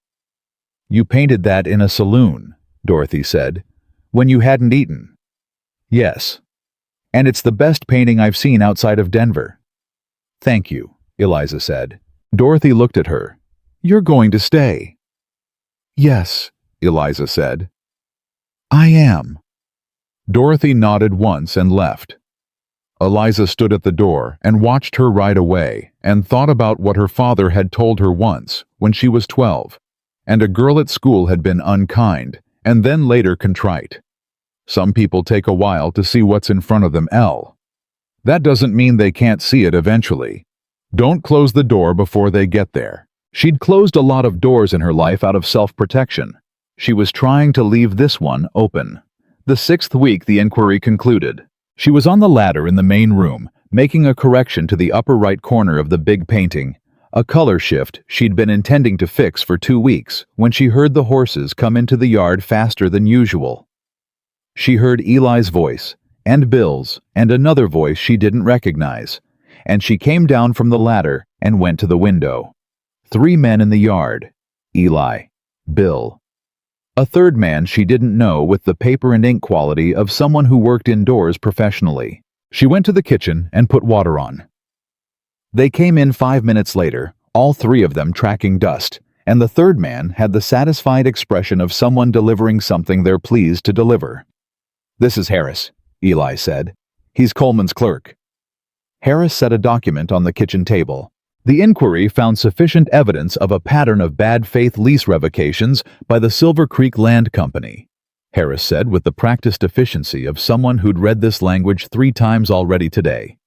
You painted that in a saloon, Dorothy said, when you hadn't eaten. Yes. And it's the best painting I've seen outside of Denver. Thank you, Eliza said. Dorothy looked at her. You're going to stay. Yes, Eliza said. I am. Dorothy nodded once and left. Eliza stood at the door and watched her ride away and thought about what her father had told her once when she was 12, and a girl at school had been unkind and then later contrite. Some people take a while to see what's in front of them. That doesn't mean they can't see it eventually. Don't close the door before they get there. She'd closed a lot of doors in her life out of self-protection. She was trying to leave this one open. The 6th week the inquiry concluded. She was on the ladder in the main room, making a correction to the upper right corner of the big painting, a color shift she'd been intending to fix for 2 weeks, when she heard the horses come into the yard faster than usual. She heard Eli's voice, and Bill's, and another voice she didn't recognize, and she came down from the ladder and went to the window. 3 men in the yard. Eli, Bill. A third man she didn't know with the paper and ink quality of someone who worked indoors professionally. She went to the kitchen and put water on. They came in 5 minutes later, all 3 of them tracking dust, and the third man had the satisfied expression of someone delivering something they're pleased to deliver. This is Harris, Eli said. He's Coleman's clerk. Harris set a document on the kitchen table. The inquiry found sufficient evidence of a pattern of bad faith lease revocations by the Silver Creek Land Company, Harris said with the practiced efficiency of someone who'd read this language 3 times already today.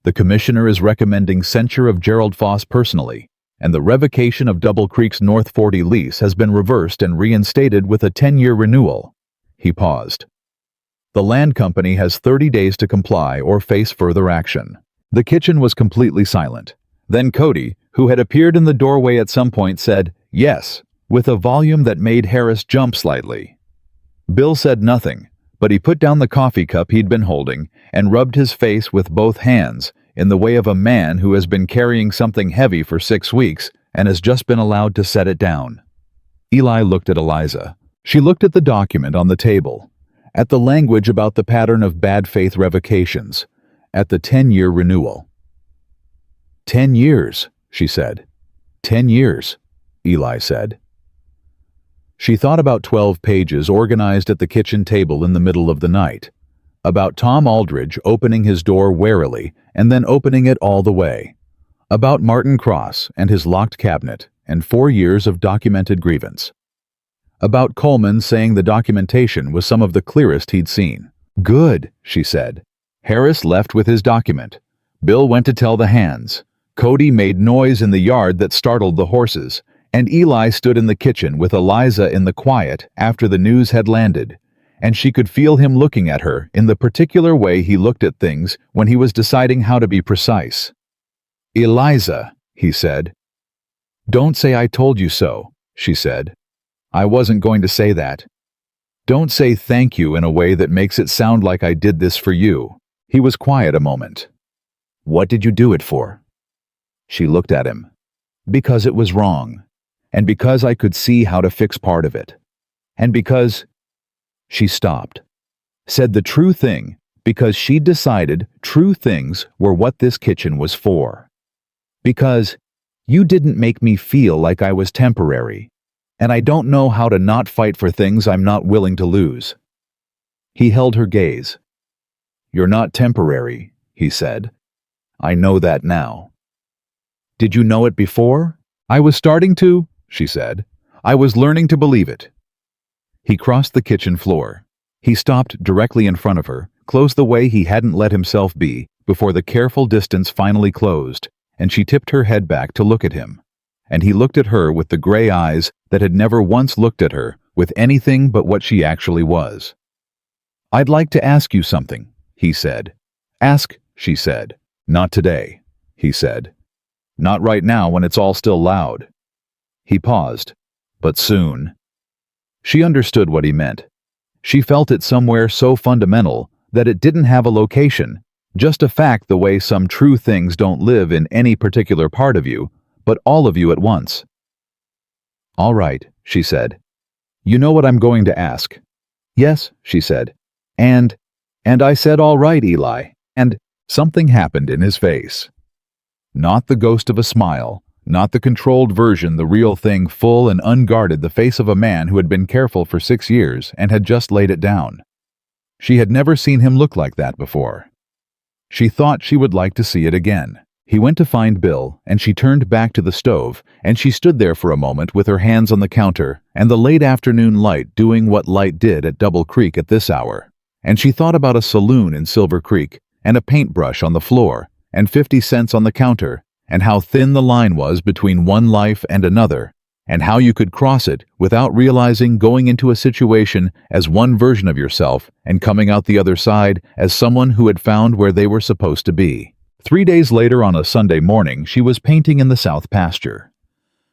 The commissioner is recommending censure of Gerald Foss personally, and the revocation of Double Creek's North 40 lease has been reversed and reinstated with a 10-year renewal. He paused. The land company has 30 days to comply or face further action. The kitchen was completely silent. Then Cody, who had appeared in the doorway at some point, said, "Yes," with a volume that made Harris jump slightly. Bill said nothing, but he put down the coffee cup he'd been holding and rubbed his face with both hands in the way of a man who has been carrying something heavy for 6 weeks and has just been allowed to set it down. Eli looked at Eliza. She looked at the document on the table, at the language about the pattern of bad faith revocations, at the 10-year renewal. 10 years, she said. 10 years, Eli said. She thought about 12 pages organized at the kitchen table in the middle of the night. About Tom Aldridge opening his door warily and then opening it all the way. About Martin Cross and his locked cabinet and 4 years of documented grievance. About Coleman saying the documentation was some of the clearest he'd seen. "Good," she said. Harris left with his document. Bill went to tell the hands. Cody made noise in the yard that startled the horses, and Eli stood in the kitchen with Eliza in the quiet after the news had landed, and she could feel him looking at her in the particular way he looked at things when he was deciding how to be precise. "Eliza," he said. "Don't say I told you so," she said. "I wasn't going to say that. Don't say thank you in a way that makes it sound like I did this for you." He was quiet a moment. "What did you do it for?" She looked at him. "Because it was wrong. And because I could see how to fix part of it. And because—" She stopped. Said the true thing because she'd decided true things were what this kitchen was for. "Because you didn't make me feel like I was temporary. And I don't know how to not fight for things I'm not willing to lose." He held her gaze. "You're not temporary," he said. "I know that now." "Did you know it before?" "I was starting to," she said. "I was learning to believe it." He crossed the kitchen floor. He stopped directly in front of her, close the way he hadn't let himself be, before the careful distance finally closed, and she tipped her head back to look at him. And he looked at her with the gray eyes that had never once looked at her with anything but what she actually was. "I'd like to ask you something," he said. "Ask," she said. "Not today," he said. "Not right now when it's all still loud." He paused. "But soon." She understood what he meant. She felt it somewhere so fundamental that it didn't have a location, just a fact the way some true things don't live in any particular part of you, but all of you at once. "All right," she said. "You know what I'm going to ask." "Yes," she said. And I said, "All right, Eli," and something happened in his face. Not the ghost of a smile, not the controlled version, the real thing, full and unguarded, the face of a man who had been careful for 6 years and had just laid it down. She had never seen him look like that before. She thought she would like to see it again. He went to find Bill, and she turned back to the stove, and she stood there for a moment with her hands on the counter and the late afternoon light doing what light did at Double Creek at this hour. And she thought about a saloon in Silver Creek, and a paintbrush on the floor, and 50 cents on the counter, and how thin the line was between one life and another, and how you could cross it without realizing going into a situation as one version of yourself and coming out the other side as someone who had found where they were supposed to be. 3 days later, on a Sunday morning, she was painting in the south pasture.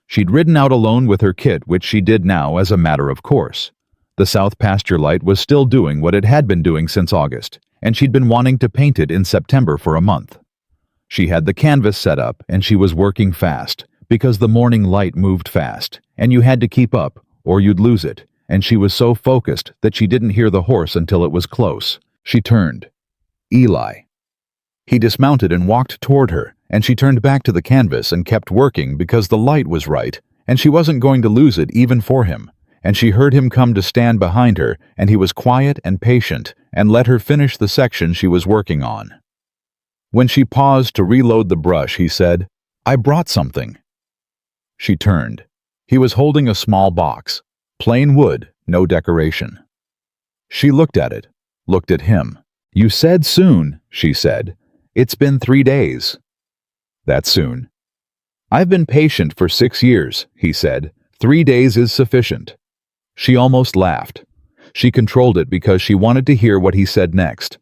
She'd ridden out alone with her kit, which she did now as a matter of course. The south pasture light was still doing what it had been doing since August, and she'd been wanting to paint it in September for a month. She had the canvas set up, and she was working fast, because the morning light moved fast, and you had to keep up, or you'd lose it, and she was so focused that she didn't hear the horse until it was close. She turned. "Eli." He dismounted and walked toward her, and she turned back to the canvas and kept working because the light was right, and she wasn't going to lose it even for him, and she heard him come to stand behind her, and he was quiet and patient, and let her finish the section she was working on. When she paused to reload the brush, he said, "I brought something." She turned. He was holding a small box, plain wood, no decoration. She looked at it, looked at him. "You said soon," she said. "It's been 3 days." "That's soon." "I've been patient for 6 years," he said. 3 days is sufficient." She almost laughed. She controlled it because she wanted to hear what he said next.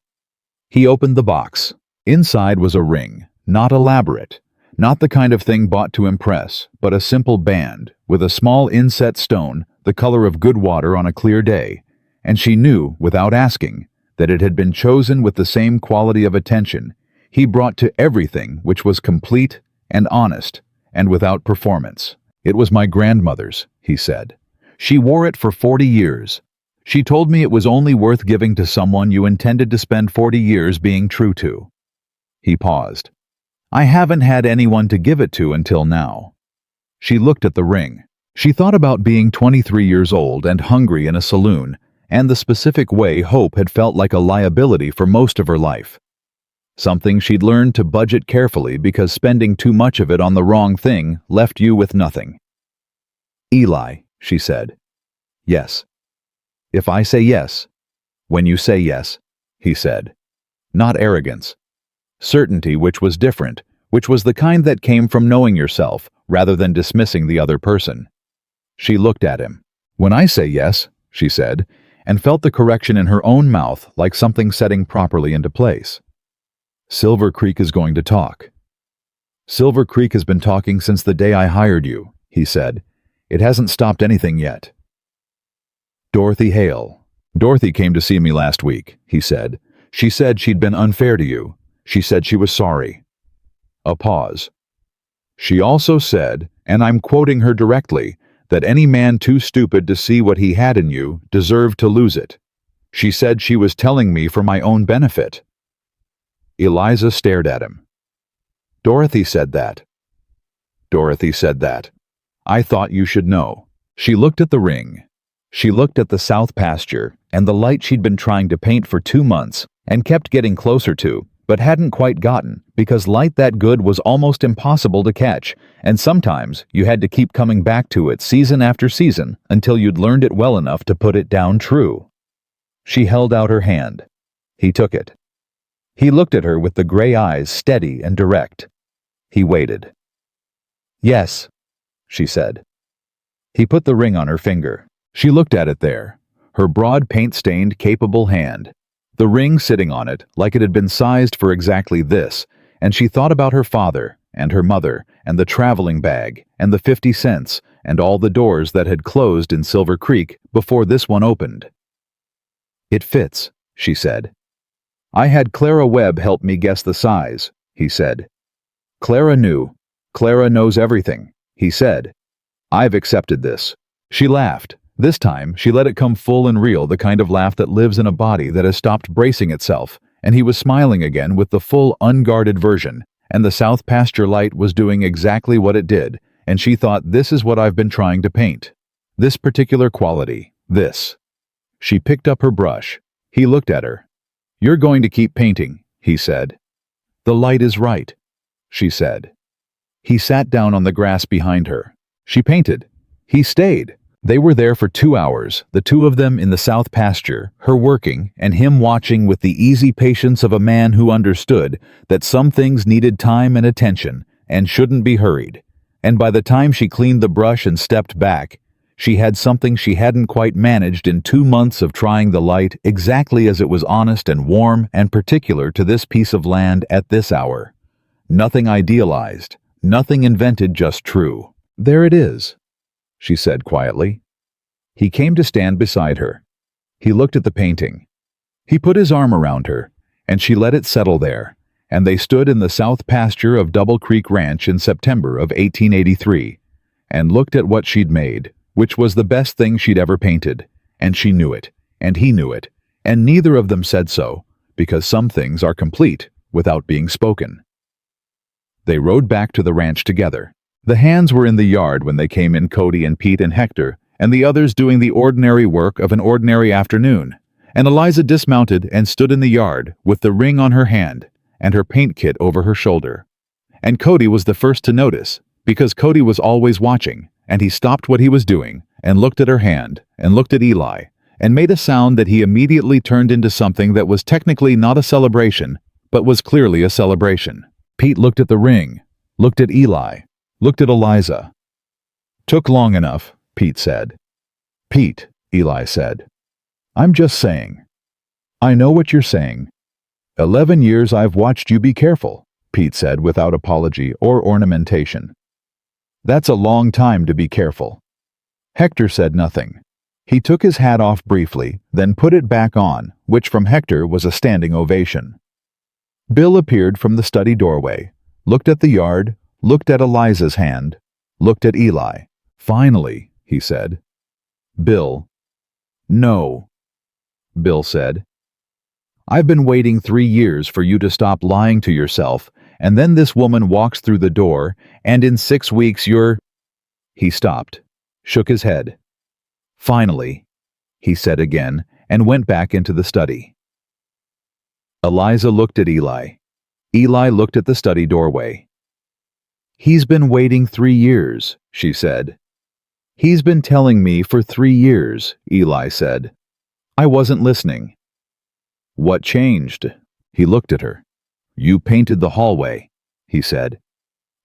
He opened the box. Inside was a ring, not elaborate, not the kind of thing bought to impress, but a simple band, with a small inset stone, the color of good water on a clear day, and she knew, without asking, that it had been chosen with the same quality of attention he brought to everything which was complete and honest and without performance. "It was my grandmother's," he said. "She wore it for 40 years. She told me it was only worth giving to someone you intended to spend 40 years being true to." He paused. "I haven't had anyone to give it to until now." She looked at the ring. She thought about being 23 years old and hungry in a saloon, and the specific way hope had felt like a liability for most of her life. Something she'd learned to budget carefully because spending too much of it on the wrong thing left you with nothing. "Eli," she said. "Yes." "If I say yes." "When you say yes," he said. Not arrogance. Certainty, which was different, which was the kind that came from knowing yourself rather than dismissing the other person. She looked at him. "When I say yes," she said, and felt the correction in her own mouth like something setting properly into place. "Silver Creek is going to talk." "Silver Creek has been talking since the day I hired you," he said. "It hasn't stopped anything yet." "Dorothy Hale. Dorothy came to see me last week," he said. "She said she'd been unfair to you. She said she was sorry." A pause. "She also said, and I'm quoting her directly, that any man too stupid to see what he had in you deserved to lose it. She said she was telling me for my own benefit." Eliza stared at him. "Dorothy said that." "Dorothy said that. I thought you should know." She looked at the ring. She looked at the south pasture and the light she'd been trying to paint for 2 months and kept getting closer to, but hadn't quite gotten, because light that good was almost impossible to catch, and sometimes you had to keep coming back to it season after season until you'd learned it well enough to put it down true. She held out her hand. He took it. He looked at her with the gray eyes steady and direct. He waited. "Yes," she said. He put the ring on her finger. She looked at it there, her broad paint-stained, capable hand, the ring sitting on it like it had been sized for exactly this, and she thought about her father and her mother and the traveling bag and the 50 cents and all the doors that had closed in Silver Creek before this one opened. "It fits," she said. "I had Clara Webb help me guess the size," he said. "Clara knew. Clara knows everything," he said. "I've accepted this." She laughed. This time, she let it come full and real, the kind of laugh that lives in a body that has stopped bracing itself, and he was smiling again with the full, unguarded version, and the south pasture light was doing exactly what it did, and she thought, "This is what I've been trying to paint. This particular quality. This." She picked up her brush. He looked at her. "You're going to keep painting," he said. "The light is right," she said. He sat down on the grass behind her. She painted. He stayed. They were there for 2 hours, the two of them in the south pasture, her working, and him watching with the easy patience of a man who understood that some things needed time and attention and shouldn't be hurried. And by the time she cleaned the brush and stepped back, she had something she hadn't quite managed in 2 months of trying the light exactly as it was honest and warm and particular to this piece of land at this hour. Nothing idealized, nothing invented, just true. "There it is," she said quietly. He came to stand beside her. He looked at the painting. He put his arm around her, and she let it settle there, and they stood in the south pasture of Double Creek Ranch in September of 1883, and looked at what she'd made, which was the best thing she'd ever painted, and she knew it, and he knew it, and neither of them said so, because some things are complete without being spoken. They rode back to the ranch together. The hands were in the yard when they came in, Cody and Pete and Hector, and the others doing the ordinary work of an ordinary afternoon, and Eliza dismounted and stood in the yard with the ring on her hand and her paint kit over her shoulder. And Cody was the first to notice, because Cody was always watching, and he stopped what he was doing and looked at her hand and looked at Eli and made a sound that he immediately turned into something that was technically not a celebration, but was clearly a celebration. Pete looked at the ring, looked at Eli, looked at Eliza. "Took long enough," Pete said. "Pete," Eli said. "I'm just saying." "I know what you're saying." 11 years I've watched you be careful," Pete said without apology or ornamentation. "That's a long time to be careful." Hector said nothing. He took his hat off briefly, then put it back on, which from Hector was a standing ovation. Bill appeared from the study doorway, looked at the yard, looked at Eliza's hand, looked at Eli. "Finally," he said. "Bill." "No," Bill said. "I've been waiting 3 years for you to stop lying to yourself, and then this woman walks through the door, and in 6 weeks you're—" He stopped. shook his head. "Finally," he said again, and went back into the study. Eliza looked at Eli. Eli looked at the study doorway. "He's been waiting 3 years," she said. "He's been telling me for 3 years," Eli said. "I wasn't listening." "What changed?" He looked at her. "You painted the hallway," he said.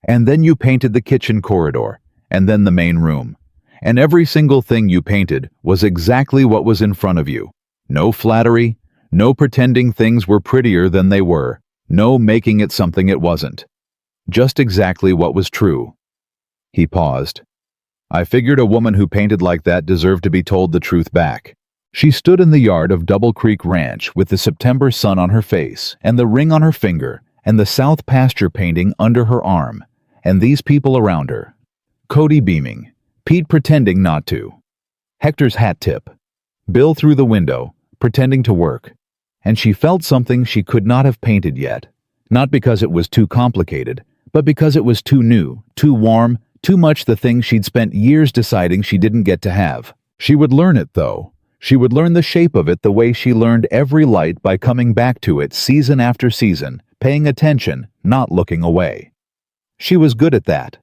"And then you painted the kitchen corridor, and then the main room. And every single thing you painted was exactly what was in front of you. No flattery, no pretending things were prettier than they were, no making it something it wasn't. Just exactly what was true." He paused. "I figured a woman who painted like that deserved to be told the truth back." She stood in the yard of Double Creek Ranch with the September sun on her face, and the ring on her finger, and the South Pasture painting under her arm, and these people around her. Cody beaming, Pete pretending not to, Hector's hat tip, Bill through the window, pretending to work, and she felt something she could not have painted yet, not because it was too complicated, but because it was too new, too warm, too much the thing she'd spent years deciding she didn't get to have. She would learn it, though. She would learn the shape of it the way she learned every light by coming back to it season after season, paying attention, not looking away. She was good at that.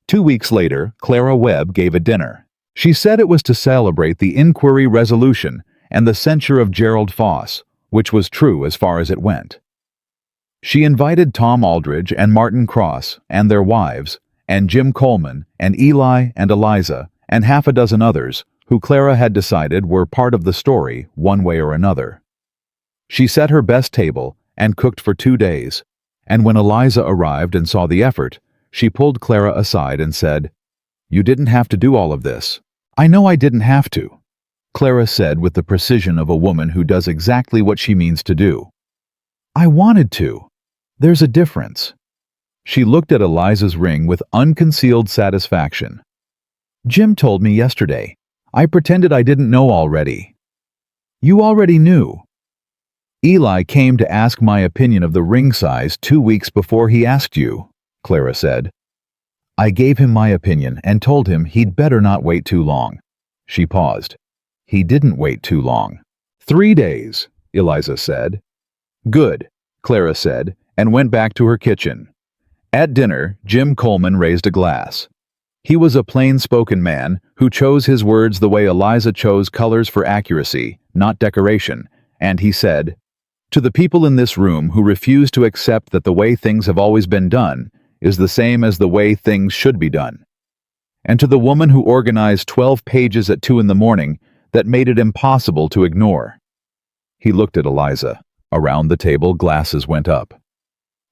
2 weeks later, Clara Webb gave a dinner. She said it was to celebrate the inquiry resolution and the censure of Gerald Foss, which was true as far as it went. She invited Tom Aldridge and Martin Cross and their wives, and Jim Coleman and Eli and Eliza, and half a dozen others, who Clara had decided were part of the story one way or another. She set her best table and cooked for 2 days, and when Eliza arrived and saw the effort, she pulled Clara aside and said, "You didn't have to do all of this." "I know I didn't have to," Clara said with the precision of a woman who does exactly what she means to do. "I wanted to. There's a difference." She looked at Eliza's ring with unconcealed satisfaction. "Jim told me yesterday. I pretended I didn't know already." "You already knew." "Eli came to ask my opinion of the ring size 2 weeks before he asked you," Clara said. "I gave him my opinion and told him he'd better not wait too long." She paused. "He didn't wait too long." 3 days, Eliza said. "Good," Clara said, and went back to her kitchen. At dinner, Jim Coleman raised a glass. He was a plain-spoken man who chose his words the way Eliza chose colors for accuracy, not decoration, and he said, "To the people in this room who refuse to accept that the way things have always been done is the same as the way things should be done, and to the woman who organized 12 pages at 2 in the morning that made it impossible to ignore." He looked at Eliza. Around the table, glasses went up.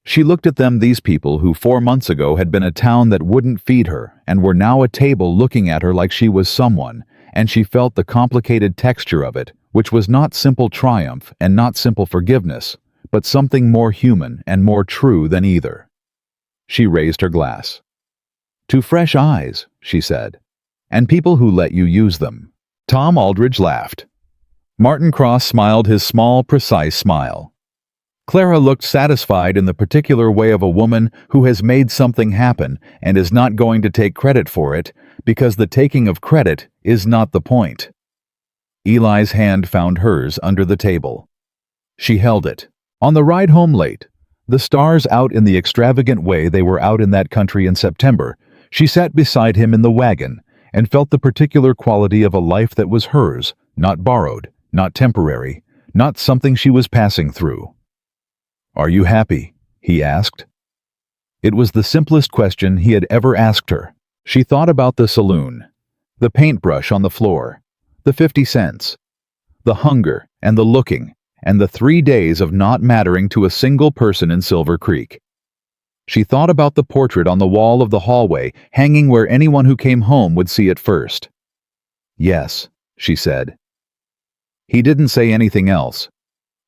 She looked at them, these people who 4 months ago had been a town that wouldn't feed her and were now a table looking at her like she was someone, and she felt the complicated texture of it, which was not simple triumph and not simple forgiveness, but something more human and more true than either. She raised her glass. "To fresh eyes," she said, "and people who let you use them." Tom Aldridge laughed. Martin Cross smiled his small, precise smile. Clara looked satisfied in the particular way of a woman who has made something happen and is not going to take credit for it, because the taking of credit is not the point. Eli's hand found hers under the table. She held it. On the ride home late, the stars out in the extravagant way they were out in that country in September, she sat beside him in the wagon and felt the particular quality of a life that was hers, not borrowed, not temporary, not something she was passing through. "Are you happy?" he asked. It was the simplest question he had ever asked her. She thought about the saloon, the paintbrush on the floor, the 50 cents, the hunger and the looking, and the 3 days of not mattering to a single person in Silver Creek. She thought about the portrait on the wall of the hallway, hanging where anyone who came home would see it first. "Yes," she said. He didn't say anything else.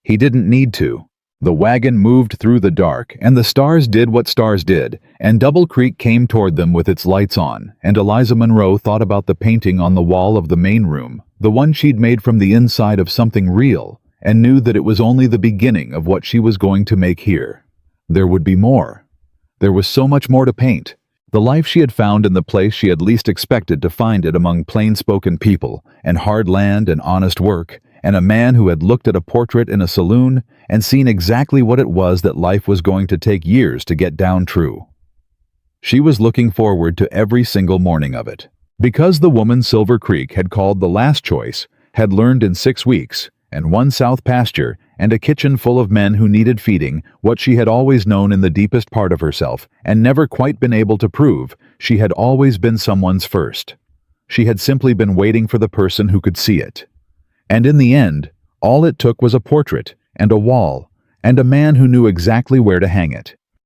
He didn't need to. The wagon moved through the dark, and the stars did what stars did, and Double Creek came toward them with its lights on, and Eliza Monroe thought about the painting on the wall of the main room, the one she'd made from the inside of something real, and knew that it was only the beginning of what she was going to make here. There would be more. There was so much more to paint. The life she had found in the place she had least expected to find it, among plain-spoken people, and hard land and honest work, and a man who had looked at a portrait in a saloon and seen exactly what it was that life was going to take years to get down true. She was looking forward to every single morning of it. Because the woman Silver Creek had called the last choice, had learned in 6 weeks, and one south pasture, and a kitchen full of men who needed feeding, what she had always known in the deepest part of herself, and never quite been able to prove, she had always been someone's first. She had simply been waiting for the person who could see it. And in the end, all it took was a portrait, and a wall, and a man who knew exactly where to hang it.